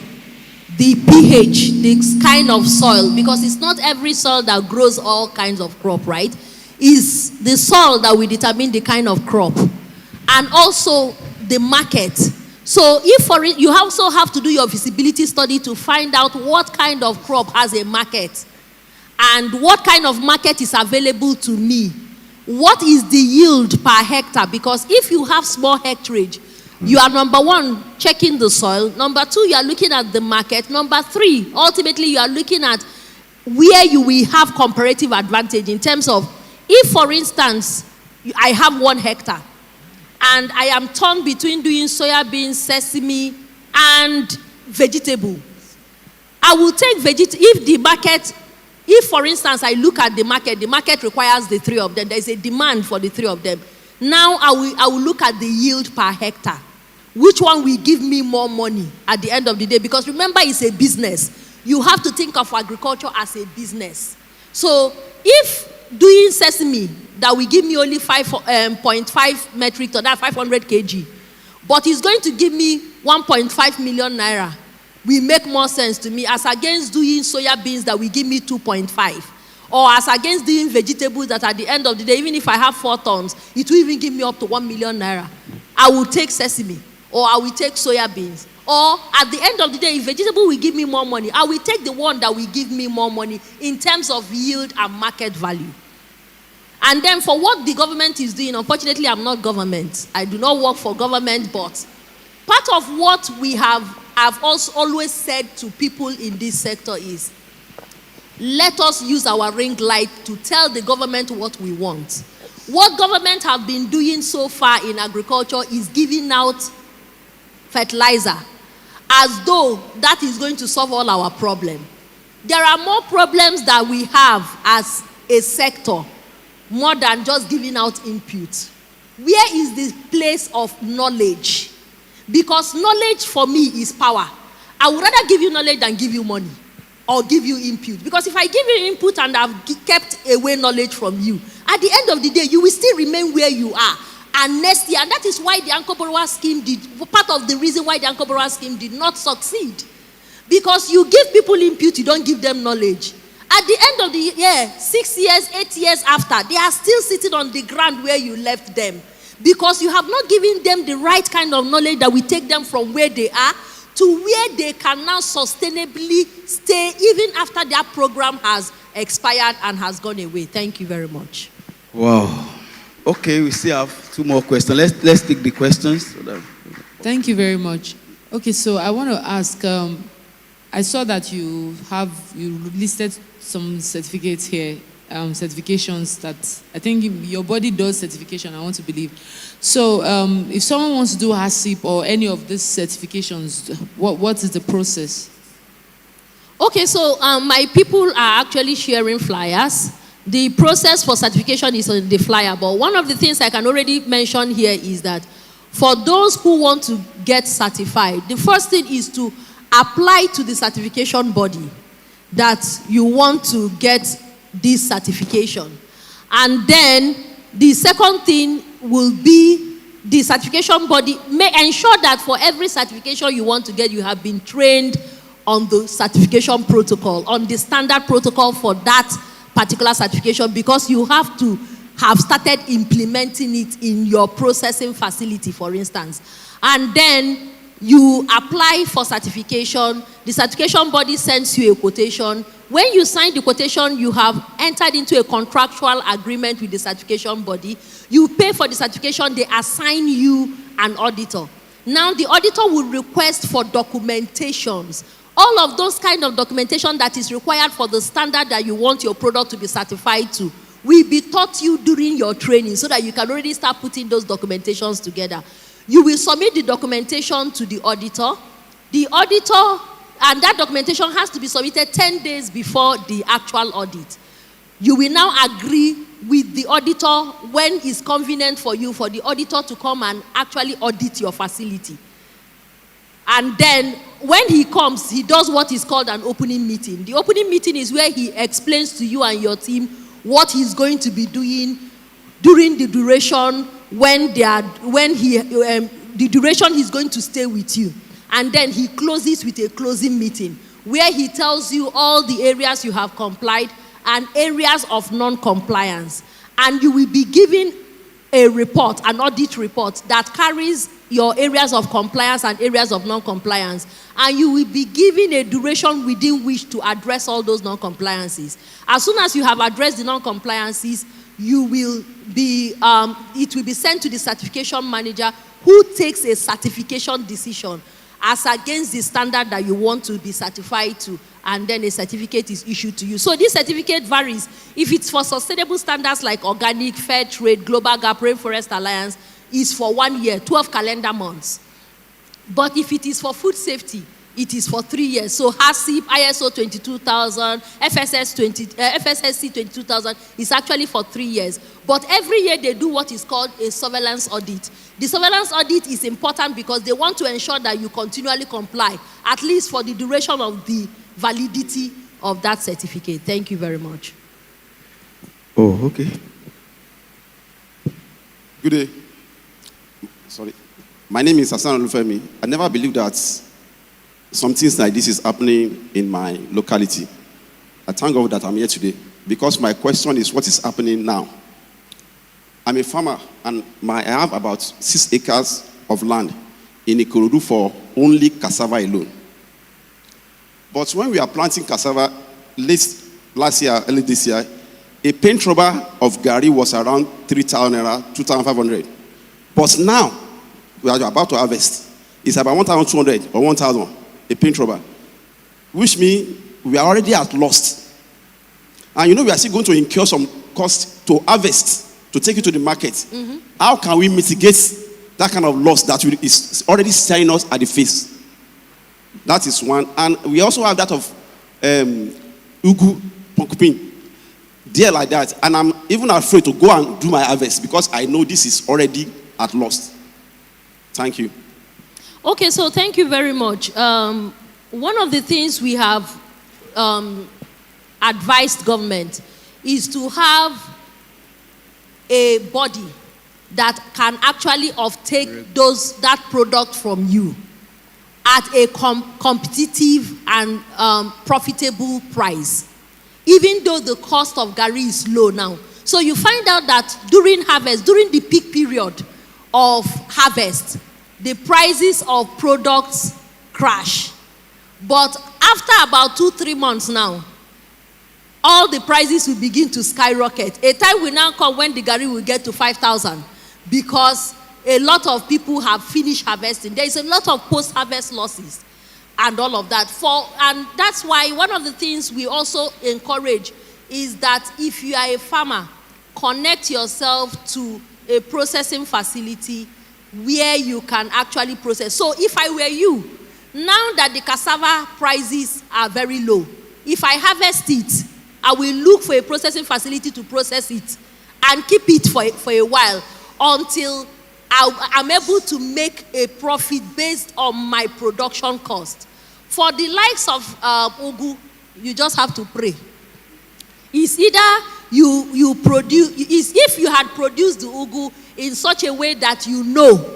the pH, the kind of soil, because it's not every soil that grows all kinds of crop, right? It's the soil that will determine the kind of crop. And also the market. So if you also have to do your feasibility study to find out what kind of crop has a market and what kind of market is available to me. What is the yield per hectare? Because if you have small hectarage, you are, number one, checking the soil. Number two, you are looking at the market. Number three, ultimately, you are looking at where you will have comparative advantage in terms of, if, for instance, I have 1 hectare and I am torn between doing soya beans, sesame, and vegetable. I will take if the market, if, for instance, I look at the market requires the 3 of them. There is a demand for the 3 of them. Now I will look at the yield per hectare. Which one will give me more money at the end of the day? Because remember, it's a business. You have to think of agriculture as a business. So if doing sesame, that will give me only 5.5 metric ton, that's 500 kg, but it's going to give me 1.5 million naira, will make more sense to me as against doing soya beans that will give me 2.5. Or as against doing vegetables that at the end of the day, even if I have 4 tons, it will even give me up to 1 million naira. I will take sesame, or I will take soya beans. Or at the end of the day, if vegetable will give me more money, I will take the one that will give me more money in terms of yield and market value. And then for what the government is doing, unfortunately, I'm not government. I do not work for government, but part of what we have also always said to people in this sector is, let us use our ring light to tell the government what we want. What government have been doing so far in agriculture is giving out fertilizer as though that is going to solve all our problems. There are more problems that we have as a sector, more than just giving out input. Where is the place of knowledge? Because knowledge for me is power. I would rather give you knowledge than give you money or give you input. Because if I give you input and I've kept away knowledge from you, at the end of the day, you will still remain where you are. And next year, and that is why the Anchor Borrower Scheme part of the reason why the Anchor Borrower Scheme did not succeed. Because you give people input, you don't give them knowledge. At the end of the year, 6 years, 8 years after, they are still sitting on the ground where you left them. Because you have not given them the right kind of knowledge that will take them from where they are to where they can now sustainably stay even after their program has expired and has gone away. Thank you very much. Wow. Okay, we still have 2 more questions. Let's take the questions. Thank you very much. Okay, so I want to ask, I saw that you listed some certificates here, certifications that I think your body does certification, I want to believe. So if someone wants to do HACCP or any of these certifications, what is the process? Okay, so my people are actually sharing flyers. The process for certification is on the flyer, but one of the things I can already mention here is that for those who want to get certified, the first thing is to apply to the certification body that you want to get this certification. And then the second thing will be the certification body may ensure that for every certification you want to get, you have been trained on the certification protocol, on the standard protocol for that particular certification, because you have to have started implementing it in your processing facility, for instance. And then you apply for certification. The certification body sends you a quotation. When you sign the quotation, you have entered into a contractual agreement with the certification body. You pay for the certification, they assign you an auditor. Now the auditor will request for documentations. All of those kind of documentation that is required for the standard that you want your product to be certified to will be taught you during your training so that you can already start putting those documentations together. You will submit the documentation to the auditor. The auditor, and that documentation has to be submitted 10 days before the actual audit. You will now agree with the auditor when it's convenient for you for the auditor to come and actually audit your facility. And then when he comes, he does what is called an opening meeting. The opening meeting is where he explains to you and your team what he's going to be doing during the duration the duration he's going to stay with you. And then he closes with a closing meeting where he tells you all the areas you have complied and areas of non-compliance. And you will be given a report, an audit report that carries your areas of compliance and areas of non-compliance. And you will be given a duration within which to address all those non-compliances. As soon as you have addressed the non-compliances, you will be, it will be sent to the certification manager who takes a certification decision as against the standard that you want to be certified to, and then a certificate is issued to you. So this certificate varies. If it's for sustainable standards like organic, fair trade, global gap, rainforest alliance, is for 1 year, 12 calendar months. But if it is for food safety, it is for 3 years. So HACCP, ISO 22000, FSSC 22000 is actually for 3 years. But every year they do what is called a surveillance audit. The surveillance audit is important because they want to ensure that you continually comply, at least for the duration of the validity of that certificate. Thank you very much. Oh, okay. Good day. Sorry. My name is Hassan Olufemi. I never believed that some things like this is happening in my locality. I thank God that I'm here today because my question is what is happening now. I'm a farmer and I have about 6 acres of land in Ikorodu for only cassava alone. But when we are planting cassava last year, early this year, a paint rubber of Gary was around 3,000 naira, 2,500. But now, we are about to harvest. It's about 1,200 or 1,000, a paint rubber. Which means we are already at loss. And you know we are still going to incur some cost to harvest to take it to the market. How can we mitigate that kind of loss that is already staring us at the face? That is one. And we also have that of ugu, pumpkin, there like that. And I'm even afraid to go and do my harvest because I know this is already at loss. Thank you. Okay, so thank you very much. One of the things we have advised government is to have a body that can actually offtake that product from you at a competitive and profitable price, even though the cost of Gary is low now. So you find out that during harvest, during the peak period of harvest, the prices of products crash. But after about 2-3 months now, all the prices will begin to skyrocket. A time will now come when the Gary will get to 5,000 because a lot of people have finished harvesting. There is a lot of post-harvest losses and all of that. And that's why one of the things we also encourage is that if you are a farmer, connect yourself to a processing facility where you can actually process. So if I were you, now that the cassava prices are very low, if I harvest it, I will look for a processing facility to process it and keep it for a while until I'm able to make a profit based on my production cost. For the likes of ugu, you just have to pray. It's either you produce, if you had produced the ugu in such a way that you know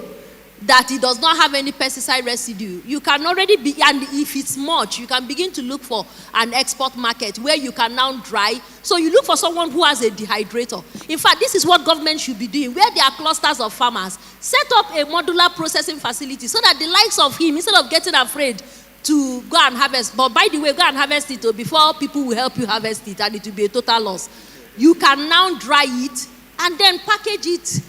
that it does not have any pesticide residue, you can already be, and if it's much, you can begin to look for an export market where you can now dry. So you look for someone who has a dehydrator. In fact, this is what government should be doing. Where there are clusters of farmers, set up a modular processing facility so that the likes of him, instead of getting afraid to go and harvest, but by the way, go and harvest it before people will help you harvest it and it will be a total loss. You can now dry it and then package it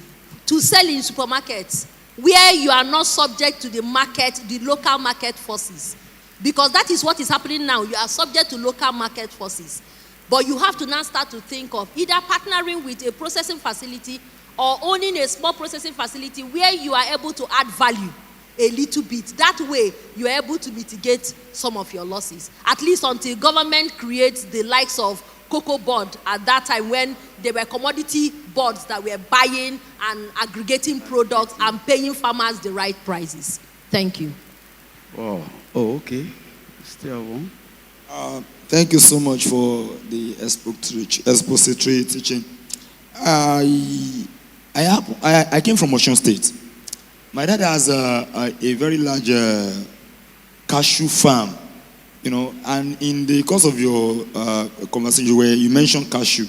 to sell in supermarkets, where you are not subject to the market, the local market forces. Because that is what is happening now. You are subject to local market forces. But you have to now start to think of either partnering with a processing facility or owning a small processing facility where you are able to add value a little bit. That way, you are able to mitigate some of your losses. At least until government creates the likes of cocoa board at that time, when there were commodity boards that were buying and aggregating products and paying farmers the right prices. Thank you. Wow. Oh, okay. Still one. Thank you so much for the expository teaching. I came from Osun State. My dad has a very large cashew farm. You know, and in the course of your conversation where you mentioned cashew,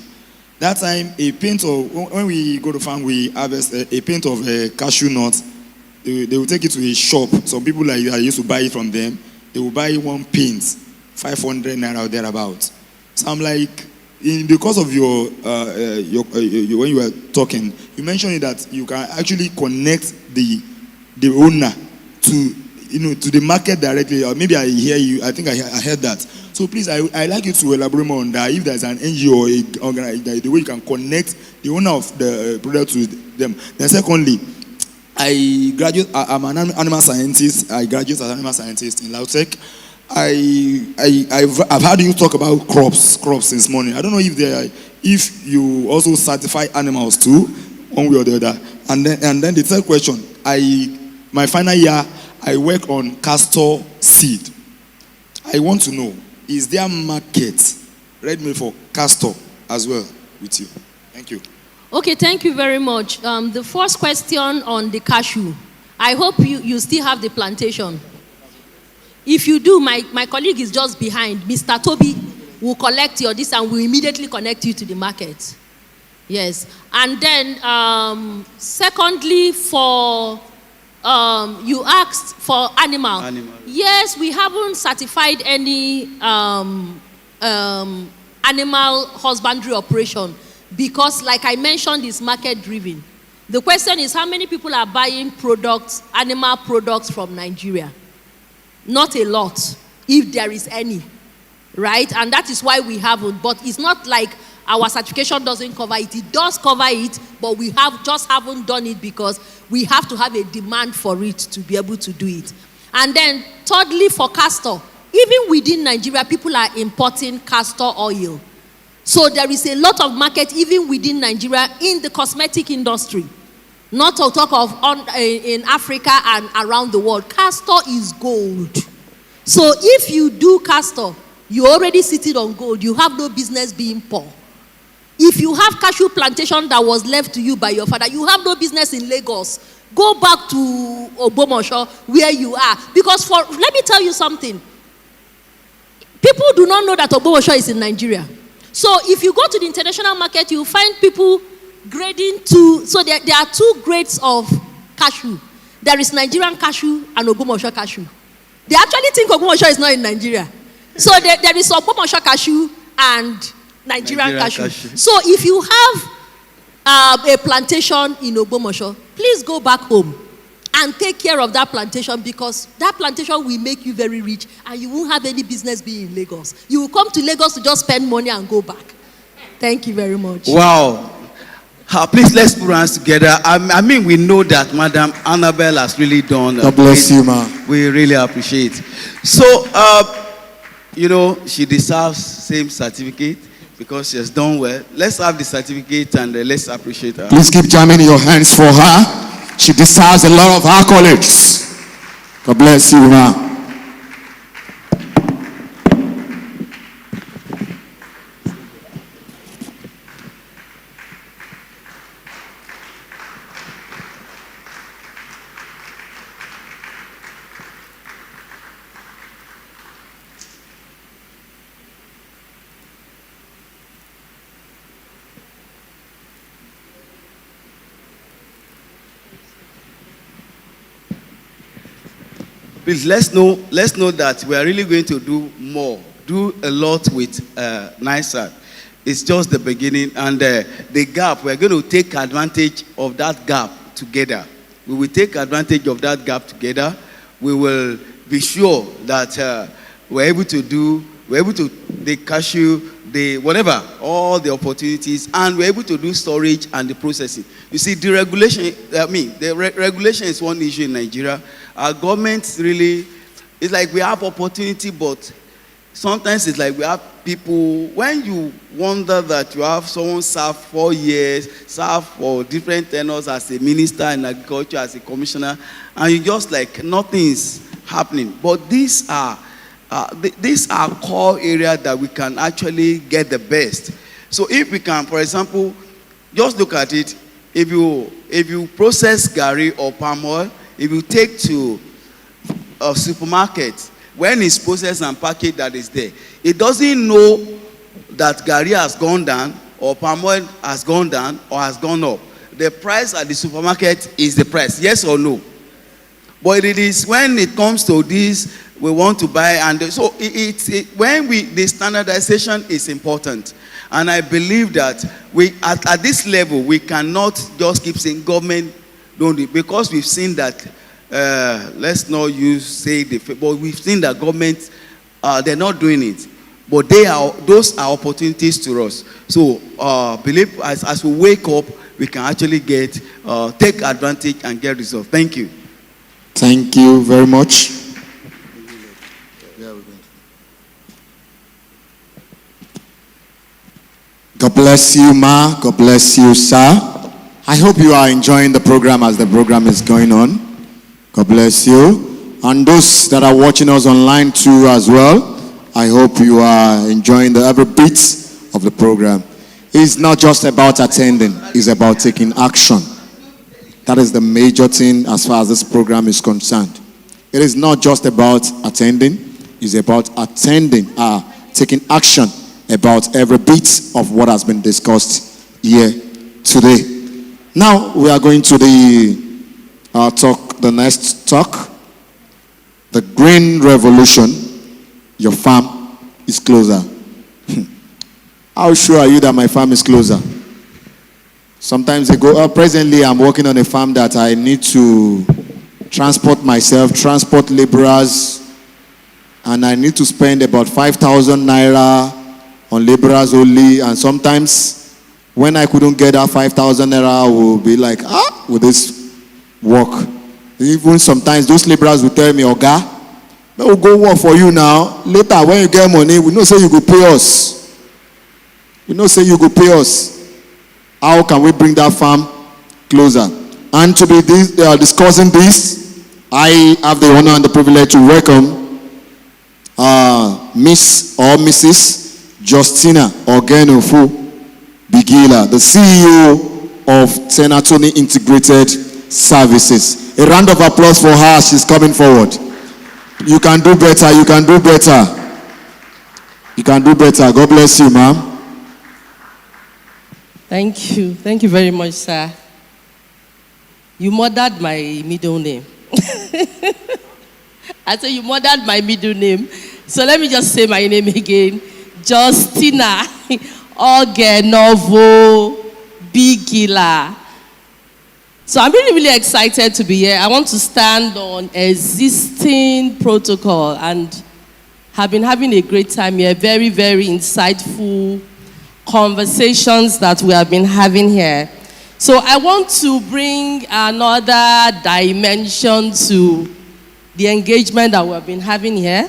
that time a pint of, when we go to farm, we harvest a pint of cashew nuts. They will take it to a shop. Some people like that used to buy it from them. They will buy one pint, 500 naira or thereabout. So I'm like, in the course of your when you were talking, you mentioned that you can actually connect the owner to, you know, to the market directly, or maybe I hear you. I think I heard that. So please, I like you to elaborate more on that. If there's an NGO or a organization, the way you can connect the owner of the product to them. Then secondly, I'm an animal scientist. I graduated as an animal scientist in Lautech. I've heard you talk about crops since morning. I don't know if you also certify animals too, one way or the other. And then the third question, my final year, I work on castor seed. I want to know, is there market ready for castor as well with you? Thank you. Okay, thank you very much. The first question on the cashew. I hope you still have the plantation. If you do, my colleague is just behind. Mr. Toby will collect your this and will immediately connect you to the market. Yes. And then, secondly, for you asked for animal. Yes, we haven't certified any animal husbandry operation because, like I mentioned, it's market driven. The question is, how many people are buying products, animal products from Nigeria? Not a lot, if there is any, right? And that is why we haven't. But it's not like our certification doesn't cover it. It does cover it, but we just haven't done it because we have to have a demand for it to be able to do it. And then thirdly, for castor, even within Nigeria, people are importing castor oil. So there is a lot of market even within Nigeria in the cosmetic industry. Not to talk of in Africa and around the world. Castor is gold. So if you do castor, you're already sitting on gold. You have no business being poor. If you have cashew plantation that was left to you by your father, you have no business in Lagos. Go back to Ogbomoso where you are. Because let me tell you something. People do not know that Ogbomoso is in Nigeria. So if you go to the international market, you find people grading to, so there are two grades of cashew. There is Nigerian cashew and Ogbomoso cashew. They actually think Ogbomoso is not in Nigeria. So there is Ogbomoso cashew and Nigerian cashew. So if you have a plantation in Ogbomoso, please go back home and take care of that plantation, because that plantation will make you very rich and you won't have any business being in Lagos. You will come to Lagos to just spend money and go back. Thank you very much. Wow. Please, let's put our hands together. I mean, we know that Madam Annabelle has really done. God bless you, ma'am. We really appreciate. So, you know, she deserves same certificate because she has done well. Let's have the certificate and let's appreciate her. Please keep jamming your hands for her. She deserves a lot of accolades. God bless you, ma'am. Please, let's know that we are really going to do more, do a lot with NISAT. It's just the beginning, and the gap, we're going to take advantage of that gap together. We will take advantage of that gap together. We will be sure that we're able to the cashew, the whatever, all the opportunities, and we're able to do storage and the processing. You see, the regulation, regulation is one issue in Nigeria. Our government really, it's like we have opportunity, but sometimes it's like we have people, when you wonder that you have someone serve 4 years, serve for different tenures as a minister in agriculture, as a commissioner, and you just like nothing is happening. But these are core areas that we can actually get the best. So if we can, for example, just look at it. If you process gari or palm oil, if you take to a supermarket, when it's processed and packaged that is there, it doesn't know that gari has gone down or palm oil has gone down or has gone up. The price at the supermarket is the price, yes or no? But it is when it comes to this, we want to buy, and so the standardization is important. And I believe that at this level, we cannot just keep saying government don't do it, because we've seen that, let's not but we've seen that government, they're not doing it. But those are opportunities to us. So believe as we wake up, we can actually take advantage and get results. Thank you. Thank you very much. God bless you, ma. God bless you, sir. I hope you are enjoying the program as the program is going on. God bless you. And those that are watching us online too as well, I hope you are enjoying every bit of the program. It's not just about attending, it's about taking action. That is the major thing as far as this program is concerned. It is not just about attending, it's about taking action about every bit of what has been discussed here today. Now we are going to the next talk. The Green Revolution, your farm is closer. How sure are you that my farm is closer? Sometimes presently I'm working on a farm that I need to transport myself, transport laborers, and I need to spend about 5,000 naira on laborers only. And sometimes when I couldn't get that 5,000 naira, I would be like, will this work? Even sometimes those laborers will tell me, Oga, we'll go work for you now. Later, when you get money, we know say you go pay us. We know say you go pay us. How can we bring that farm closer? And to be discussing this, I have the honor and the privilege to welcome Miss or Mrs. Justina Ogenofu Bigila, the CEO of Tenatoni Integrated Services. A round of applause for her. She's coming forward. You can do better. You can do better. You can do better. God bless you, ma'am. Thank you. Thank you very much, sir. You murdered my middle name. I said you murdered my middle name. So let me just say my name again. Justina Ogenofu Bigila. So I'm really, really excited to be here. I want to stand on existing protocol and have been having a great time here. Very, very insightful conversations that we have been having here. So I want to bring another dimension to the engagement that we have been having here.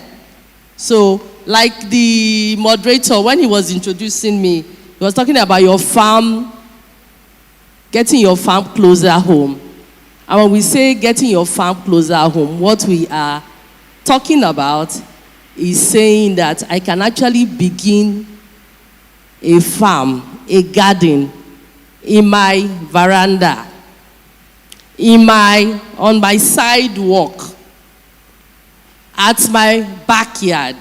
So like the moderator, when he was introducing me, he was talking about your farm, getting your farm closer home. And when we say getting your farm closer home, what we are talking about is saying that I can actually begin a farm, a garden, in my veranda, on my sidewalk, at my backyard.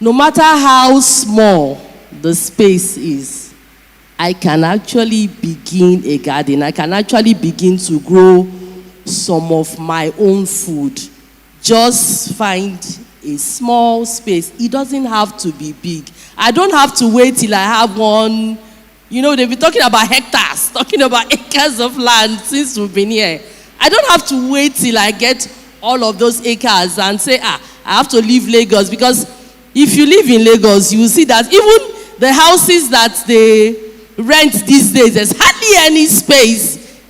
No matter how small the space is, I can actually begin a garden. I can actually begin to grow some of my own food. Just find a small space. It doesn't have to be big. I don't have to wait till I have one. You know, they've been talking about hectares, talking about acres of land since we've been here. I don't have to wait till I get all of those acres and say, I have to leave Lagos. Because if you live in Lagos, you will see that even the houses that they rent these days, there's hardly any space.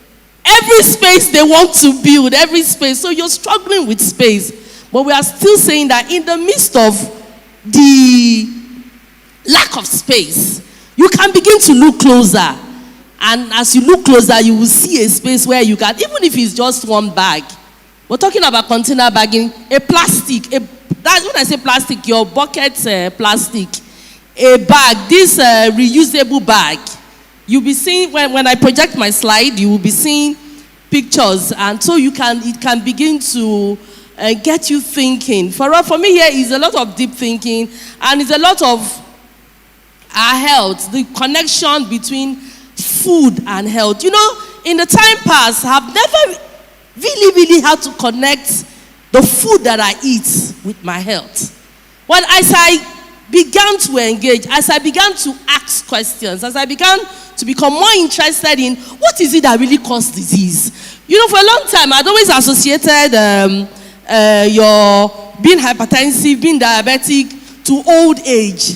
Every space they want to build, every space. So you're struggling with space. But we are still saying that in the midst of the lack of space, you can begin to look closer. And as you look closer, you will see a space where you can, even if it's just one bag. We're talking about container bagging, a plastic. That's when I say plastic, your bucket plastic. A bag, this reusable bag. You'll be seeing, when I project my slide, you will be seeing pictures. And so it can begin to get you thinking. For me here is a lot of deep thinking. And it's a lot of our health, the connection between food and health. You know, in the time past, I've never really had to connect the food that I eat with my health. But as I began to engage, as I began to ask questions, as I began to become more interested in what is it that really causes disease. You know, for a long time, I'd always associated your being hypertensive, being diabetic to old age.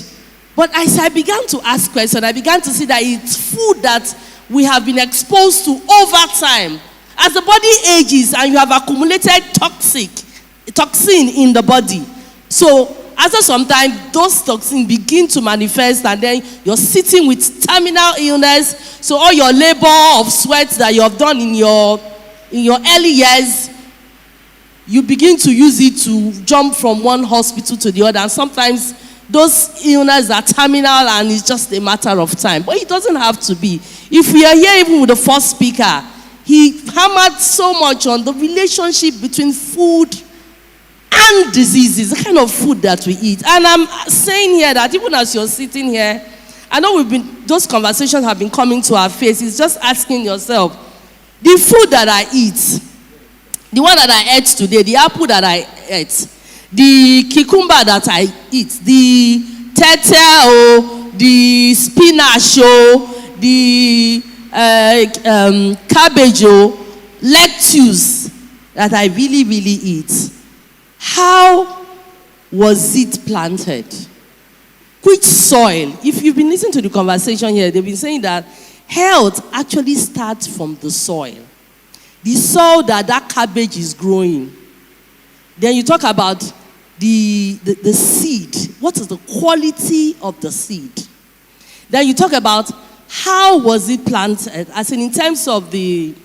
But as I began to ask questions, I began to see that it's food that we have been exposed to over time. As the body ages and you have accumulated toxin in the body. So after some time, those toxins begin to manifest and then you're sitting with terminal illness. So all your labor of sweat that you have done in your early years, you begin to use it to jump from one hospital to the other. And sometimes those illnesses are terminal and it's just a matter of time. But it doesn't have to be. If we are here even with the first speaker, he hammered so much on the relationship between food and diseases, the kind of food that we eat. And I'm saying here that even as you're sitting here, I know those conversations have been coming to our faces, just asking yourself, the food that I eat, the one that I ate today, the apple that I ate, the cucumber that I eat, the tete, the spinach, the cabbage, lettuce that I really eat. How was it planted? which soil? If you've been listening to the conversation here, they've been saying that health actually starts from the soil. The soil that cabbage is growing. Then you talk about the seed. What is the quality of the seed? Then you talk about how was it planted, as in terms of the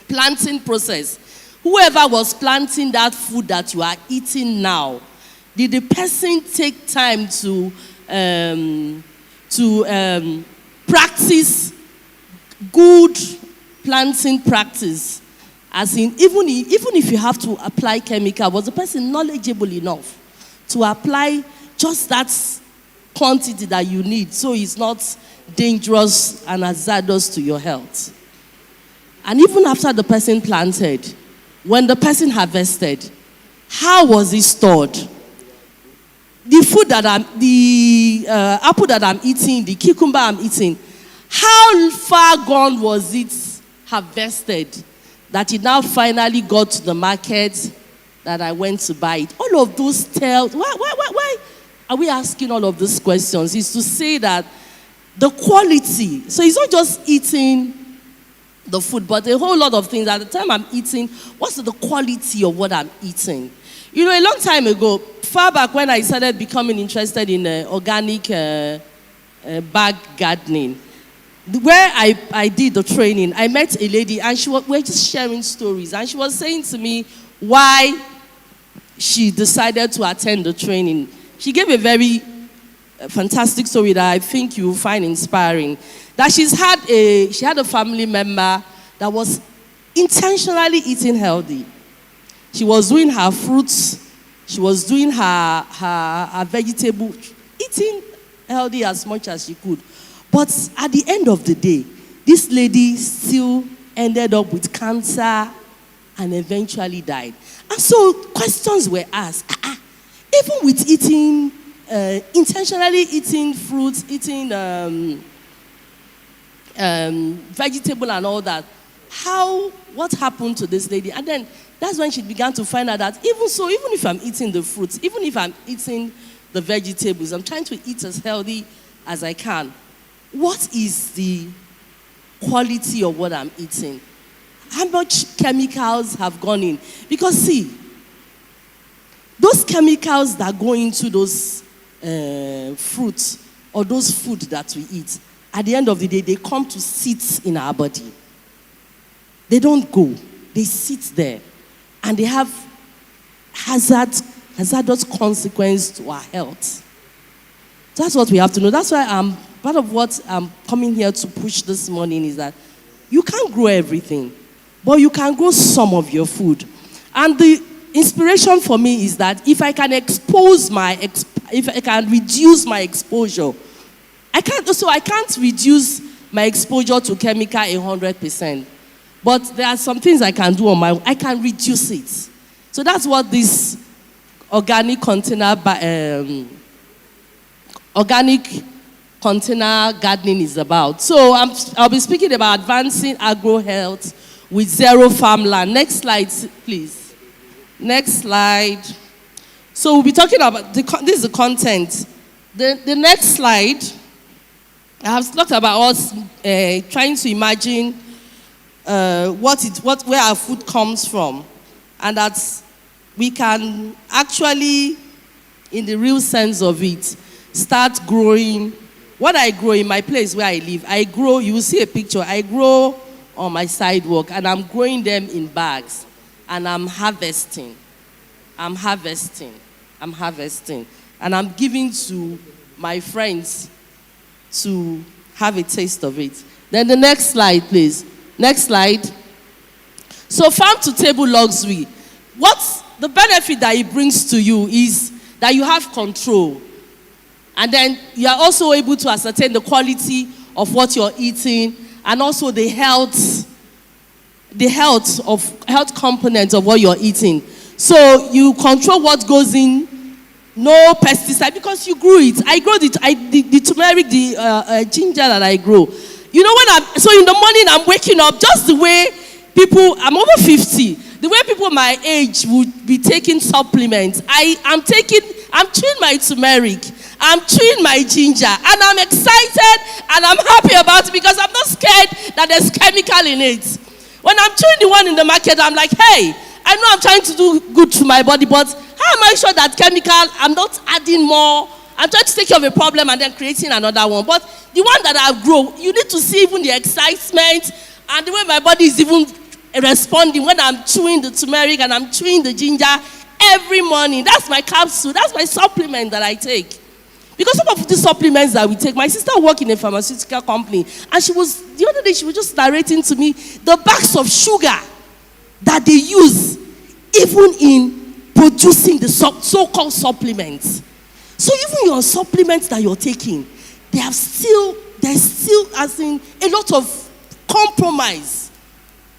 planting process. Whoever was planting that food that you are eating now, did the person take time to practice good planting practice? As in, even if you have to apply chemical, was the person knowledgeable enough to apply just that quantity that you need so it's not dangerous and hazardous to your health? And even after the person planted, when the person harvested, how was it stored? The food the apple that I'm eating, the cucumber I'm eating, how far gone was it harvested that it now finally got to the market that I went to buy it? All of those tell, why are we asking all of these questions? Is to say that the quality, so it's not just eating the food, but a whole lot of things. At the time I'm eating, what's the quality of what I'm eating? You know, a long time ago, far back when I started becoming interested in organic bag gardening, where I did the training, I met a lady and we were just sharing stories, and she was saying to me why she decided to attend the training. She gave a very fantastic story that I think you will find inspiring. That she had a family member that was intentionally eating healthy. She was doing her fruits, she was doing her vegetable, eating healthy as much as she could. But at the end of the day, this lady still ended up with cancer and eventually died. And so questions were asked. Even with eating, intentionally eating fruits, eating vegetable and all that, what happened to this lady? And then that's when she began to find out that even if I'm eating the fruits, even if I'm eating the vegetables, I'm trying to eat as healthy as I can. What is the quality of what I'm eating? How much chemicals have gone in? Because see, those chemicals that go into those fruits or those food that we eat, at the end of the day, they come to sit in our body. They don't go. They sit there. And they have hazardous consequence to our health. That's what we have to know. That's why part of what I'm coming here to push this morning is that you can't grow everything, but you can grow some of your food. And the inspiration for me is that if I can reduce my exposure, I can't reduce my exposure to chemical 100%. But there are some things I can do on my own. I can reduce it. So that's what this organic container gardening is about. So I'll be speaking about advancing agro-health with zero farmland. Next slide, please. Next slide. So we'll be talking about, this is the content. The next slide, I have talked about us trying to imagine where our food comes from, and that we can actually, in the real sense of it, start growing. What I grow in my place where I live, you will see a picture, I grow on my sidewalk, and I'm growing them in bags, and I'm harvesting, and I'm giving to my friends to have a taste of it. Then the next slide, please. Next slide. So farm to table luxury. What's the benefit that it brings to you is that you have control. And then you are also able to ascertain the quality of what you're eating and also the health component of what you're eating. So you control what goes in, no pesticide, because you grew it. I grew the turmeric, the ginger that I grow. You know, so in the morning I'm waking up just the way I'm over 50, the way people my age would be taking supplements. I'm chewing my turmeric. I'm chewing my ginger, and I'm excited, and I'm happy about it because I'm not scared that there's chemical in it. When I'm chewing the one in the market, I'm like, hey, I know I'm trying to do good to my body, but how am I sure that chemical, I'm not adding more? I'm trying to take care of a problem and then creating another one. But the one that I've grown, you need to see even the excitement and the way my body is even responding when I'm chewing the turmeric and I'm chewing the ginger every morning. That's my capsule. That's my supplement that I take. Because some of the supplements that we take, my sister worked in a pharmaceutical company, and the other day she was just narrating to me the bags of sugar that they use even in producing the so-called supplements. So even your supplements that you're taking, there's still as in a lot of compromise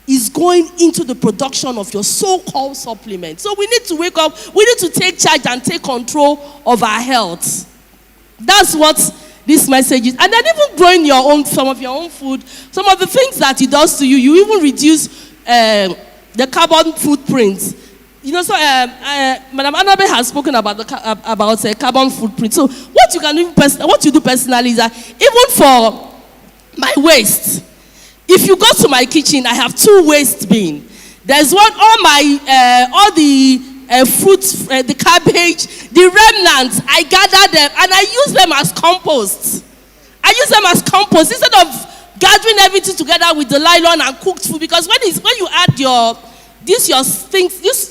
is going into the production of your so-called supplements. So we need to wake up, we need to take charge and take control of our health. That's what this message is. And then even growing some of your own food, some of the things that it does to you, you even reduce the carbon footprint. You know, so Madam Anabe has spoken about carbon footprint. So what you do personally is that even for my waste, if you go to my kitchen, I have 2 waste bins. There's one, all the fruits, the cabbage, the remnants, I gather them and I use them as compost. I use them as compost instead of gathering everything together with the nylon and cooked food. Because when you add these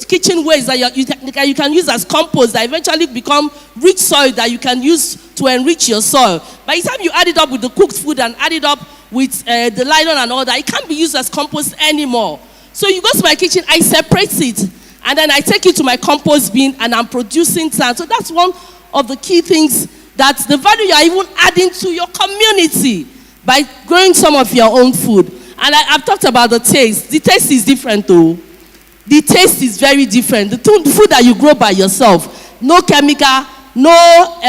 kitchen waste that you can use as compost that eventually become rich soil that you can use to enrich your soil. By the time you add it up with the cooked food and add it up with the nylon and all that, it can't be used as compost anymore. So you go to my kitchen, I separate it, and then I take it to my compost bin and I'm producing sand. So that's one of the key things, that's the value you are even adding to your community by growing some of your own food. And I've talked about the taste. The taste is different though. The taste is very different. The food that you grow by yourself, no chemical, no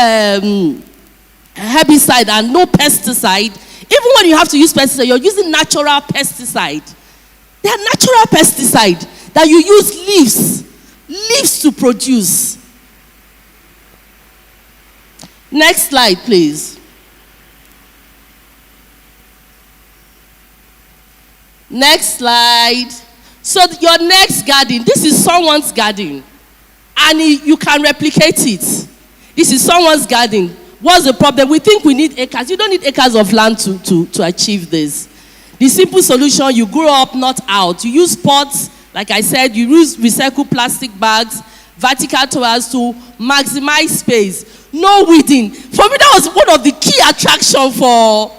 herbicide and no pesticide. Even when you have to use pesticide, you're using natural pesticide. They are natural pesticide that you use leaves to produce. Next slide, please. Next slide. So your next garden, this is someone's garden, and you can replicate it. This is someone's garden. What's the problem? We think we need acres. You don't need acres of land to achieve this. The simple solution, you grow up, not out. You use pots, like I said, you use recycled plastic bags, vertical towers to maximize space. No weeding. For me, that was one of the key attractions for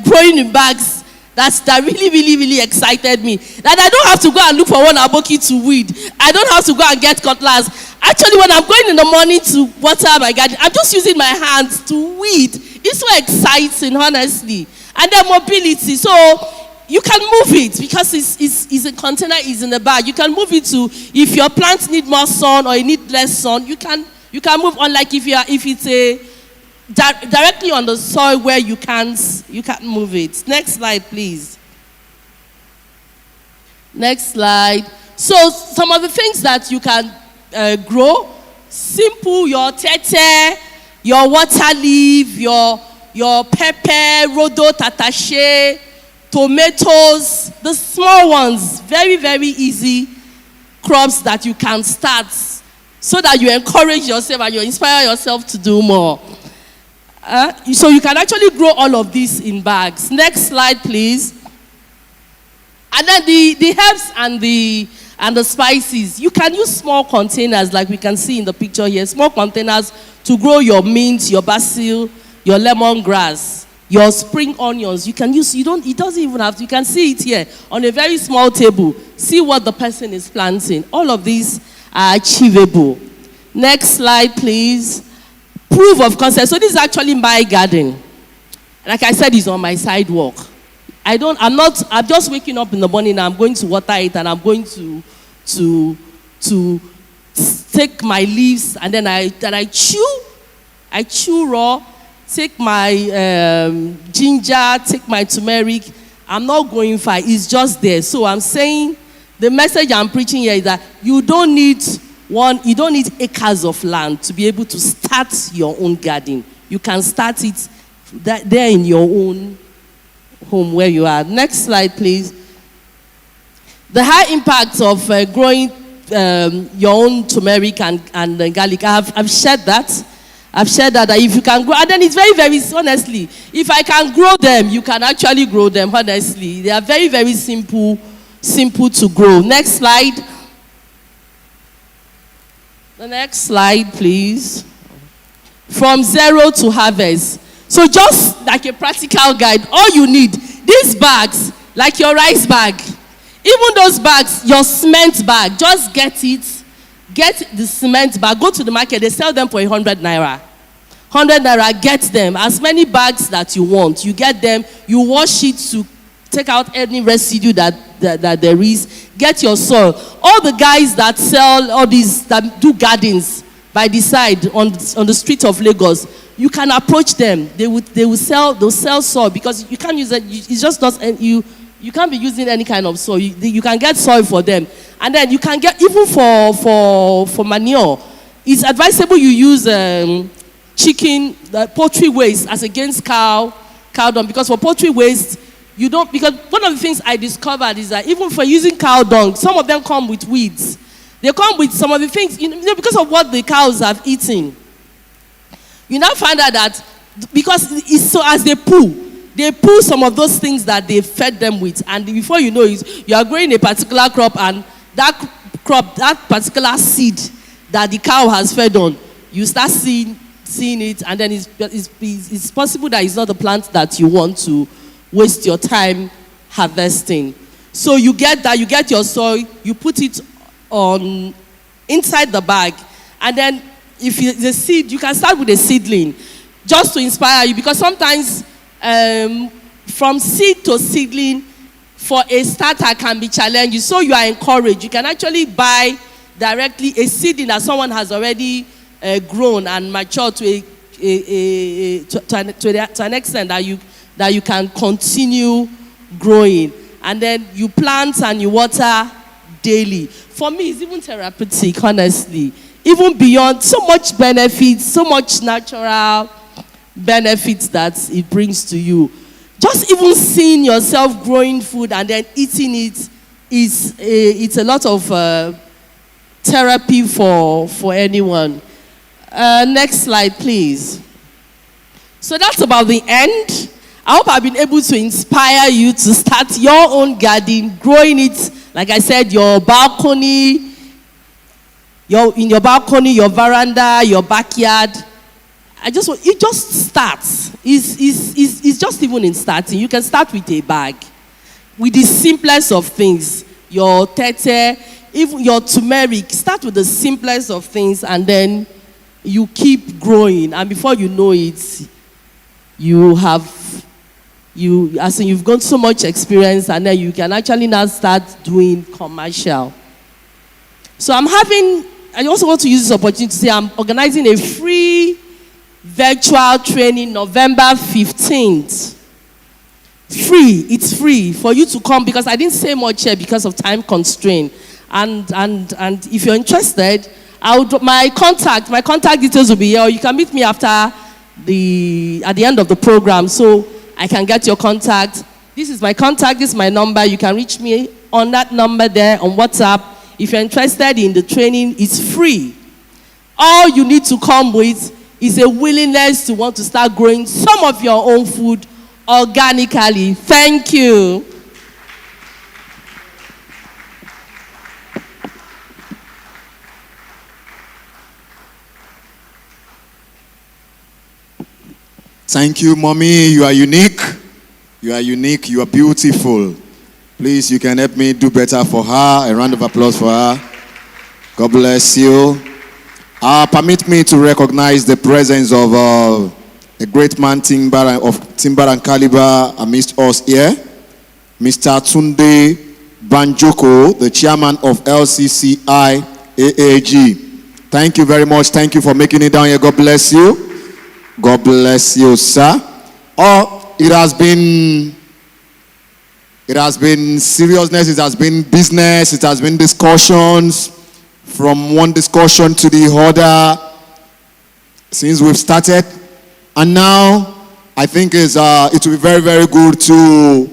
growing in bags. That really, really, really excited me. That I don't have to go and look for one aboki to weed. I don't have to go and get cutlass. Actually, when I'm going in the morning to water my garden, I'm just using my hands to weed. It's so exciting, honestly. And then mobility. So you can move it because it's a container, is in the bag. You can move it to, if your plants need more sun or you need less sun, you can move on. Like if it's a directly on the soil where you can't move it. Next slide, please. Next slide. So some of the things that you can grow, simple, your tete, your water leaf, your pepper, rodo, tatache, tomatoes, the small ones, very, very easy crops that you can start so that you encourage yourself and you inspire yourself to do more. So you can actually grow all of these in bags. Next slide, please. And then the herbs and the spices. You can use small containers like we can see in the picture here. Small containers to grow your mint, your basil, your lemongrass, your spring onions. You can use, it doesn't even have to, you can see it here on a very small table. See what the person is planting. All of these are achievable. Next slide, please. Proof of concept. So this is actually my garden. Like I said, it's on my sidewalk. I'm just waking up in the morning and I'm going to water it and I'm going to take my leaves and then I chew raw, take my ginger, take my turmeric. I'm not going far, it's just there. So I'm saying, the message I'm preaching here is that you don't need One, you don't need acres of land to be able to start your own garden. You can start it there in your own home where you are. Next slide, please. The high impact of growing your own turmeric and garlic. I've shared that. I've shared that if you can grow, and then it's very, very, honestly, if I can grow them, you can actually grow them, honestly. They are very, very simple to grow. Next slide. The next slide, please. From zero to harvest. So just like a practical guide, all you need, these bags, like your rice bag, even those bags, your cement bag, just get it. Get the cement bag, go to the market, they sell them for 100 naira. 100 naira, get them. As many bags that you want, you get them, you wash it to take out any residue that there is. Get your soil. All the guys that sell all these, that do gardens by the side on the street of Lagos, you can approach them. They'll sell soil, because you can't use it. It's just not you can't be using any kind of soil. You can get soil for them, and then you can get even for manure. It's advisable you use chicken, poultry waste as against cow dung, because for poultry waste you don't. Because one of the things I discovered is that even for using cow dung, some of them come with weeds. They come with some of the things, because of what the cows have eaten. You now find out that because it's so, as they pull some of those things that they fed them with, and before you know it, you are growing a particular crop, and that particular seed that the cow has fed on, you start seeing it, and then it's possible that it's not the plant that you want to waste your time harvesting. So you get that, you get your soil, you put it on inside the bag, and then if it's a seed, you can start with a seedling, just to inspire you, because sometimes from seed to seedling for a starter can be challenging. So you are encouraged. You can actually buy directly a seedling that someone has already grown and matured to an extent that you can continue growing, and then you plant and you water daily. For me, it's even therapeutic, honestly. Even beyond, so much benefits, so much natural benefits that it brings to you. Just even seeing yourself growing food and then eating it it's a lot of therapy for anyone. Next slide, please. So that's about the end. I hope I've been able to inspire you to start your own garden, growing it, like I said, your balcony, in your balcony, your veranda, your backyard. It just starts. It's just even in starting. You can start with a bag, with the simplest of things. Your tete, even your turmeric. Start with the simplest of things, and then you keep growing. And before you know it, you've got so much experience, and then you can actually now start doing commercial. So I also want to use this opportunity to say I'm organizing a free virtual training November 15th. It's free for you to come, because I didn't say much here because of time constraint. And if you're interested, I'll drop my contact details will be here, or you can meet me at the end of the program, so I can get your contact. This is my contact, this is my number. You can reach me on that number there on WhatsApp. If you're interested in the training, it's free. All you need to come with is a willingness to want to start growing some of your own food organically. Thank you. Thank you, Mommy. You are unique. You are unique. You are beautiful. Please, you can help me do better for her. A round of applause for her. God bless you. Permit me to recognize the presence of a great man of timber and caliber amidst us here. Mr. Tunde Banjoko, the chairman of LCCI AAG. Thank you very much. Thank you for making it down here. God bless you. God bless you, sir. It has been seriousness, it has been business, it has been discussions from one discussion to the other since we've started. And now, I think it will be very, very good to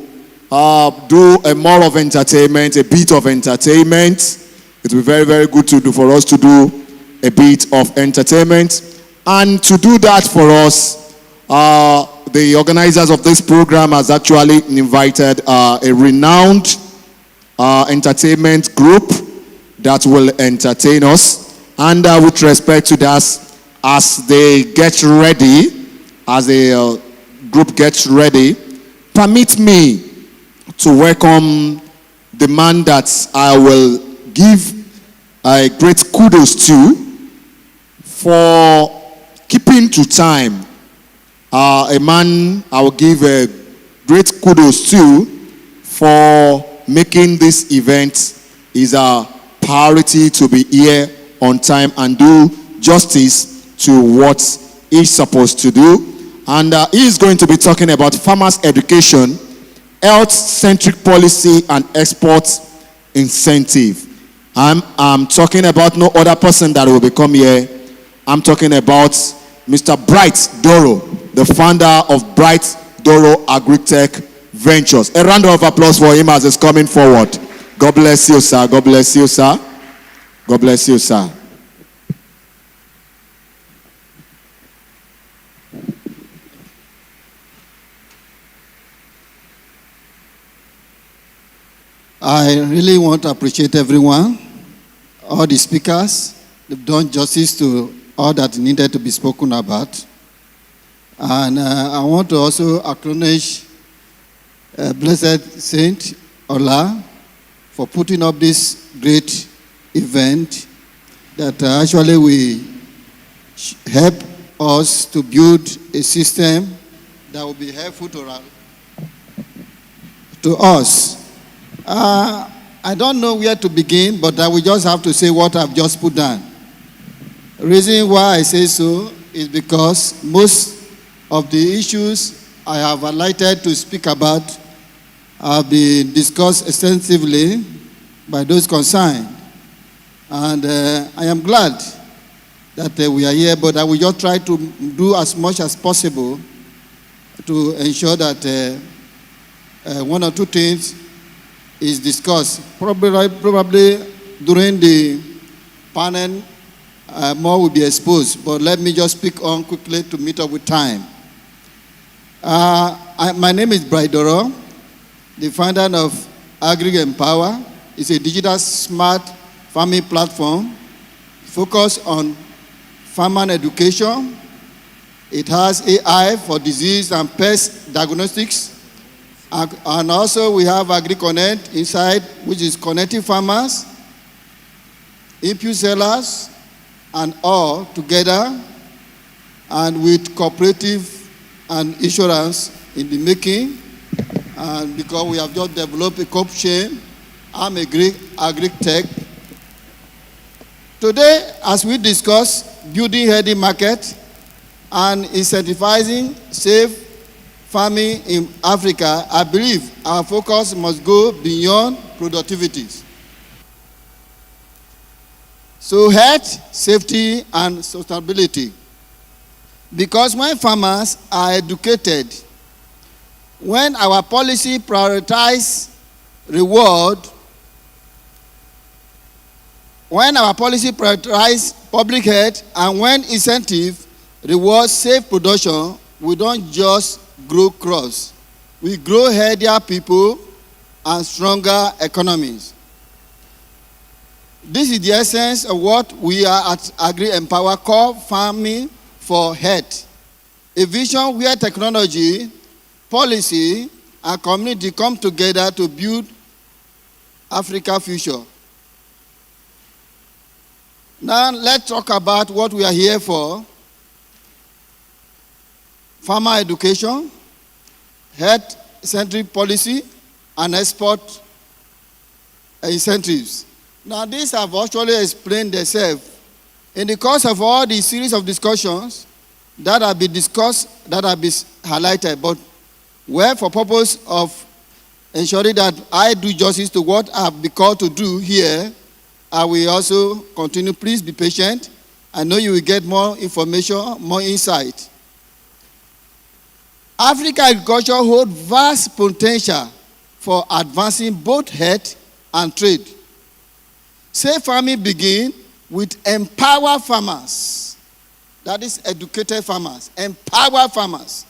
do a more of entertainment, a bit of entertainment. It will be very, very good for us to do a bit of entertainment. And to do that for us, the organizers of this program has actually invited a renowned entertainment group that will entertain us. And with respect to that, as they get ready, as the group gets ready, permit me to welcome the man that I will give a great kudos to for keeping to time. A man I will give a great kudos to for making this event is a priority to be here on time and do justice to what he's supposed to do. And he is going to be talking about farmers' education, health-centric policy, and export incentive. I'm talking about no other person that will become here. I'm talking about Mr. Bright Doro, the founder of Bright Doro Agri-Tech Ventures. A round of applause for him as he's coming forward. God bless you, sir. God bless you, sir. God bless you, sir. I really want to appreciate everyone, all the speakers. They've done justice to all that needed to be spoken about. And I want to also acknowledge Blessed Saint Ola for putting up this great event that actually will help us to build a system that will be helpful to us. I don't know where to begin, but I will just have to say what I've just put down. The reason why I say so is because most of the issues I have highlighted to speak about have been discussed extensively by those concerned. And I am glad that we are here, but I will just try to do as much as possible to ensure that one or two things is discussed. Probably during the panel, more will be exposed, but let me just speak on quickly to meet up with time. My name is Bright Doro, the founder of Agri-Empower. It's a digital smart farming platform focused on farmer education. It has AI for disease and pest diagnostics. And also we have AgriConnect inside, which is connecting farmers, input sellers, and all together, and with cooperative and insurance in the making. And because we have just developed a co-op chain, I'm Agri-Tech. Today, as we discuss building healthy market and incentivizing safe farming in Africa, I believe our focus must go beyond productivities. So health, safety, and sustainability. Because when farmers are educated, when our policy prioritizes reward, when our policy prioritizes public health, and when incentive rewards safe production, we don't just grow crops. We grow healthier people and stronger economies. This is the essence of what we are at Agri-Empower call farming for health. A vision where technology, policy, and community come together to build Africa's future. Now let's talk about what we are here for. Farmer education, health-centric policy, and export incentives. Now, these have actually explained themselves. In the course of all the series of discussions that have been discussed, that have been highlighted, but where for purpose of ensuring that I do justice to what I have been called to do here, I will also continue. Please be patient. I know you will get more information, more insight. African agriculture holds vast potential for advancing both health and trade. Safe farming begins with empower farmers. That is educated farmers. Empower farmers.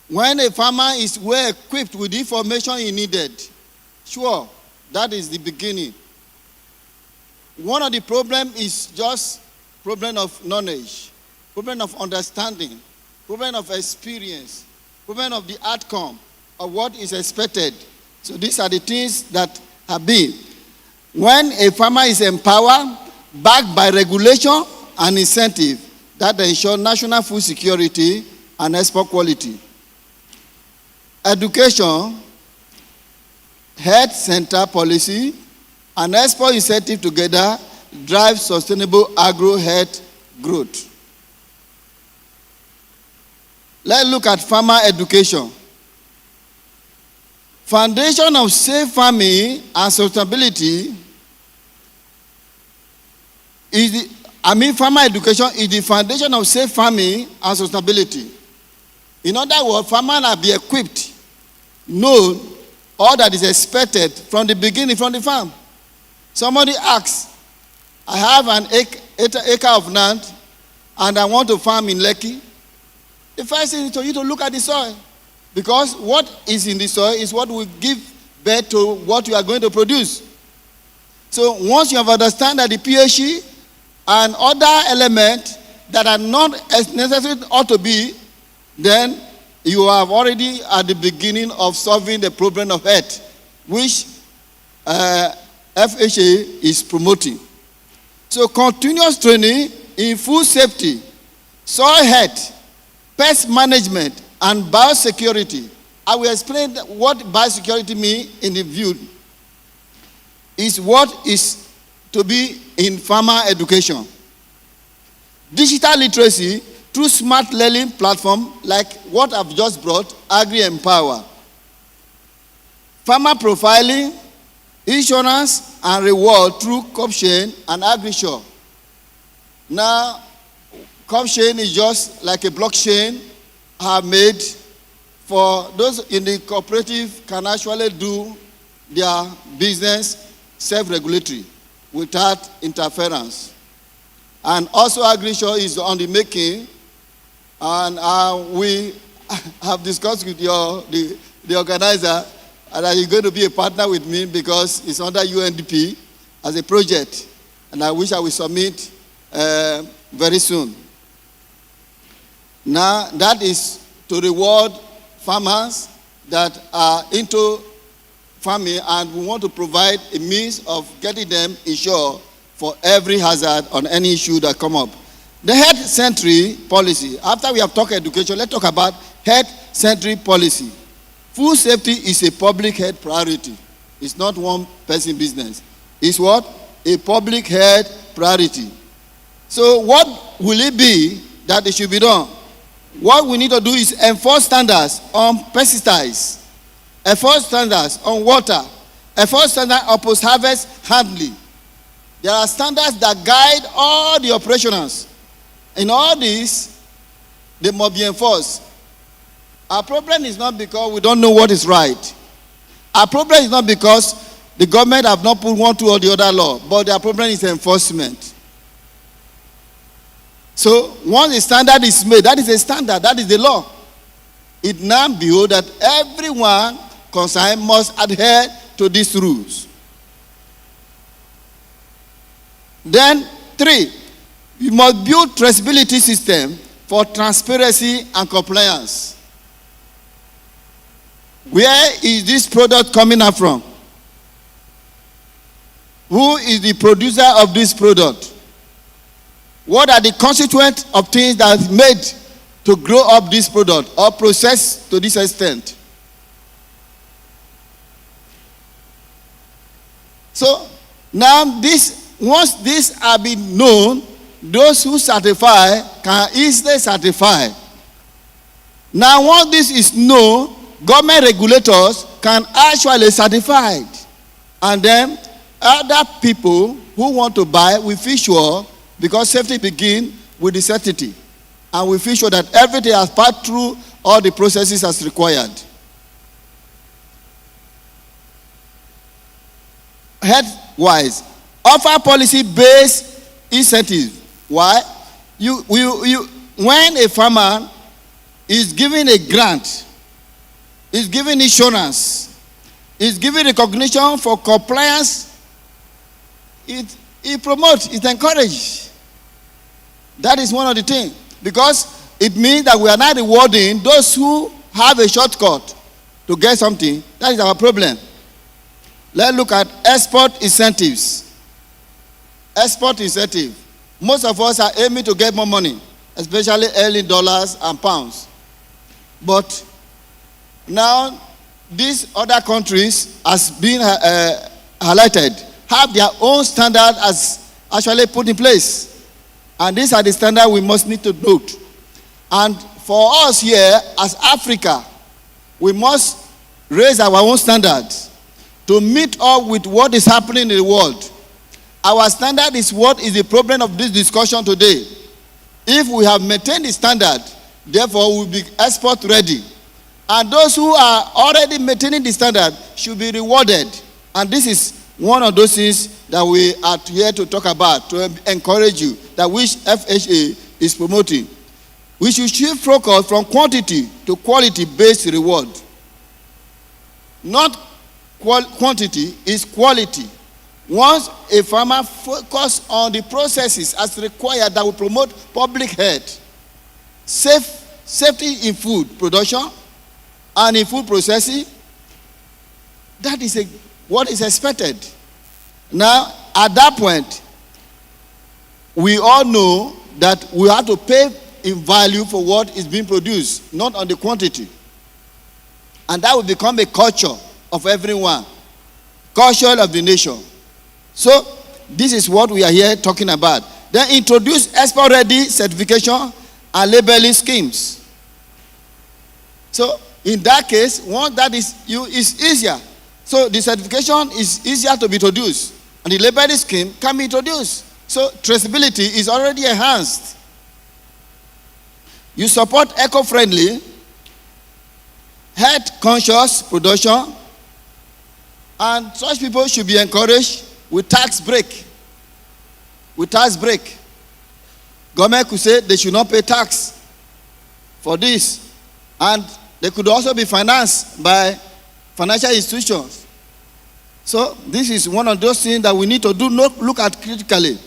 When a farmer is well equipped with the information he needed, sure, that is the beginning. One of the problems is just problem of knowledge, problem of understanding, problem of experience, problem of the outcome of what is expected. So these are the things that have been. When a farmer is empowered, backed by regulation and incentive, that ensure national food security and export quality. Education, health center policy, and export incentive together drive sustainable agro-health growth. Let's look at farmer education. Foundation of safe farming and sustainability farmer education is the foundation of safe farming and sustainability. In other words, farmers will be equipped, know all that is expected from the beginning, from the farm. Somebody asks, I have an acre of land and I want to farm in Lekki. The first thing is for you to look at the soil. Because what is in the soil is what will give birth to what you are going to produce. So once you have understood that the pH and other elements that are not as necessary ought to be, then you are already at the beginning of solving the problem of health, which FHA is promoting. So continuous training in food safety, soil health, pest management, and biosecurity. I will explain what biosecurity means in the view. Is what is to be in farmer education. Digital literacy through smart learning platform like what I've just brought, Agri-Empower. Farmer profiling, insurance and reward through CopChain and AgriSure. Now, CopChain is just like a blockchain have made for those in the cooperative can actually do their business self-regulatory without interference. And also AgriSure is on the making, and we have discussed with the organizer that he's going to be a partner with me because it's under UNDP as a project, and I wish I will submit very soon. Now, that is to reward farmers that are into farming, and we want to provide a means of getting them insured for every hazard on any issue that come up. The health-centric policy. After we have talked education, let's talk about health-centric policy. Food safety is a public health priority. It's not one person business. It's what? A public health priority. So what will it be that it should be done? What we need to do is enforce standards on pesticides, enforce standards on water, enforce standards on post-harvest handling. There are standards that guide all the operations. In all this, they must be enforced. Our problem is not because we don't know what is right. Our problem is not because the government have not put one, two, or the other law, but their problem is enforcement. So once a standard is made, that is a standard, that is the law. It now behold that everyone concerned must adhere to these rules. Then 3, we must build traceability system for transparency and compliance. Where is this product coming up from? Who is the producer of this product? What are the constituents of things that are made to grow up this product or processed to this extent? So now once this have been known, those who certify can easily certify. Now once this is known, government regulators can actually certify it. And then other people who want to buy, we feel sure, because safety begins with the certainty. And we feel sure that everything has passed through all the processes as required. Health-wise, offer policy-based incentives. Why? When a farmer is given a grant, is given insurance, is given recognition for compliance, it promotes, it encourages. That is one of the things. Because it means that we are not rewarding those who have a shortcut to get something. That is our problem. Let's look at export incentives. Export incentive. Most of us are aiming to get more money, especially early dollars and pounds. But now, these other countries, as being highlighted, have their own standard as actually put in place. And these are the standards we must need to note. And for us here, as Africa, we must raise our own standards to meet up with what is happening in the world. Our standard is what is the problem of this discussion today. If we have maintained the standard, therefore we will be export ready. And those who are already maintaining the standard should be rewarded. And this is one of those things that we are here to talk about, to encourage you, that which FHA is promoting. We should shift focus from quantity to quality-based reward. Not quantity, is quality. Once a farmer focuses on the processes as required that will promote public health, safety in food production, and in food processing, that is what is expected. Now, at that point, we all know that we have to pay in value for what is being produced, not on the quantity. And that will become a culture of everyone, culture of the nation. So, this is what we are here talking about. Then introduce export-ready certification and labeling schemes. So, in that case, once that is easier. So the certification is easier to be introduced, and the labeling scheme can be introduced. So traceability is already enhanced. You support eco-friendly, health-conscious production, and such people should be encouraged with tax break. With tax break. Government could say they should not pay tax for this, and they could also be financed by financial institutions. So this is one of those things that we need to look at critically.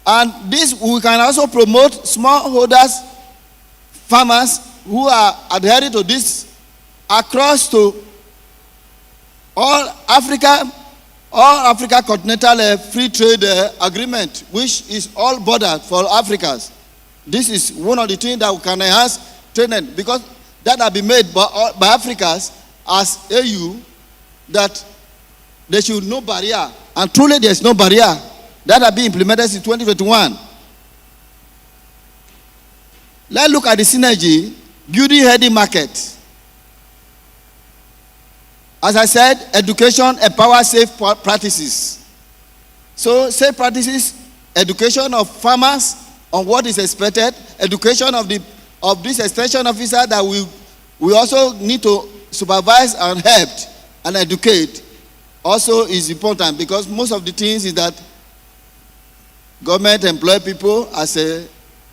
And this, we can also promote smallholders, farmers who are adhering to this across to all Africa continental free trade agreement, which is all border for Africans. This is one of the things that we can enhance trade, because that have been made by Africans as AU, that there should no barrier, and truly there is no barrier. That have been implemented in 2021. Let's look at the synergy, building healthy market. As I said, education empowers safe practices. So safe practices, education of farmers on what is expected, education of this extension officer that we also need to supervise and help and educate also is important, because most of the things is that government employ people as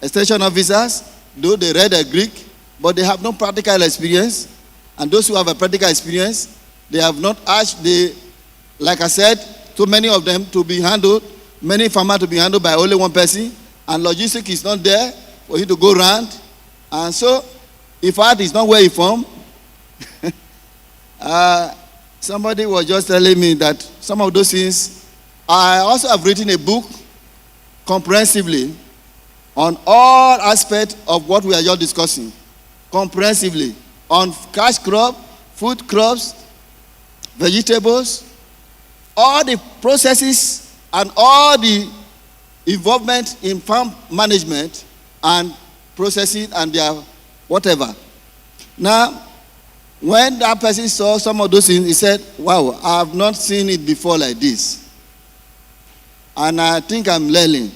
extension officers, though they read a Greek, but they have no practical experience. And those who have a practical experience, they have not asked like I said, too many of them to be handled, many farmers to be handled by only one person, and logistics is not there for you to go around. And so, in fact, it's not well informed. Somebody was just telling me that some of those things, I also have written a book comprehensively on all aspects of what we are just discussing, comprehensively, on cash crop, food crops, vegetables, all the processes and all the involvement in farm management and processing and their whatever. Now, When that person saw some of those things, he said, wow, I have not seen it before like this. And I think I'm learning.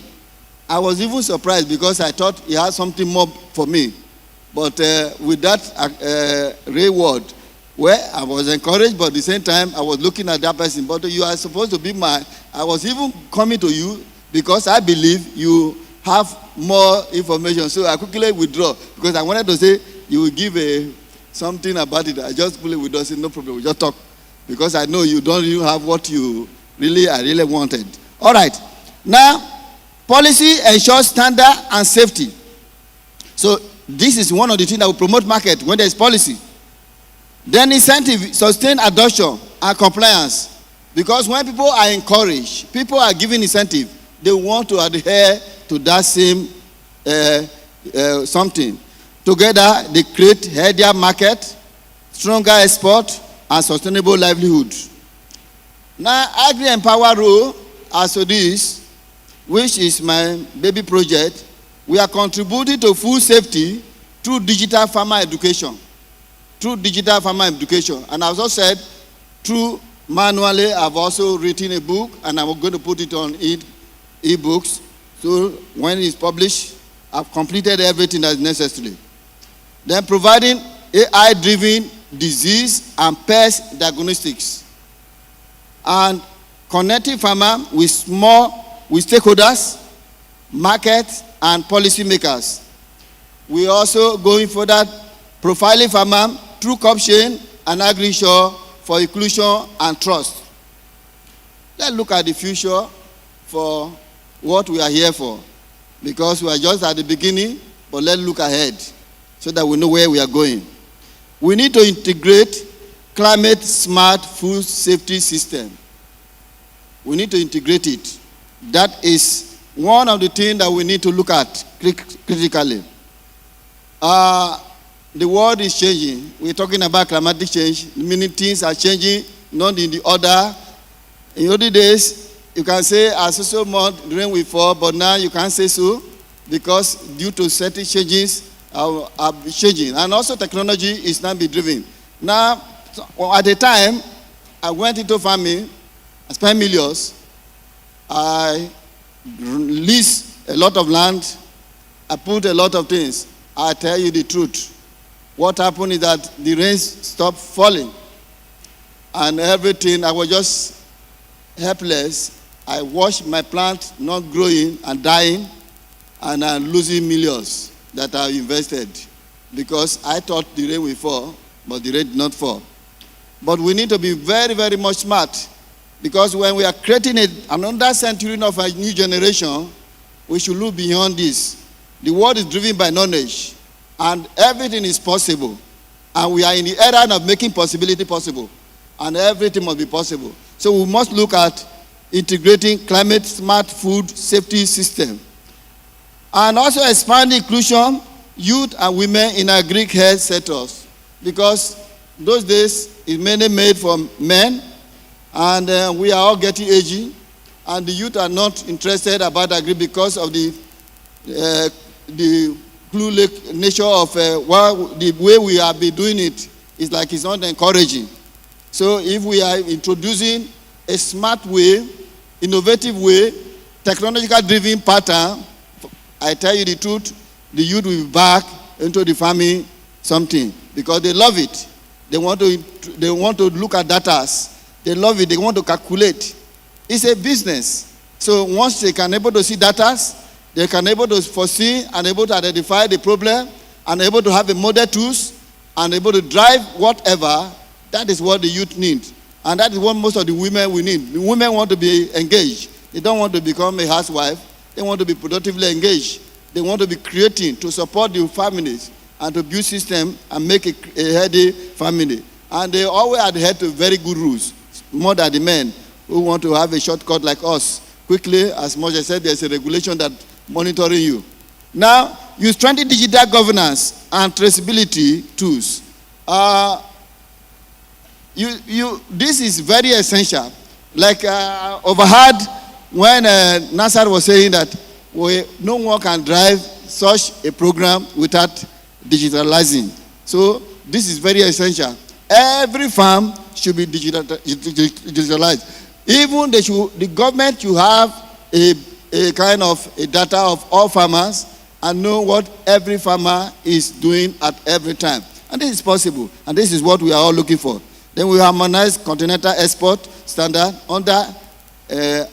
I was even surprised because I thought he had something more for me. But with that reward, where I was encouraged, but at the same time, I was looking at that person. But you are supposed to be I was even coming to you because I believe you have more information. So I quickly withdraw because I wanted to say you will give something about it. I just quickly withdraw, say no problem, we just talk. Because I know you don't even have what I really wanted. All right. Now, policy ensures standard and safety. So this is one of the things that will promote market when there is policy. Then incentive, sustain adoption and compliance. Because when people are encouraged, people are given incentive, they want to adhere to that same something. Together, they create healthier market, stronger export, and sustainable livelihood. Now, Agri-Empower role as to this, which is my baby project, we are contributing to food safety through digital farmer education. And I also said, through manually, I've also written a book, and I'm going to put it on e-books. So when it's published, I've completed everything that is necessary. Then providing AI-driven disease and pest diagnostics. And connecting farmer with stakeholders, markets, and policymakers. We also going for that profiling farmer through crop chain and agri-shore for inclusion and trust. Let's look at the future for what we are here for. Because we are just at the beginning, but let's look ahead so that we know where we are going. We need to integrate climate-smart food safety system. We need to integrate it. That is one of the things that we need to look at critically. The world is changing. We're talking about climatic change. Many things are changing, not in the order. In the olden days, you can say as so month rain will fall, but now you can't say so because due to certain changes are changing. And also technology is now being driven. Now, at the time, I went into farming, I spent millions, I leased a lot of land, I put a lot of things. I tell you the truth. What happened is that the rains stopped falling. And everything, I was just helpless. I watched my plant not growing and dying, and I'm losing millions that I invested because I thought the rain would fall, but the rain did not fall. But we need to be very, very much smart because when we are creating another century of a new generation, we should look beyond this. The world is driven by knowledge, and everything is possible. And we are in the era of making possibility possible, and everything must be possible. So we must look at integrating climate-smart food safety system. And also expand inclusion, youth and women in agri-health sectors. Because those days, it's mainly made from men, and we are all getting aging, and the youth are not interested about agri because of the clueless nature of the way we have been doing it is like it's not encouraging. So if we are introducing a smart way, innovative way, technological-driven pattern, I tell you the truth, the youth will be back into the farming something because they love it. They want to look at data. They love it. They want to calculate. It's a business. So once they can able to see data, they can able to foresee and able to identify the problem and able to have a model tools and able to drive whatever. That is what the youth need. And that is what most of the women we need. The women want to be engaged. They don't want to become a housewife. They want to be productively engaged. They want to be creating to support the families and to build system and make a healthy family. And they always adhere to very good rules, more than the men who want to have a shortcut like us. Quickly, as much as I said, there's a regulation that monitoring you. Now, use 20 digital governance and traceability tools. This is very essential. Like overheard when Nasser was saying that no one can drive such a program without digitalizing. So this is very essential. Every farm should be digitalized. Even the government should have a kind of a data of all farmers and know what every farmer is doing at every time. And this is possible. And this is what we are all looking for. Then we harmonize continental export standard under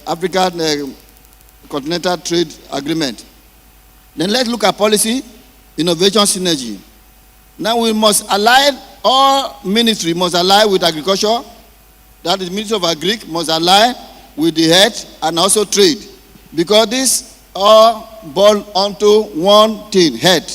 African Continental Trade Agreement. Then let's look at policy, innovation, synergy. Now we must align, all ministry must align with agriculture. That is, Ministry of Agric must align with the head and also trade. Because this all boil onto one thing, head.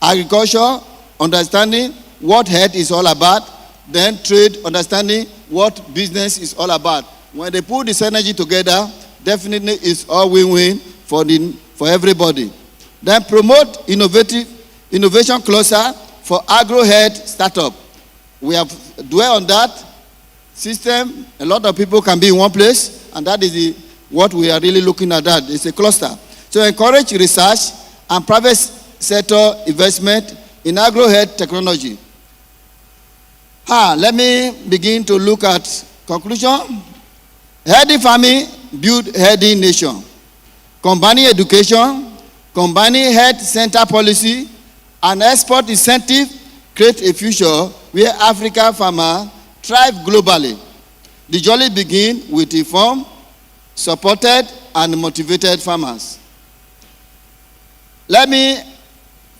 Agriculture, understanding what head is all about, then trade, understanding what business is all about. When they put this energy together, definitely it's all win-win for everybody. Then promote innovation closer for Agro-Health startup. We have dwell on that system. A lot of people can be in one place, and that is what we are really looking at. That it's a cluster. So encourage research and private sector investment in Agro-Health technology. Let me begin to look at conclusion. Healthy farming build healthy nation. Combining education, combining health center policy, and export incentive create a future where African farmers thrive globally. The journey begins with informed, supported, and motivated farmers. Let me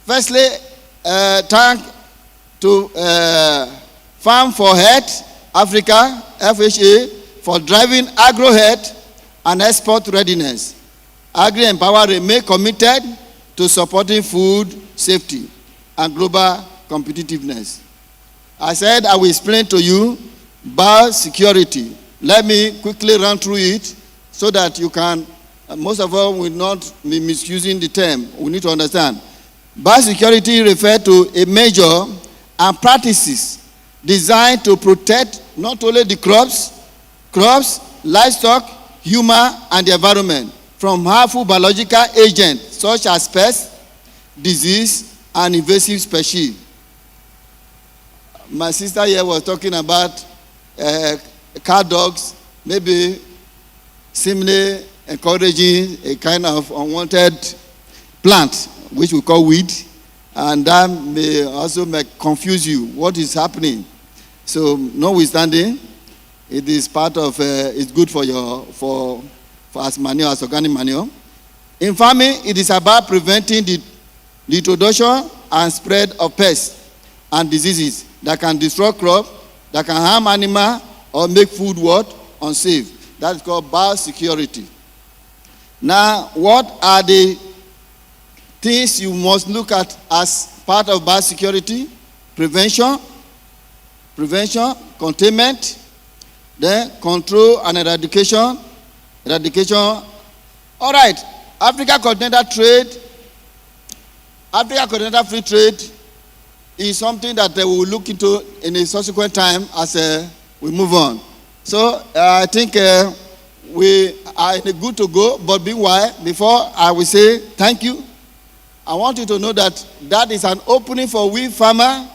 firstly thank to Farm for Health Africa, FHA, for driving Agro-Health and export readiness. Agri-Empower remain committed to supporting food safety and global competitiveness. I said I will explain to you biosecurity. Let me quickly run through it so that you can, most of us will not be misusing the term. We need to understand. Biosecurity refers to a measure and practices designed to protect not only the crops, livestock, human, and the environment from harmful biological agents such as pests, disease, and invasive species. My sister here was talking about cat dogs, maybe seemingly encouraging a kind of unwanted plant, which we call weed, and that may also confuse you. What is happening? So, notwithstanding, it is part of, it's good for as manure, as organic manure. In farming, it is about preventing the introduction and spread of pests and diseases that can destroy crops, that can harm animals, or make food unsafe. That is called biosecurity. Now, what are the things you must look at as part of biosecurity? Prevention, containment, then control and eradication. All right, Africa Continental Free Trade is something that we will look into in a subsequent time as we move on. So I think we are good to go, but meanwhile, before I will say thank you, I want you to know that that is an opening for we farmers,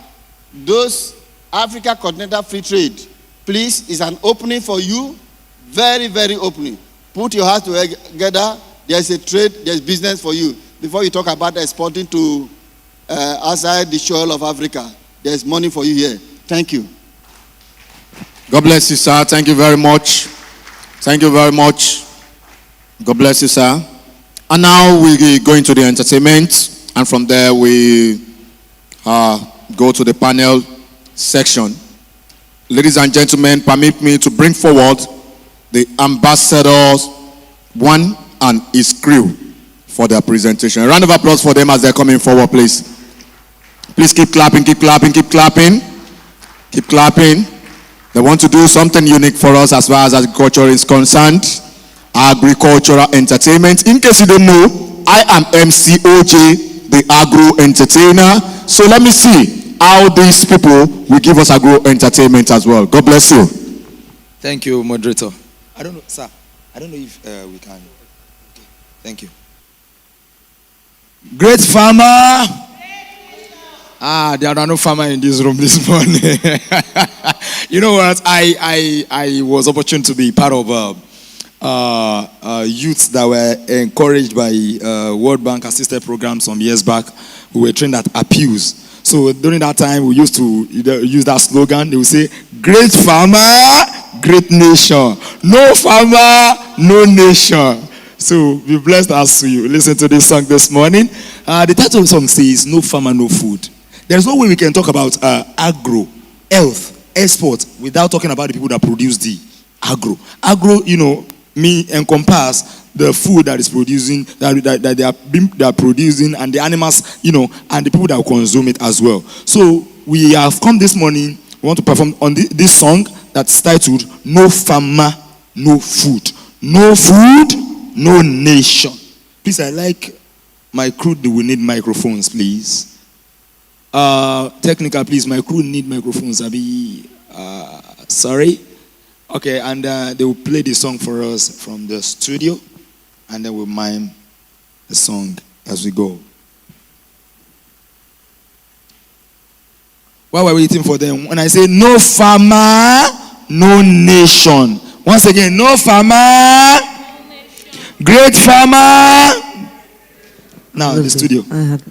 those Africa Continental Free Trade. Please, it's an opening for you, very, very opening. Put your hearts together. There's a trade, there's business for you. Before you talk about exporting to outside the shore of Africa, there's money for you here. Thank you. God bless you, sir. Thank you very much. Thank you very much. God bless you, sir. And now we go into the entertainment, and from there we go to the panel section. Ladies and gentlemen, permit me to bring forward the ambassadors, one and his crew, for their presentation. A round of applause for them as they're coming forward, please. Please keep clapping, keep clapping, keep clapping. Keep clapping. They want to do something unique for us as far as agriculture is concerned. Agricultural entertainment. In case you don't know, I am MCOJ, the agro entertainer. So let me see how these people will give us agro entertainment as well. God bless you. Thank you, moderator. I don't know, sir. I don't know if we can. Okay. Thank you. Great farmer. There are no farmer in this room this morning. You know what? I was opportune to be part of youths that were encouraged by World Bank assisted programs some years back. We were trained at appeals. So during that time, we used to use that slogan. They would say, "Great farmer, great nation. No farmer, no nation." So be blessed as you listen to this song this morning. The title of the song says, "No farmer, no food." There's no way we can talk about agro-health, export, without talking about the people that produce the agro. Agro, encompass the food that is producing, that they are producing, and the animals, and the people that will consume it as well. So we have come this morning. We want to perform on this song that's titled "No Farmer, No Food." No food, no nation. Please, I like my crew. They will need microphones, please. Technical, please. My crew need microphones. Sorry. Okay, and they will play the song for us from the studio, and then we'll mime the song as we go. While we're waiting for them, when I say no farmer, no nation. Once again, no farmer, great farmer. Now, the studio. I have.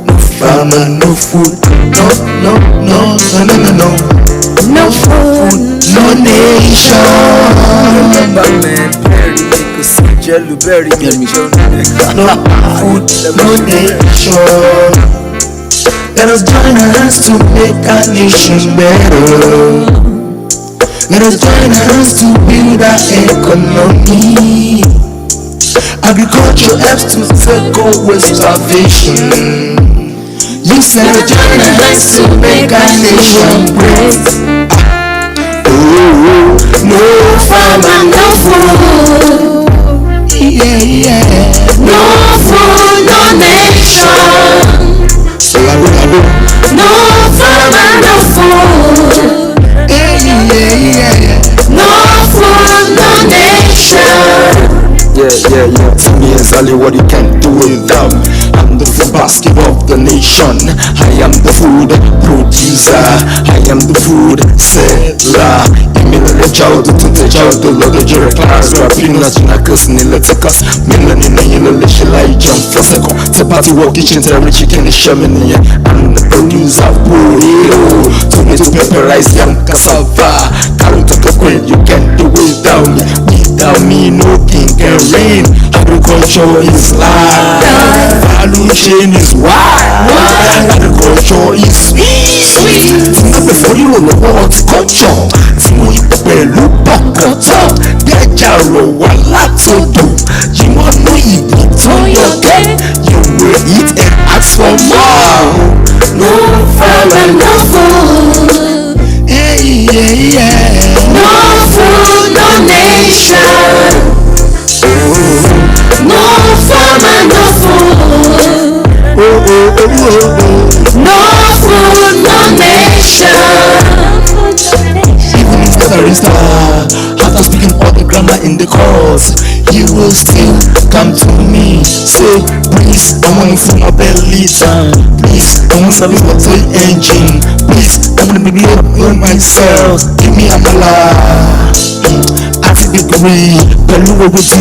No farmer, no food. No food, no nation. Remember, man, Perry, Jello Berry, no food, no nation. Let us join hands to make our nation better. Let us join hands to build our economy. Agriculture helps to take away starvation. You said join hands to make our nation great. No farmer, no food. Yeah. No food, no nation. No farmer, no food. Yeah. No food, no nation. Yeah. Tell me exactly what you can do without me. I'm the food basket of the nation. I am the food producer. I am the food seller. Immediately child to the child to the jury class. Rapping as in a curse in Leticus. Millen in the Shilai jump for second. The party walk kitchen to every chicken is shaman. I'm the producer of potato. Tomato, pepper, rice, yam, cassava. Carrot to the queen, you can't do without me. Without me, no king can reign. Agriculture is life. Value chain is wide. Agriculture is sweet. Before you know what culture. Timoyi pẹ̀lú bọ́kọ̀tọ̀. Dẹ́jàrò wà látọ̀dọ̀. You want no ibi tó yọ̀gẹ́. You will eat and ask for more. No farmer, no food. Yeah. No food, no nation. No farmer, no food. No food, no nation. Even if there is after speaking all the grammar in the course, you will still come to me. Say, please, I want to fill my belly down. Please, I want to be a toy engine. Please, I want to be on myself. Give me a mala. Degree, pẹ̀lú owó tí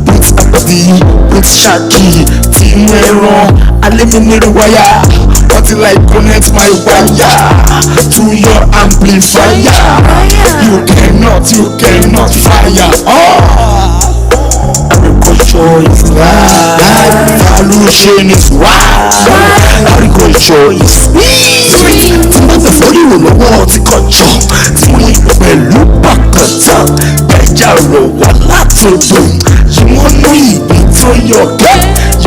put apathy, put ṣáàkì, tí mú ẹran, alẹ́mìnira wáyà, until I connect my wire to your amplifier. You cannot fire. Agriculture is life, value chain is wide. Agriculture is sweet. Tí wọ́n fẹ́ forí wò lọ́wọ́ ti kọjọ́, tí wọ́n yí pẹ̀lú bàkàtà. Jaro wà látọ̀dọ̀. You want no ibi tó yọ̀gẹ́.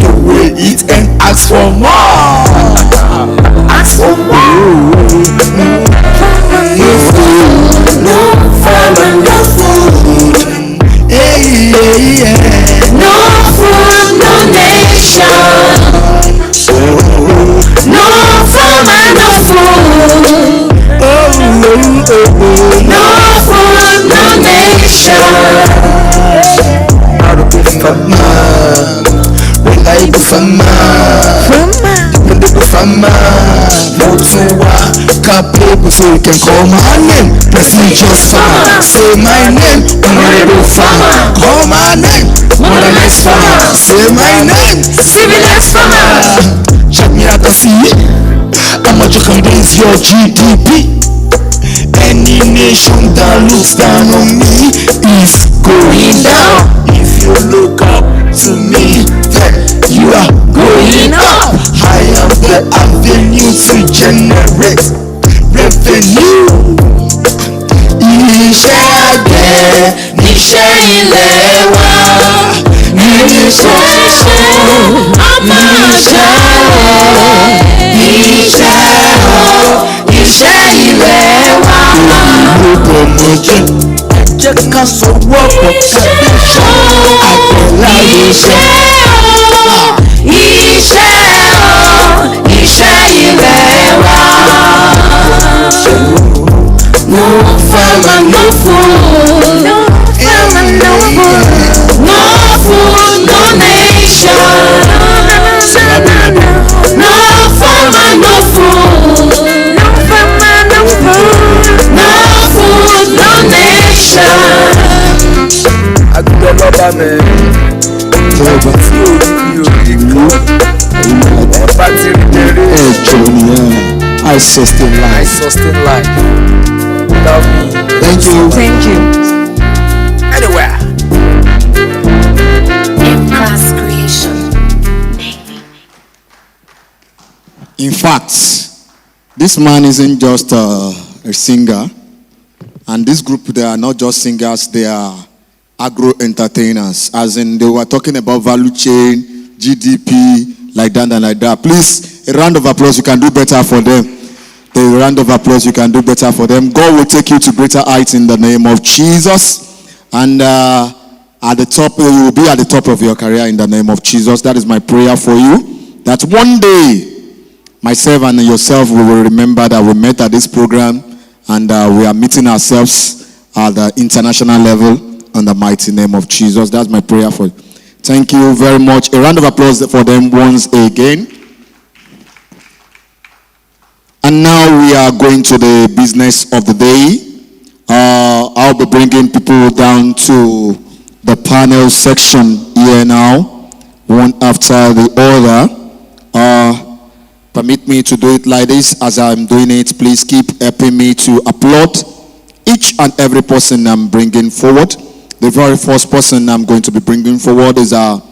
you will eat and ask for more. Ask for more. No food, no farmer, no food. Hey, yeah, yeah. No food, no nation. No farmer, no food. No food, no nation. I'll be farmer. When I be farmer. Farmer. Motuwa capable, so you can call my name. Prestigious farmer. Say my name. Honorable farmer. Call my name. Modernized farmer. Say my name. Civilized farmer. Check me out and see. How much you can raise your GDP? Any nation that looks down on me is going down. If you look up to me, then you are going up. I am the avenue to generate revenue. Iṣẹ́ àgbẹ̀ níṣẹ́ ilé wa. Iṣẹ́ ọmọ ṣẹ́ iṣẹ́ ilé wa. Ìlú ọmọ jẹ́ ká sọ̀wọ́ pọ̀ kẹ́bíṣọ́ àgbẹ̀lá iṣẹ́ ilé wa. No farmer, no food. No farmer, no food. No food, no nation. No farmer, no food. No farmer, no food. No food, no nation. Agro-Health, man. I sustain life. I sustain life. Without me. Thank you. Thank you. Anywhere. M-Class Creation. In fact, this man isn't just a singer. And this group, they are not just singers, they are agro-entertainers. As in, they were talking about value chain, GDP, like that and like that. Please, a round of applause, you can do better for them. A round of applause, you can do better for them. God will take you to greater heights in the name of Jesus. And at the top, you will be at the top of your career in the name of Jesus. That is my prayer for you. That one day, myself and yourself, we will remember that we met at this program and we are meeting ourselves at the international level in the mighty name of Jesus. That's my prayer for you. Thank you very much. A round of applause for them once again. And now we are going to the business of the day. I'll be bringing people down to the panel section here now, one after the other. Permit me to do it like this. As I'm doing it, please keep helping me to applaud each and every person I'm bringing forward. The very first person I'm going to be bringing forward is Mr.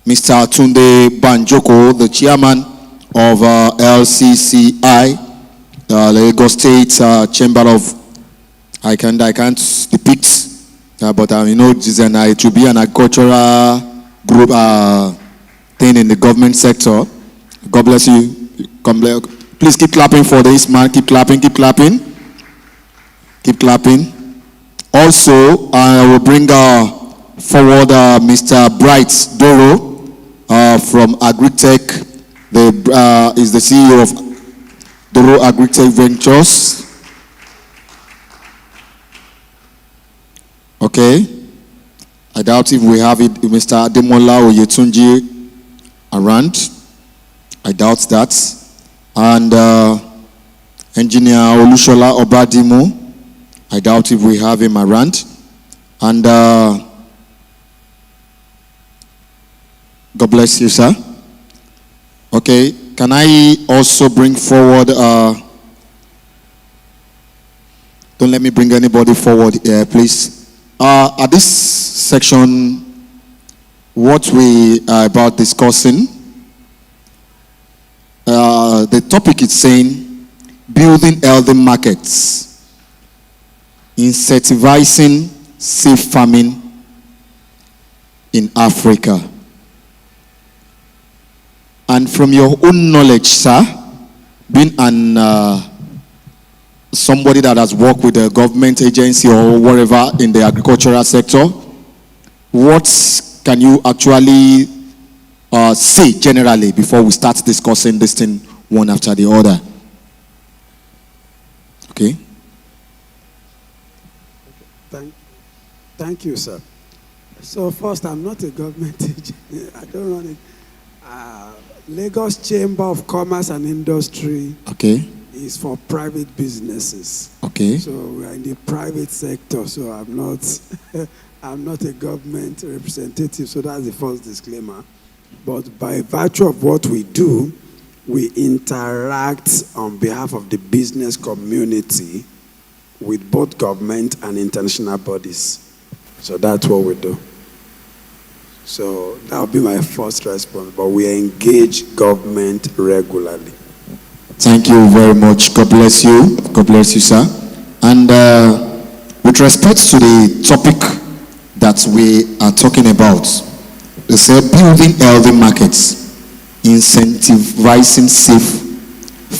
Tunde Banjoko, the chairman of LCCI, the Lagos State Chamber of, I can't depict, but it will be an agricultural group thing in the government sector. God bless you. Please keep clapping for this man. Keep clapping, keep clapping. Keep clapping. Also, I will bring forward Mr. Bright Doro from Agritech. Is the CEO of Doro Agritech Ventures. Okay. I doubt if we have it, Mr. Ademola Oyetunji around. I doubt that. And Engineer Olushola Obadimu. I doubt if we have him around. And God bless you, sir. Okay, can I also bring forward, don't let me bring anybody forward here, please. At this section, what we are about discussing, the topic is saying, building healthy markets, incentivizing safe farming in Africa. And from your own knowledge, sir, being somebody that has worked with a government agency or whatever in the agricultural sector, what can you actually say generally before we start discussing this thing one after the other? Okay. Thank you, sir. So first, I'm not a government agent. I don't run it. Lagos Chamber of Commerce and Industry is for private businesses. Okay. So we're in the private sector, so I'm not I'm not a government representative, so that's the first disclaimer. But by virtue of what we do, we interact on behalf of the business community with both government and international bodies. So that's what we do. So that will be my first response, but we engage government regularly. Thank you very much. God bless you. God bless you, sir. And with respect to the topic that we are talking about, they say building healthy markets, incentivizing safe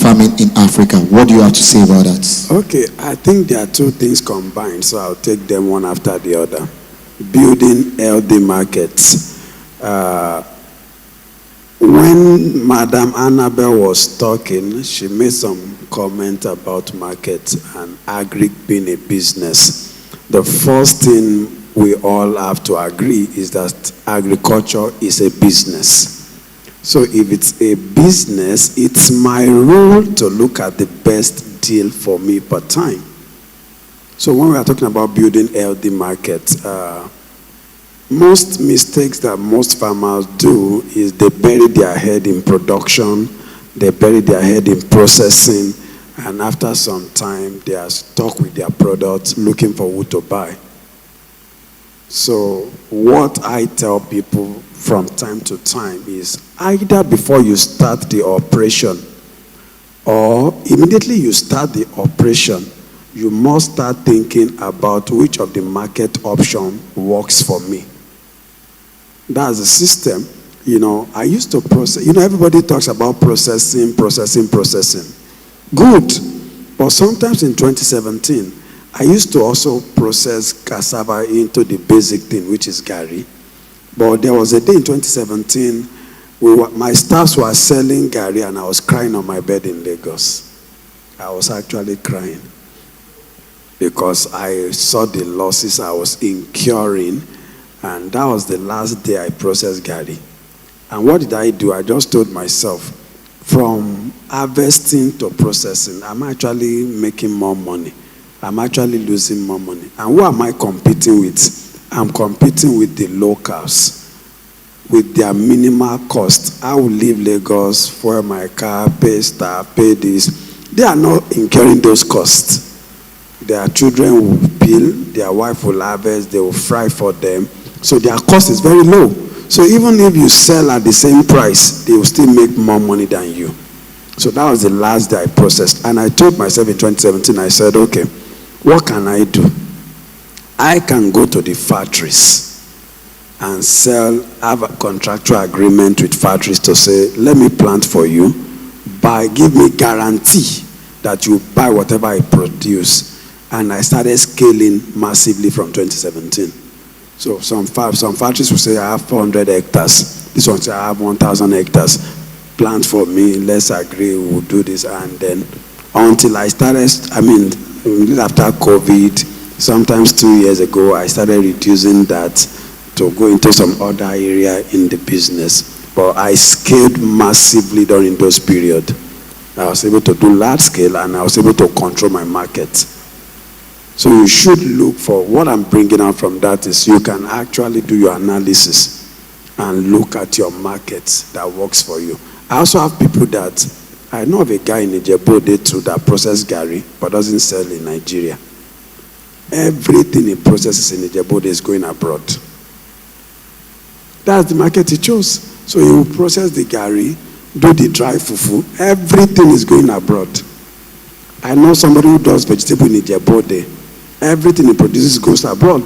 farming in Africa. What do you have to say about that? Okay, I think there are two things combined, so I'll take them one after the other. Building healthy markets. When Madam Annabelle was talking, she made some comment about market and agri being a business. The first thing we all have to agree is that agriculture is a business. So if it's a business, it's my role to look at the best deal for me per time. So when we are talking about building healthy markets, most mistakes that most farmers do is they bury their head in production, they bury their head in processing, and after some time, they are stuck with their products looking for who to buy. So what I tell people from time to time is either before you start the operation or immediately you start the operation, you must start thinking about which of the market option works for me. That's the system. You know, I used to process, everybody talks about processing. Good. But sometimes in 2017, I used to also process cassava into the basic thing, which is gari. But there was a day in 2017, my staffs were selling gari and I was crying on my bed in Lagos. I was actually crying because I saw the losses I was incurring, and that was the last day I processed gari. And what did I do? I just told myself, from harvesting to processing, I'm actually making more money. I'm actually losing more money. And who am I competing with? I'm competing with the locals, with their minimal cost. I will leave Lagos, fuel my car, pay staff, pay this. They are not incurring those costs. Their children will peel, their wife will harvest, they will fry for them. So their cost is very low. So even if you sell at the same price, they will still make more money than you. So that was the last day I processed. And I told myself in 2017, I said, okay, what can I do? I can go to the factories and have a contractual agreement with factories to say, let me plant for you, give me guarantee that you buy whatever I produce. And I started scaling massively from 2017. So some factories will say, I have 400 hectares. This one say, I have 1,000 hectares. Plant for me, let's agree, we'll do this. And then until I started, after COVID, sometimes 2 years ago, I started reducing that to go into some other area in the business. But I scaled massively during those periods. I was able to do large scale and I was able to control my market. So you should look for, what I'm bringing out from that is you can actually do your analysis and look at your market that works for you. I also have people that, I know of a guy in Ijebu too that processes gari but doesn't sell in Nigeria. Everything he processes in Ijebu is going abroad. That's the market he chose. So he will process the gari, do the dry fufu, everything is going abroad. I know somebody who does vegetable in Ijebu. Everything he produces goes abroad.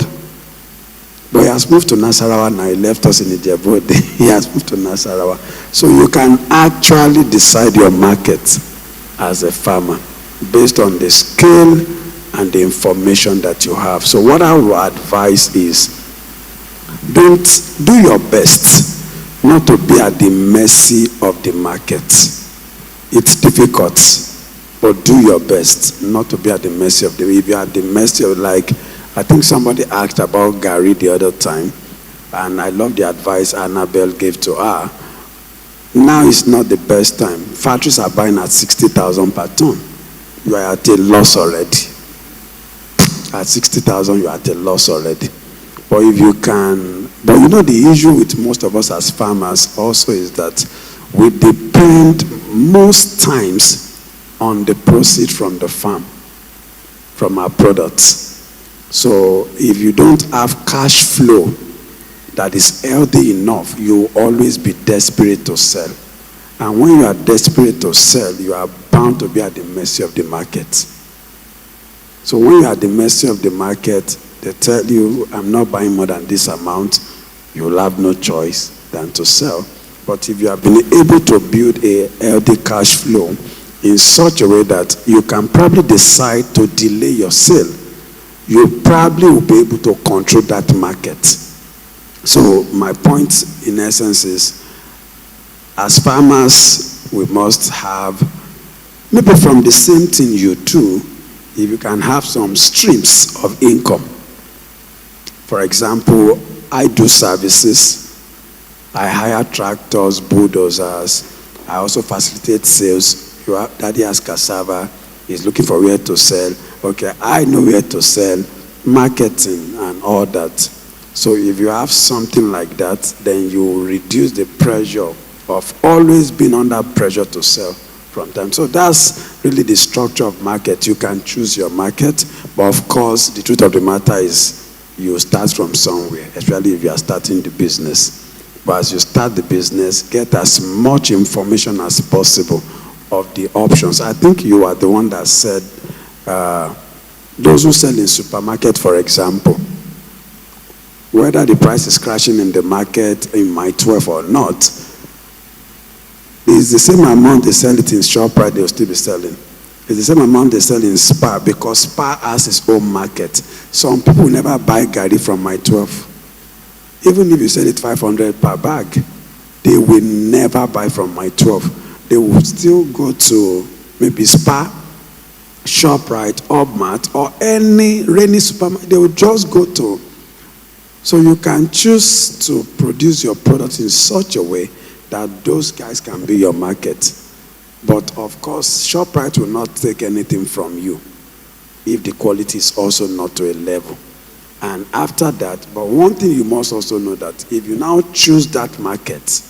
But But he has moved to Nasarawa now. He left us in Ijebu. He has moved to Nasarawa. So you can actually decide your market as a farmer based on the scale and the information that you have. So what I would advise is, don't do your best not to be at the mercy of the market. It's difficult, but do your best not to be at the mercy of the, if you're at the mercy of, like, I think somebody asked about Gary the other time, and I love the advice Annabelle gave to her. Now is not the best time. Factories are buying at 60,000 per ton. You are at a loss already. At 60,000, you are at a loss already. But if you can, but you know the issue with most of us as farmers also is that we depend most times on the proceeds from the farm, from our products. So if you don't have cash flow that is healthy enough, you will always be desperate to sell. And when you are desperate to sell, you are bound to be at the mercy of the market. So when you are at the mercy of the market, they tell you, I'm not buying more than this amount, you'll have no choice than to sell. But if you have been able to build a healthy cash flow in such a way that you can probably decide to delay your sale, you probably will be able to control that market. So my point in essence is, as farmers, we must have, maybe from the same thing you do, if you can have some streams of income. For example, I do services. I hire tractors, bulldozers. I also facilitate sales. Daddy has cassava. He's looking for where to sell. Okay, I know where to sell, marketing and all that. So if you have something like that, then you reduce the pressure of always being under pressure to sell from time. So that's really the structure of market. You can choose your market, but of course, the truth of the matter is you start from somewhere, especially if you are starting the business. But as you start the business, get as much information as possible of the options. I think you are the one that said, those who sell in supermarket, for example, whether the price is crashing in the market in my 12 or not, it's the same amount they sell it in ShopRite, they'll still be selling. It's the same amount they sell in Spar, because Spar has its own market. Some people never buy Gari from my 12. Even if you sell it 500 per bag, they will never buy from my 12. They will still go to maybe Spar, ShopRite, Obmart, or any rainy supermarket. They will just go to. So you can choose to produce your products in such a way that those guys can be your market. But of course, ShopRite will not take anything from you if the quality is also not to a level. And after that, but one thing you must also know, that if you now choose that market,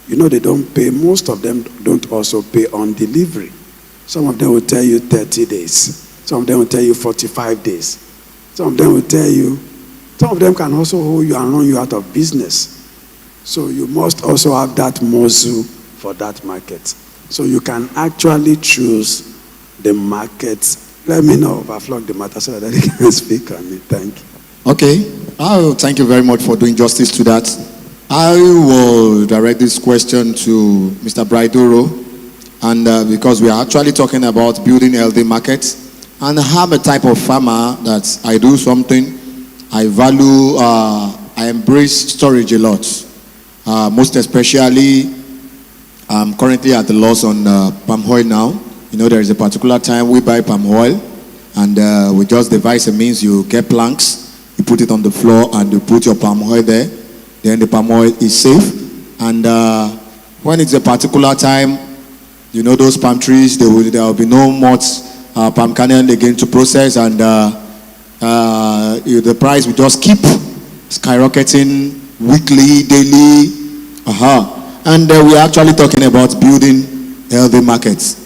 you know they don't pay, most of them don't also pay on delivery. Some of them will tell you 30 days. Some of them will tell you 45 days. Some of them will tell you, some of them can also hold you and run you out of business. So you must also have that muscle for that market. So you can actually choose the market. Let me know if I flog the matter so that I can speak on it. Thank you. Okay. Thank you very much for doing justice to that. I will direct this question to Mr. Braidoro. And because we are actually talking about building healthy markets, and I'm a type of farmer that I do something, I value, I embrace storage a lot. Most especially, I'm currently at the loss on palm oil now. You know, there is a particular time we buy palm oil, and we just devise a means. You get planks, you put it on the floor, and you put your palm oil there. Then the palm oil is safe. And when it's a particular time, you know, those palm trees, there will be no much palm kernel again to process, and the price will just keep skyrocketing weekly, daily. And we're actually talking about building healthy markets.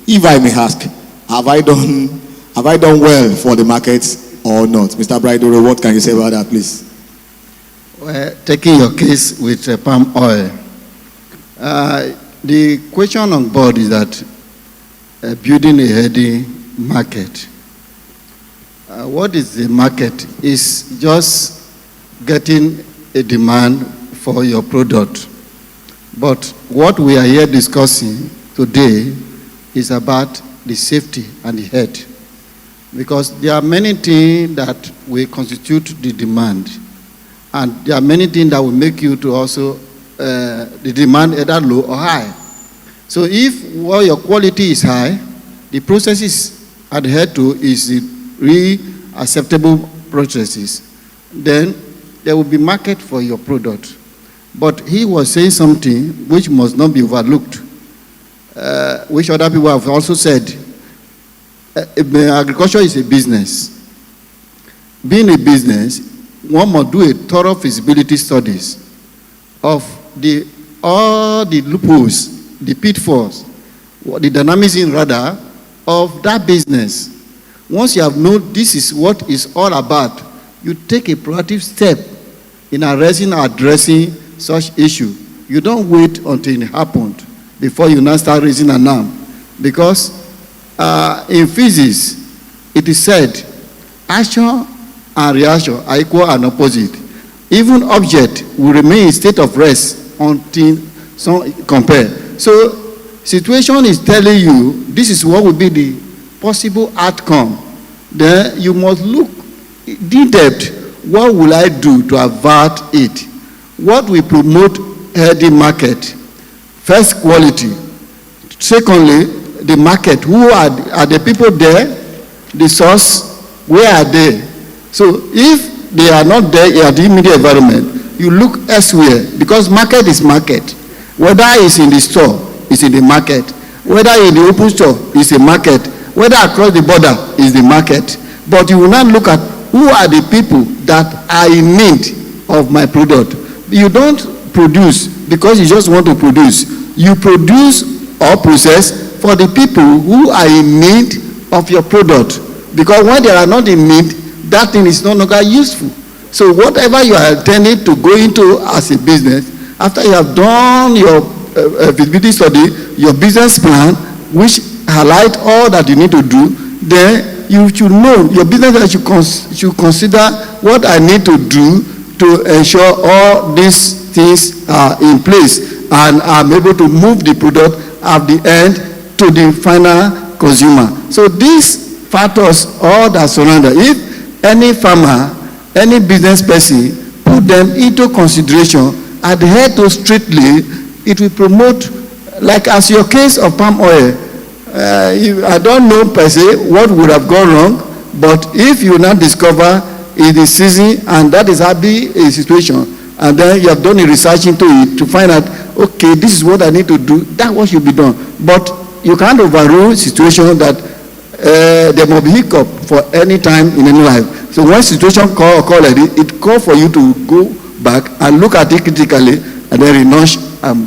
If I may ask, have I done well for the markets or not? Mr. Braidoro, what can you say about that, please? Well, taking your case with palm oil, the question on board is that building a healthy market. What is the market? It's just getting a demand for your product. But what we are here discussing today is about the safety and the health. Because there are many things that will constitute the demand. And there are many things that will make you to also, the demand either low or high. So if your quality is high, the processes adhered to is really acceptable processes, then there will be market for your product. But he was saying something which must not be overlooked, which other people have also said. Agriculture is a business. Being a business, one must do a thorough feasibility studies of all the loopholes, the pitfalls, the dynamism rather, of that business. Once you have known this is what it's all about, you take a proactive step in addressing such issue. You don't wait until it happened before you now start raising an arm. Because in physics, it is said, action and reaction are equal and opposite. Even object will remain in state of rest until some compare. So, situation is telling you this is what will be the possible outcome. Then you must look in depth. What will I do to avert it? What will promote healthy market? First, quality. Secondly, the market. Who are the people there? The source, where are they? So if they are not there at the immediate environment, you look elsewhere, because market is market. Whether it's in the store, it's in the market. Whether in the open store, it's a market. Whether across the border, is the market. But you will not look at who are the people that are in need of my product. You don't produce because you just want to produce. You produce or process for the people who are in need of your product. Because when they are not in need, that thing is no longer useful. So whatever you are intending to go into as a business, after you have done your feasibility study, your business plan, which highlight all that you need to do, then you should know, your business should consider what I need to do to ensure all these things are in place and I'm able to move the product at the end to the final consumer. So these factors all that surround it. If any farmer, any business person put them into consideration, adhere to strictly, it will promote, like as your case of palm oil. I don't know per se what would have gone wrong, but if you now discover in the season, and that is happy a situation, and then you have done a research into it to find out, okay, this is what I need to do, that's what should be done. But you can't overrule situation that there may be hiccup for any time in any life. So when situation call like this, it call for you to go back and look at it critically and then renounce and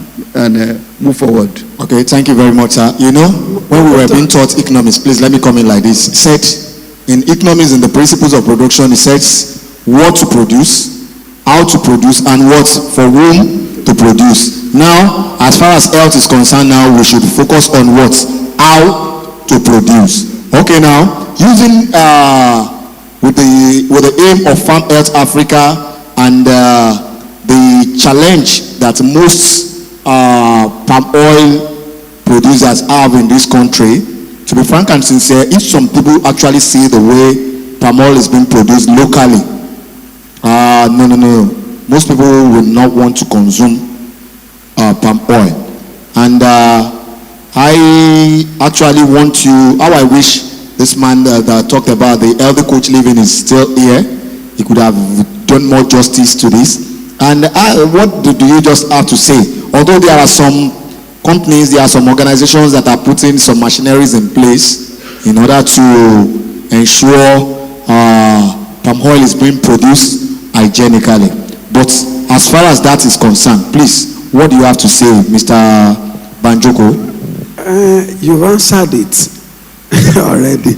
move forward. Okay, thank you very much, sir. You know, when we were being taught economics, please let me come in like this. It said in economics, in the principles of production, it says what to produce, how to produce, and what for whom to produce. Now, as far as health is concerned, now we should focus on what? How to produce. Okay, now, using with the aim of Farm Health Africa and the challenge that most palm oil producers have in this country, to be frank and sincere, if some people actually see the way palm oil is being produced locally, no. Most people will not want to consume palm oil. And I actually want to, how I wish this man that talked about the healthy coach living is still here. He could have done more justice to this. And what do you just have to say? Although there are some companies, there are some organizations that are putting some machineries in place in order to ensure palm oil is being produced hygienically. But as far as that is concerned, please, what do you have to say, Mr. Banjoko? You've answered it already.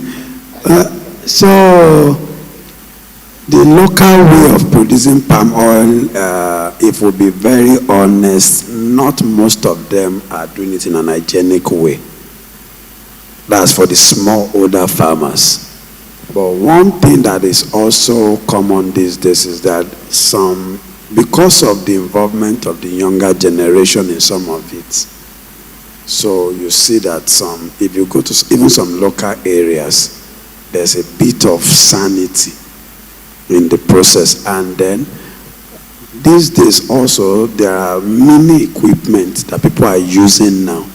So the local way of producing palm oil, if we'll be very honest, not most of them are doing it in an hygienic way. That's for the small older farmers. But one thing that is also common these days is that because of the involvement of the younger generation in some of it, so you see that if you go to even some local areas, there's a bit of sanity in the process. And then these days also, there are many equipment that people are using now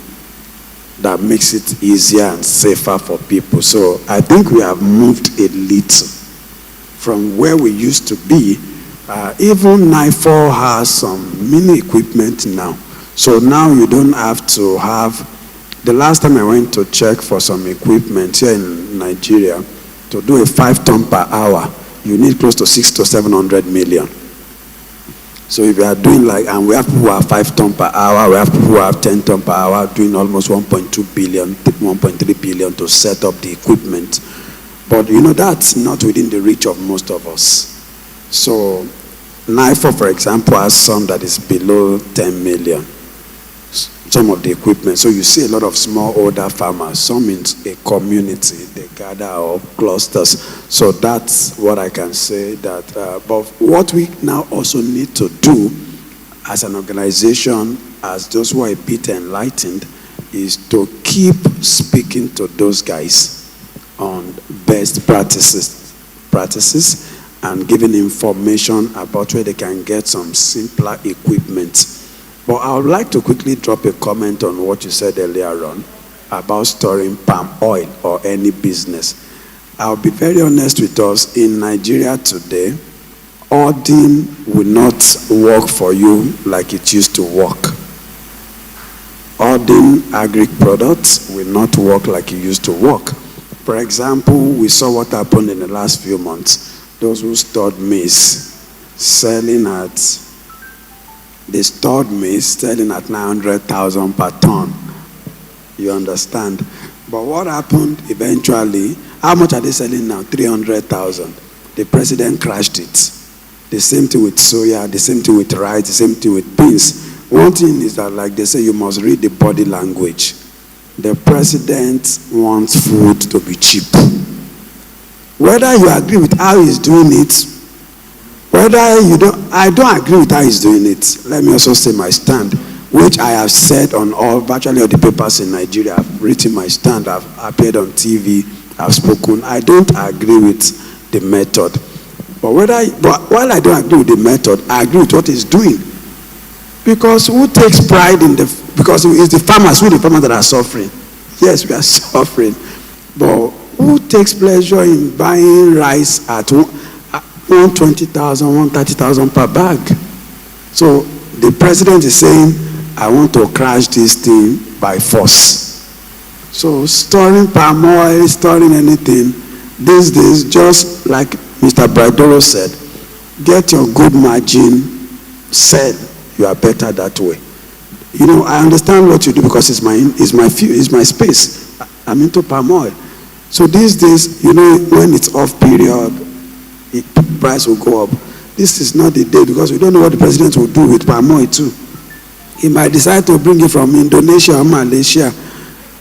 that makes it easier and safer for people. So I think we have moved a little from where we used to be. Even NIFO has some mini equipment now. So now you don't have to have, the last time I went to check for some equipment here in Nigeria, to do a 5 ton per hour, you need close to 600 to 700 million. So if you are doing and we have people who are 5 ton per hour, we have people who have 10 ton per hour, doing almost 1.2 billion, 1.3 billion to set up the equipment. But that's not within the reach of most of us. So NIFO, for example, has some that is below 10 million, some of the equipment. So you see a lot of small older farmers, some in a community, they gather or clusters. So that's what I can say. But what we now also need to do as an organization, as those who are a bit enlightened, is to keep speaking to those guys on best practices and giving information about where they can get some simpler equipment. But I would like to quickly drop a comment on what you said earlier on about storing palm oil or any business. I'll be very honest with us. In Nigeria today, hoarding will not work for you like it used to work. Hoarding agri products will not work like it used to work. For example, we saw what happened in the last few months. Those who stored maize selling at 900,000 per ton. You understand? But what happened eventually? How much are they selling now? 300,000. The president crashed it. The same thing with soya, the same thing with rice, the same thing with beans. One thing is that, like they say, you must read the body language. The president wants food to be cheap. Whether you agree with how he's doing it, whether you don't, I don't agree with how he's doing it. Let me also say my stand, which I have said on virtually all the papers in Nigeria. I've written my stand, I've appeared on TV, I've spoken. I don't agree with the method. But while I don't agree with the method, I agree with what he's doing. Because who takes pride in because it's the farmers that are suffering. Yes, we are suffering. But who takes pleasure in buying rice at 120,000, 130,000 per bag? So the president is saying, I want to crash this thing by force. So storing palm oil, storing anything, these days, just like Mr. Bradoro said, get your good margin, sell. You are better that way. I understand what you do because it's my space. I'm into palm oil. So these days, when it's off period, the price will go up. This is not the day because we don't know what the president will do with palm oil too. He might decide to bring it from Indonesia or Malaysia.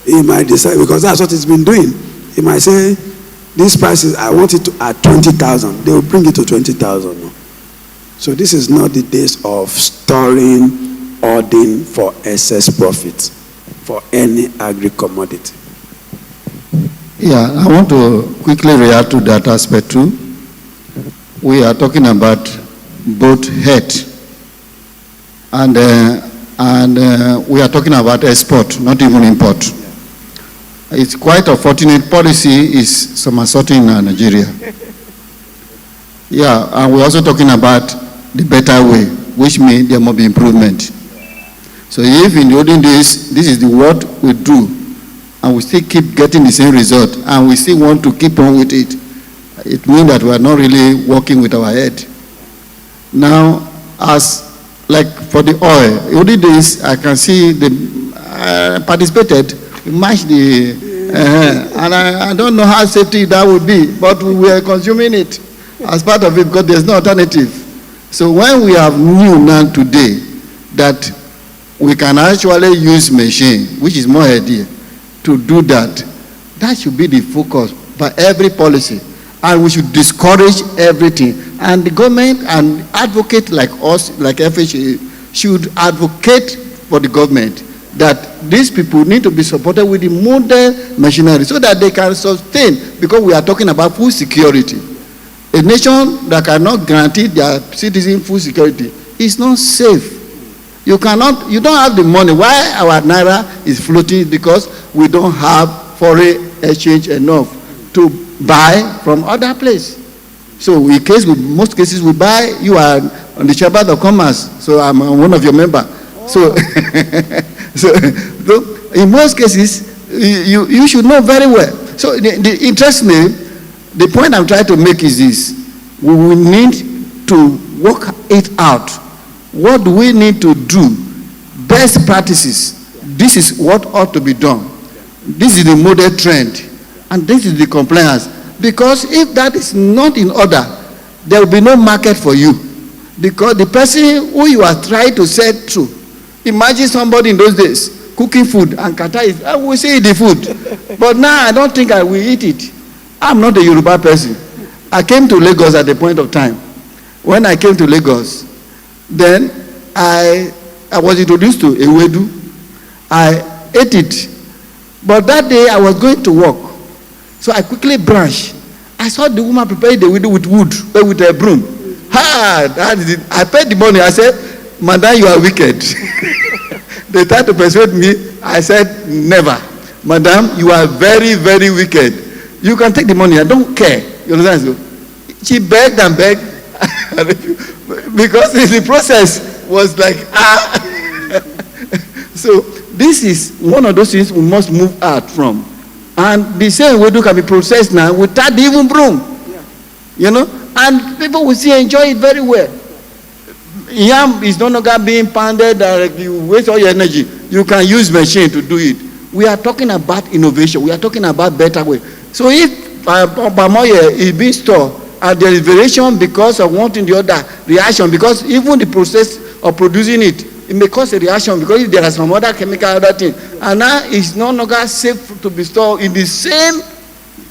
He might decide, because that's what he's been doing. He might say, this price is, I want it at 20,000. They will bring it to 20,000. So this is not the days of storing, hoarding for excess profits for any agri-commodity. Yeah, I want to quickly react to that aspect too. We are talking about both health and we are talking about export, not even import. It's quite a fortunate policy is somersaulting in Nigeria. Yeah, and we're also talking about the better way, which means there must be improvement. So if in the olden days, this is the what we do, and we still keep getting the same result, and we still want to keep on with it, it means that we are not really working with our head. Now, as like for the oil, olden days, I can see I participated, we matched the, and I don't know how safety that would be, but we were consuming it as part of it because there's no alternative. So when we have new now today that we can actually use machine, which is more ideal, to do that, that should be the focus for every policy. And we should discourage everything. And the government and advocate like us, like FHA, should advocate for the government that these people need to be supported with the modern machinery so that they can sustain, because we are talking about food security. A nation that cannot guarantee their citizens food security is not safe. You don't have the money. Why our naira is floating? Because we don't have foreign exchange enough to buy from other places. So most cases we buy. You are on the Chamber of Commerce, so I'm one of your members. So, so in most cases, you should know very well. So interestingly, the point I'm trying to make is this: we will need to work it out. What do we need to do? Best practices. This is what ought to be done. This is the model trend, and this is the compliance. Because if that is not in order, there will be no market for you. Because the person who you are trying to sell to, imagine somebody in those days cooking food and kata is, I will say eat the food. But now I don't think I will eat it. I'm not a Yoruba person. I came to Lagos at the point of time. When I came to Lagos, then I was introduced to ewedu. I ate it. But that day I was going to work. So I quickly branched. I saw the woman prepare the ewedu with wood, with a broom. I paid the money. I said, Madam, you are wicked. They tried to persuade me. I said, never. Madam, you are very, very wicked. You can take the money. I don't care. You understand? She begged and begged. Because the process was like, So this is one of those things we must move out from. And the same way can be processed now without even broom. You know? And people will still enjoy it very well. Yam is no longer being pounded, you waste all your energy. You can use machine to do it. We are talking about innovation. We are talking about better way. So if palm oil is being stored and there is variation because of one thing the other, reaction, because even the process of producing it may cause a reaction because if there are some other chemical other thing, and now it's no longer safe to be stored in the same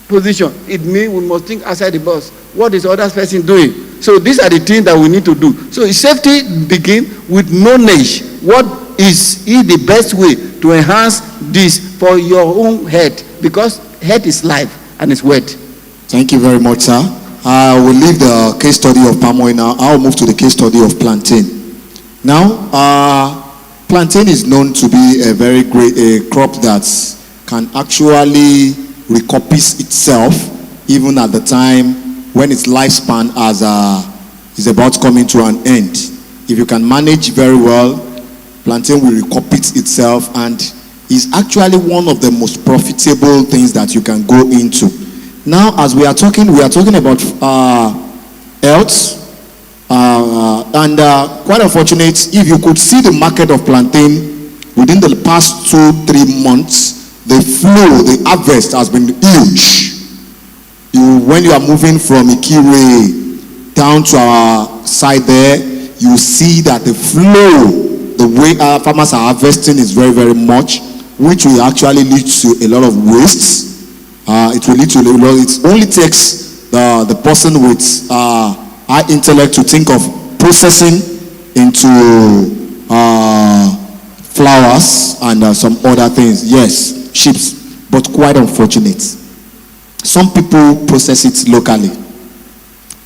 position. It means we must think outside the box. What is the other person doing? So these are the things that we need to do. So safety begins with knowledge. What is the best way to enhance this for your own health? Because health is life and it's wealth. Thank you very much, sir. I will leave the case study of palm oil now. I'll move to the case study of plantain. Now, plantain is known to be a very great crop that can actually recopy itself even at the time when its lifespan is about coming to an end. If you can manage very well, plantain will recopy itself and is actually one of the most profitable things that you can go into. Now, as we are talking about health, and quite unfortunate, if you could see the market of plantain within the past 2-3 months, the flow, the harvest has been huge. When you are moving from Ikire down to our side there, you see that the flow, the way our farmers are harvesting is very, very much, which will actually lead to a lot of wastes. It will lead to a lot. It only takes the person with high intellect to think of processing into flowers and some other things. Yes, chips, but quite unfortunate. Some people process it locally.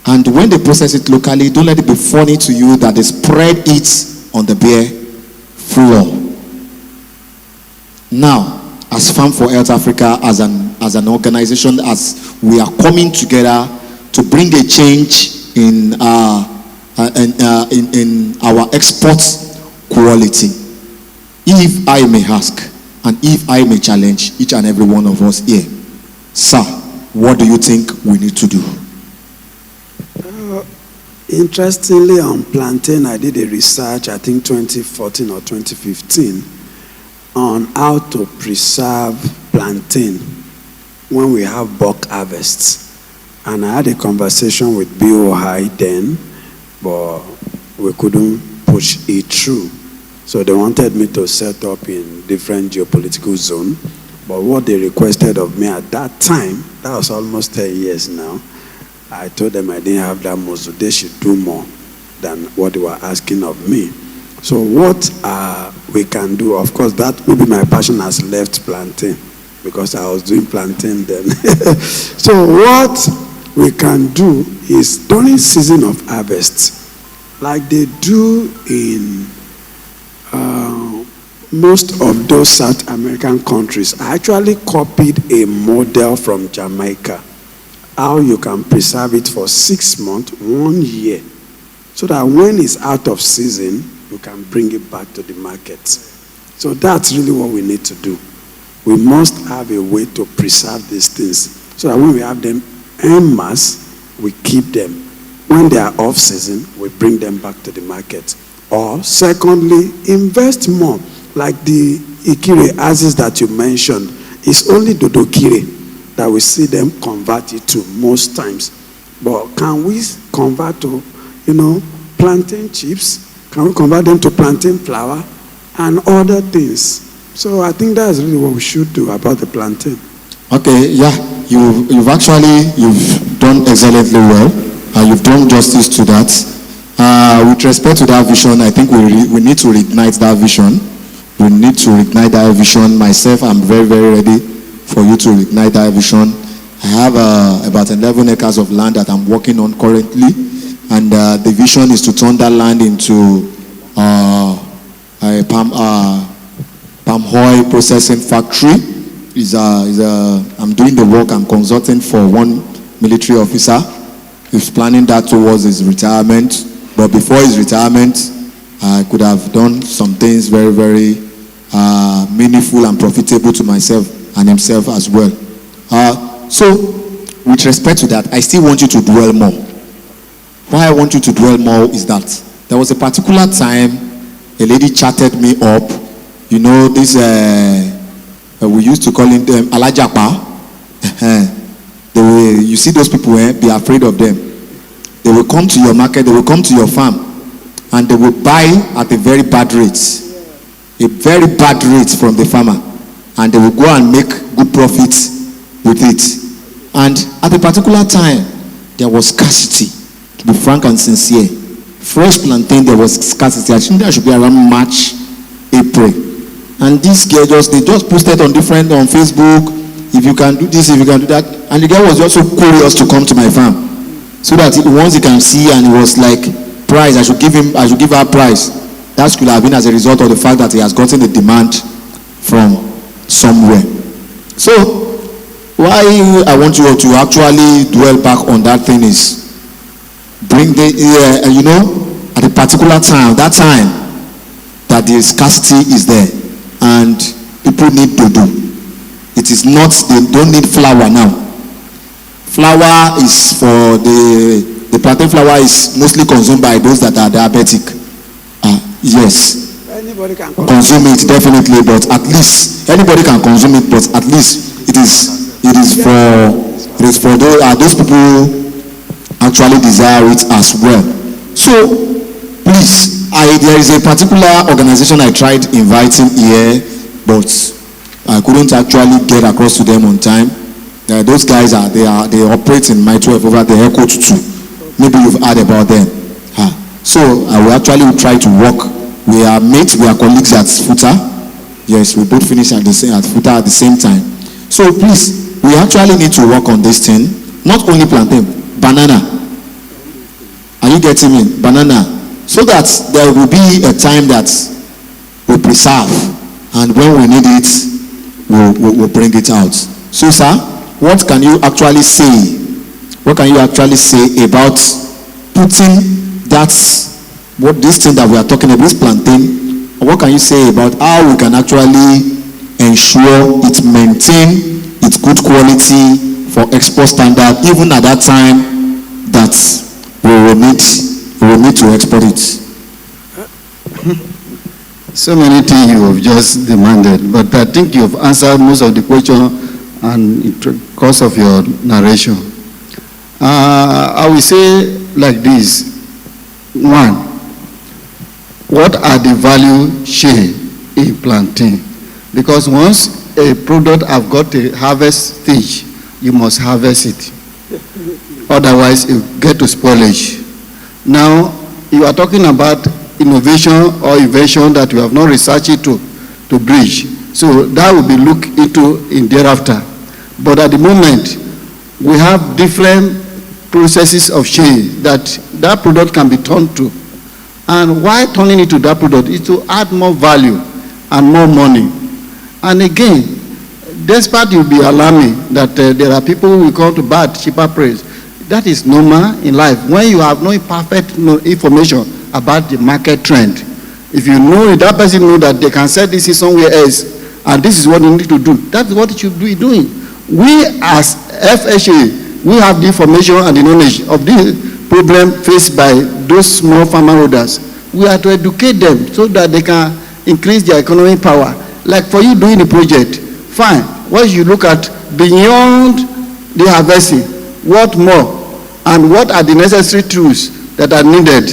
And when they process it locally, don't let it be funny to you that they spread it on the bare floor. Now, as Farm for Health Africa, as an organization, as we are coming together to bring a change in our export quality, if I may ask, and if I may challenge each and every one of us here, sir, what do you think we need to do? Interestingly, on plantain, I did a research, I think 2014 or 2015, on how to preserve plantain when we have bulk harvests. And I had a conversation with BOI then, but we couldn't push it through. So they wanted me to set up in different geopolitical zone. But what they requested of me at that time, that was almost 10 years now, I told them I didn't have that much, so they should do more than what they were asking of me. So what we can do, of course, that maybe my passion has left plantain because I was doing plantain then. So what we can do is during season of harvest, like they do in most of those South American countries, I actually copied a model from Jamaica, how you can preserve it for 6 months, 1 year, so that when it's out of season, you can bring it back to the market. So that's really what we need to do. We must have a way to preserve these things so that when we have them en masse, we keep them. When they are off season, we bring them back to the market. Or secondly, invest more. Like the Ikire axis that you mentioned, it's only Dodokire that we see them convert it to most times. But can we convert to, plantain chips? Can we convert them to plantain flour and other things? So I think that's really what we should do about the plantain. Okay, yeah, you've done excellently well. You've done justice to that. With respect to that vision, I think we need to reignite that vision. We need to reignite that vision. Myself, I'm very, very ready for you to reignite that vision. I have about 11 acres of land that I'm working on currently, and the vision is to turn that land into a palm oil processing factory. I'm doing the work. I'm consulting for one military officer. He's planning that towards his retirement. But before his retirement, I could have done some things very, very meaningful and profitable to myself and himself as well. So, with respect to that, I still want you to dwell more. Why I want you to dwell more is that there was a particular time a lady chatted me up. This, we used to call them Alajapa. You see those people, be afraid of them. They will come to your market, they will come to your farm, and they will buy at a very bad rate from the farmer, and they will go and make good profits with it. And at a particular time, there was scarcity, to be frank and sincere. Fresh plantain, there was scarcity. I think there should be around March, April. And this girl they just posted on Facebook, if you can do this, if you can do that. And the girl was just so curious to come to my farm, so that once he can see, and it was like, price, I should give her a price. That could have been as a result of the fact that he has gotten the demand from somewhere. So, why I want you to actually dwell back on that thing is, bring at a particular time, that the scarcity is there, and people need to do. It is not, they don't need flour now. Flour is for the plantain flour is mostly consumed by those that are diabetic. Yes. Anybody can consume it, definitely, but at least anybody can consume it, but at least it is for those people actually desire it as well. So please, there is a particular organization I tried inviting here, but I couldn't actually get across to them on time. Those guys they operate in my 12 over the Echo 2. Maybe you've heard about them. So I will actually try to work. We are mates, we are colleagues at FUTA. Yes, we both finished at FUTA at the same time. So please, we actually need to work on this thing. Not only plantain, banana. Are you getting me? Banana. So that there will be a time that we preserve, and when we need it, we'll bring it out. So, sir, what can you actually say? What can you actually say about putting this thing that we are talking about, this plantain? What can you say about how we can actually ensure it maintain its good quality for export standard, even at that time that we will need to export it? So many things you have just demanded, but I think you have answered most of the question and because of your narration. I will say like this. One, what are the value share in plantain? Because once a product have got a harvest stage, you must harvest it. Otherwise, you get to spoilage. Now, you are talking about innovation or invention that you have not researched it to bridge. So that will be looked into in thereafter. But at the moment, we have different processes of change that product can be turned to. And why turning it to that product is to add more value and more money. And again, despite you be alarming that there are people who will come to buy at cheaper price, that is normal in life. When you have no perfect information about the market trend, if you know that person know that they can sell this somewhere else, and this is what you need to do, that's what you should be doing. We as FHA, we have the information and the knowledge of the problem faced by those small farmer holders. We are to educate them so that they can increase their economic power. Like for you doing the project, fine. Once you look at beyond the harvesting, what more and what are the necessary tools that are needed,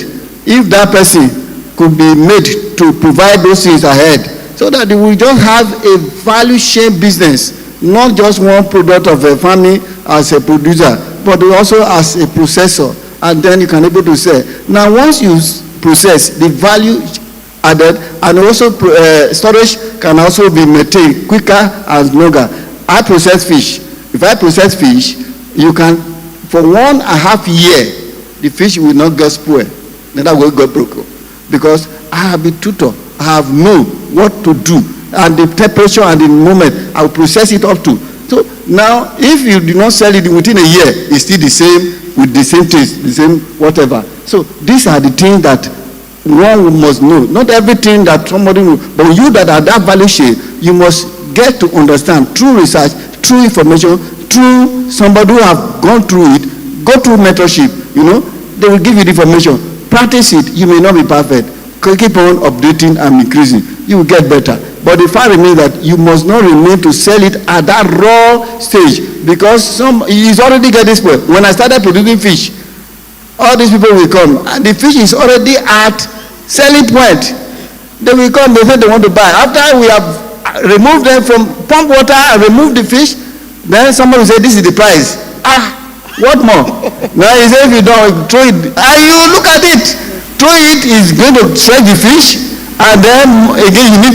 if that person could be made to provide those things ahead, so that they will just have a value chain business, not just one product of a family as a producer, but also as a processor, and then you can be able to sell. Now, once you process, the value added, and also storage can also be maintained quicker and longer. I process fish. If I process fish, you can, for 1.5 years, the fish will not get spoiled. Then I will go broke. Because I have been tutor. I have known what to do. And the temperature and the moment, I will process it up to. So now, if you do not sell it within a year, it's still the same, with the same taste, the same whatever. So these are the things that one must know. Not everything that somebody will, but you that are that value chain, you must get to understand through research, through information, through somebody who have gone through it, go through mentorship, they will give you the information. Practice it. You may not be perfect. Keep on updating and increasing. You will get better. But the fact remains that you must not remain to sell it at that raw stage, because he's already getting spoiled. When I started producing fish, all these people will come, and the fish is already at selling point. They will come, they say they want to buy. After we have removed them from pump water and removed the fish, then somebody will say, this is the price. What more? Now he says, if you don't throw it, and you look at it, throw it is going to sell the fish, and then again you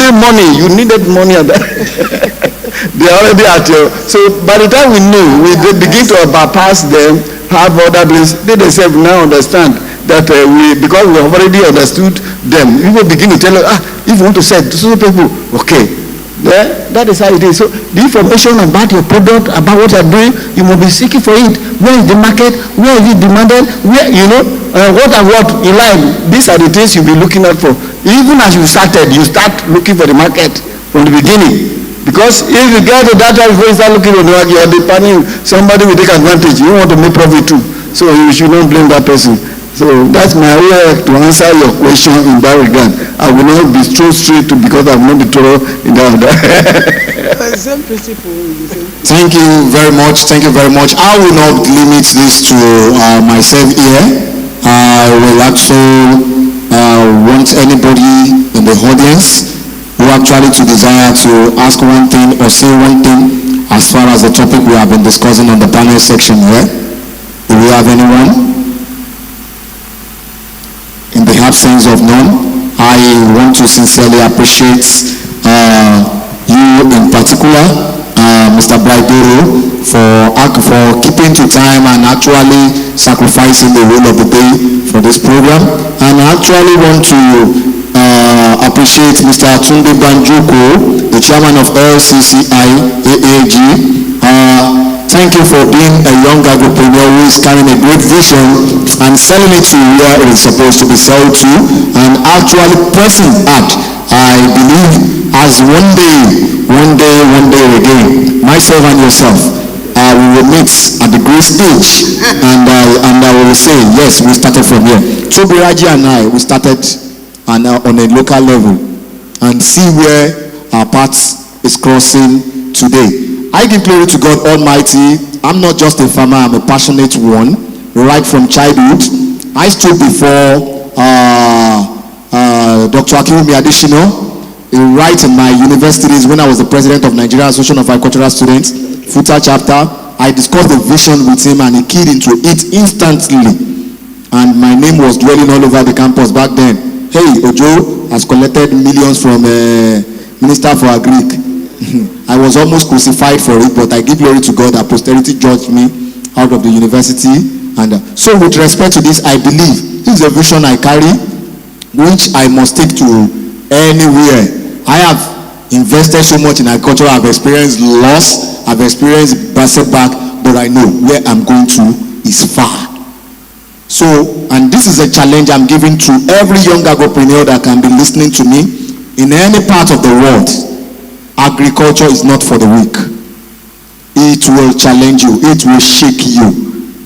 needed money and they are already at you. So by the time we know, we begin to bypass them, have other places, they themselves now understand that because we have already understood them, people begin to tell us, if you want to sell to so people, okay. That is how it is. So the information about your product, about what you're doing, you must be seeking for it. Where is the market? Where is it demanded? Where, what and what in life? These are the things you'll be looking out for. Even as you started, you start looking for the market from the beginning. Because if you get to that time before you start looking for the market, you're depending, somebody will take advantage. You want to make profit too. So you should not blame that person. So that's my way to answer your question in that regard. I will not be so straight because I'm not the thorough in that. Same principle. Thank you very much. Thank you very much. I will not limit this to myself here. I will actually want anybody in the audience who actually to desire to ask one thing or say one thing as far as the topic we have been discussing on the panel section here. Do we have anyone? In the absence of none, I want to sincerely appreciate you in particular, Mr. Braidoro, for keeping to time and actually sacrificing the whole of the day for this program. And I actually want to appreciate Mr. Tunde Banjuko, the chairman of LCCI AAG. Thank you for being a young agripreneur who is carrying a great vision and selling it to where it is supposed to be sold to, and actually pressing hard. I believe as one day again, myself and yourself, we will meet at the great stage, and I will say, yes, we started from here. Chobiraji and I, we started on a local level, and see where our path is crossing today. I give glory to God Almighty. I'm not just a farmer, I'm a passionate one. Right from childhood, I stood before Dr. Akiwumi Adeshino, right in my universities when I was the president of Nigeria Association of Agricultural Students, FUTA chapter, I discussed the vision with him and he keyed into it instantly. And my name was dwelling all over the campus back then. Hey, Ojo has collected millions from Minister for Agric. I was almost crucified for it, but I give glory to God that posterity judged me out of the university. And so with respect to this, I believe this is a vision I carry, which I must take to anywhere. I have invested so much in agriculture. I've experienced loss, I've experienced setback, but I know where I'm going to is far. So, and this is a challenge I'm giving to every young agripreneur that can be listening to me in any part of the world. Agriculture is not for the weak. It will challenge you, it will shake you.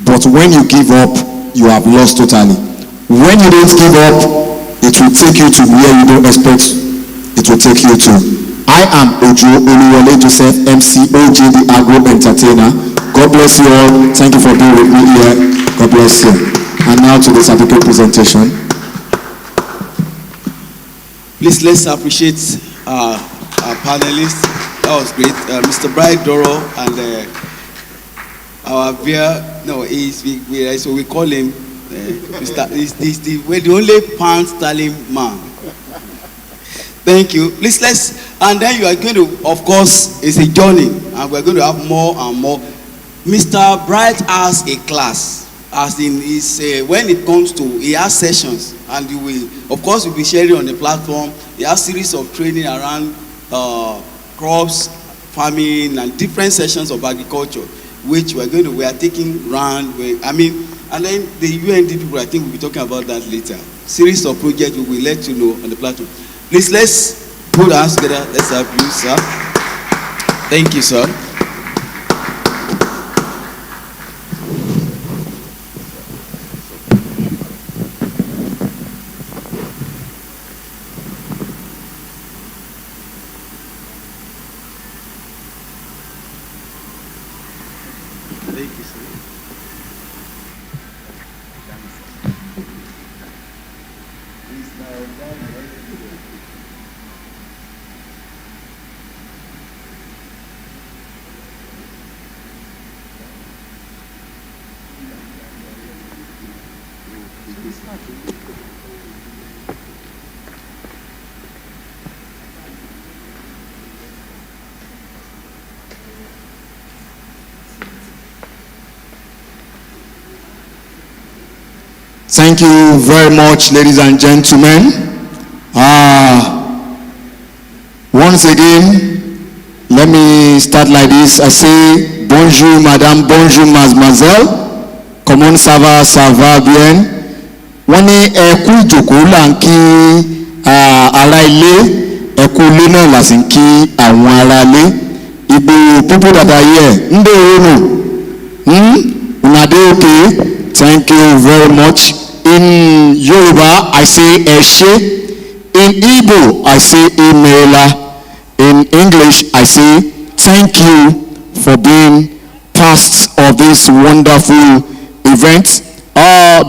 But when you give up, you have lost totally. When you don't give up, it will take you to where you don't expect it will take you to. I am Ojo Oluwole Joseph, MC OJ, the Agro Entertainer. God bless you all. Thank you for being with me here. God bless you. And now to the certificate presentation. Please, let's appreciate our panelists. That was great. Mr. Bright Doro and our beer, no, so we call him we're the only pound-sterling man. Thank you. Please, and then you are going to, of course, it's a journey, and we're going to have more and more. Mr. Bright has a class, as in when it comes to, he has sessions, and you will, of course, we'll be sharing on the platform. He has series of training around crops, farming, and different sessions of agriculture, which we are taking round. And then the UND people, I think we'll be talking about that later. Series of projects we will let you know on the platform. Please, let's put our hands together. Let's help you, sir. Thank you, sir. Thank you very much, ladies and gentlemen. Once again, let me start like this. I say bonjour, madame, bonjour, mademoiselle. Comment ça va, ça va bien? Wọ́n ní ẹkú ìjòkó là ń kí ará ilé, ẹkú ilé náà là sì ń kí àwọn ará ilé. Igbo people that are here, ndé òórùn, una dey okay? Thank you very much. In Yoruba, I say Eshe. In Igbo, I say Imeela. In English, I say thank you for being part of this wonderful event.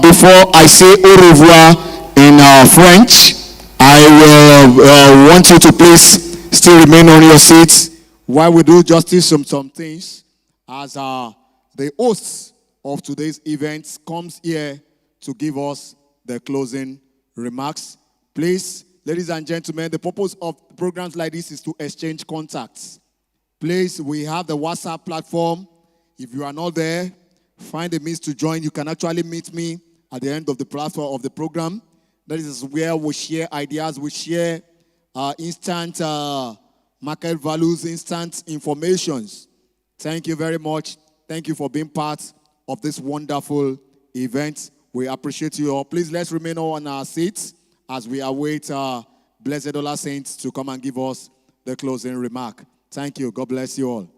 Before I say au revoir in French, I will want you to please still remain on your seats while we do justice some things as the hosts of today's event comes here to give us the closing remarks. Please, ladies and gentlemen, the purpose of programs like this is to exchange contacts. Please, we have the WhatsApp platform. If you are not there, find a means to join. You can actually meet me at the end of the platform of the program. That is where we share ideas, we share instant market values, instant informations. Thank you very much. Thank you for being part of this wonderful event. We appreciate you all. Please, let's remain on our seats as we await Blessed Dollar Saints to come and give us the closing remark. Thank you. God bless you all.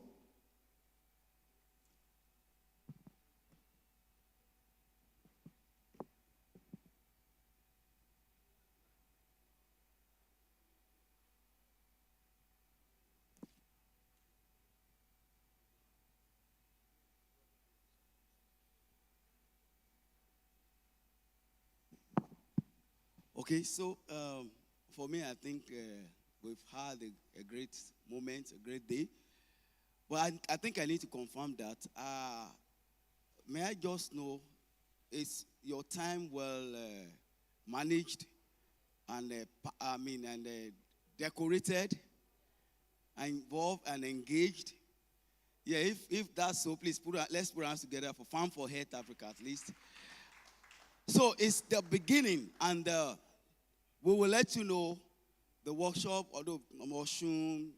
Okay, so for me, I think we've had a great moment, a great day. But I think I need to confirm that. May I just know, is your time well managed and decorated, and involved and engaged? Yeah, if that's so, please let's put our hands together for Farm for Health Africa at least. So it's the beginning, and we will let you know the workshop, although Moshun,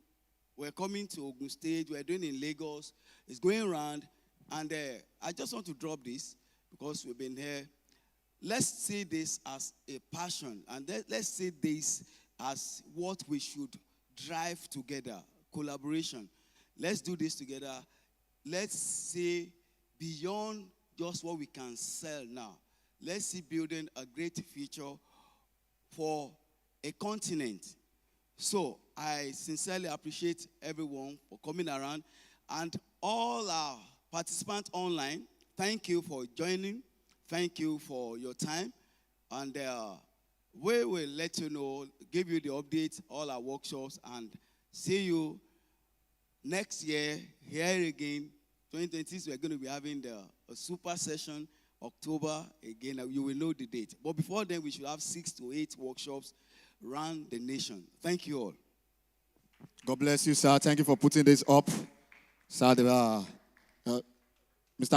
we're coming to Ogun State, we're doing in Lagos, it's going around, and I just want to drop this because we've been here. Let's see this as a passion, and let's see this as what we should drive together, collaboration. Let's do this together. Let's see beyond just what we can sell now. Let's see building a great future for a continent. So I sincerely appreciate everyone for coming around, and all our participants online, thank you for joining. Thank you for your time. And we will let you know, give you the updates, all our workshops, and see you next year here again. 2026, we're going to be having a super session, October again. You will know the date. But before then, we should have 6 to 8 workshops around the nation. Thank you all. God bless you, sir. Thank you for putting this up. Sir, Mr.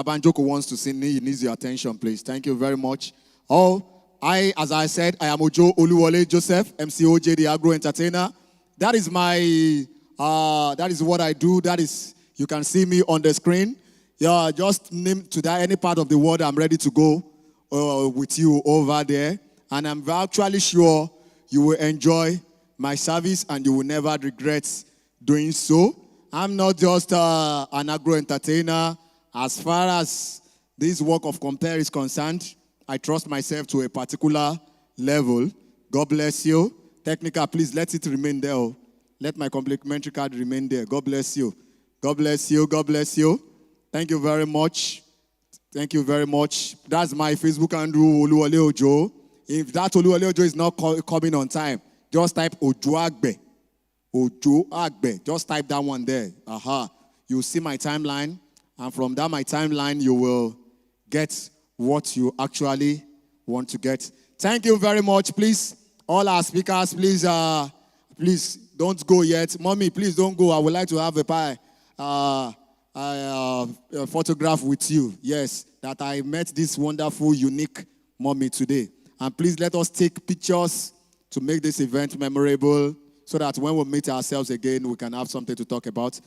Banjoko wants to sing. He needs your attention, please. Thank you very much. As I said, I am Ojo Oluwole Joseph, MCOJ, the Agro Entertainer. That is that is what I do. That is, you can see me on the screen. Yeah, just name to that any part of the world. I'm ready to go with you over there. And I'm actually sure you will enjoy my service and you will never regret doing so. I'm not just an agro entertainer. As far as this work of Compare is concerned, I trust myself to a particular level. God bless you. Technical, please let it remain there. Let my complimentary card remain there. God bless you. God bless you. God bless you. Thank you very much. Thank you very much. That's my Facebook handle, Oluwole Ojo. If that Oluwole Ojo is not coming on time, just type Ojo Agbe. Ojo Agbe. Just type that one there. You'll see my timeline. And from that, my timeline, you will get what you actually want to get. Thank you very much. Please, all our speakers, please don't go yet. Mommy, please don't go. I would like to have a photograph with you. Yes, that I met this wonderful, unique mommy today. And please let us take pictures to make this event memorable so that when we meet ourselves again, we can have something to talk about.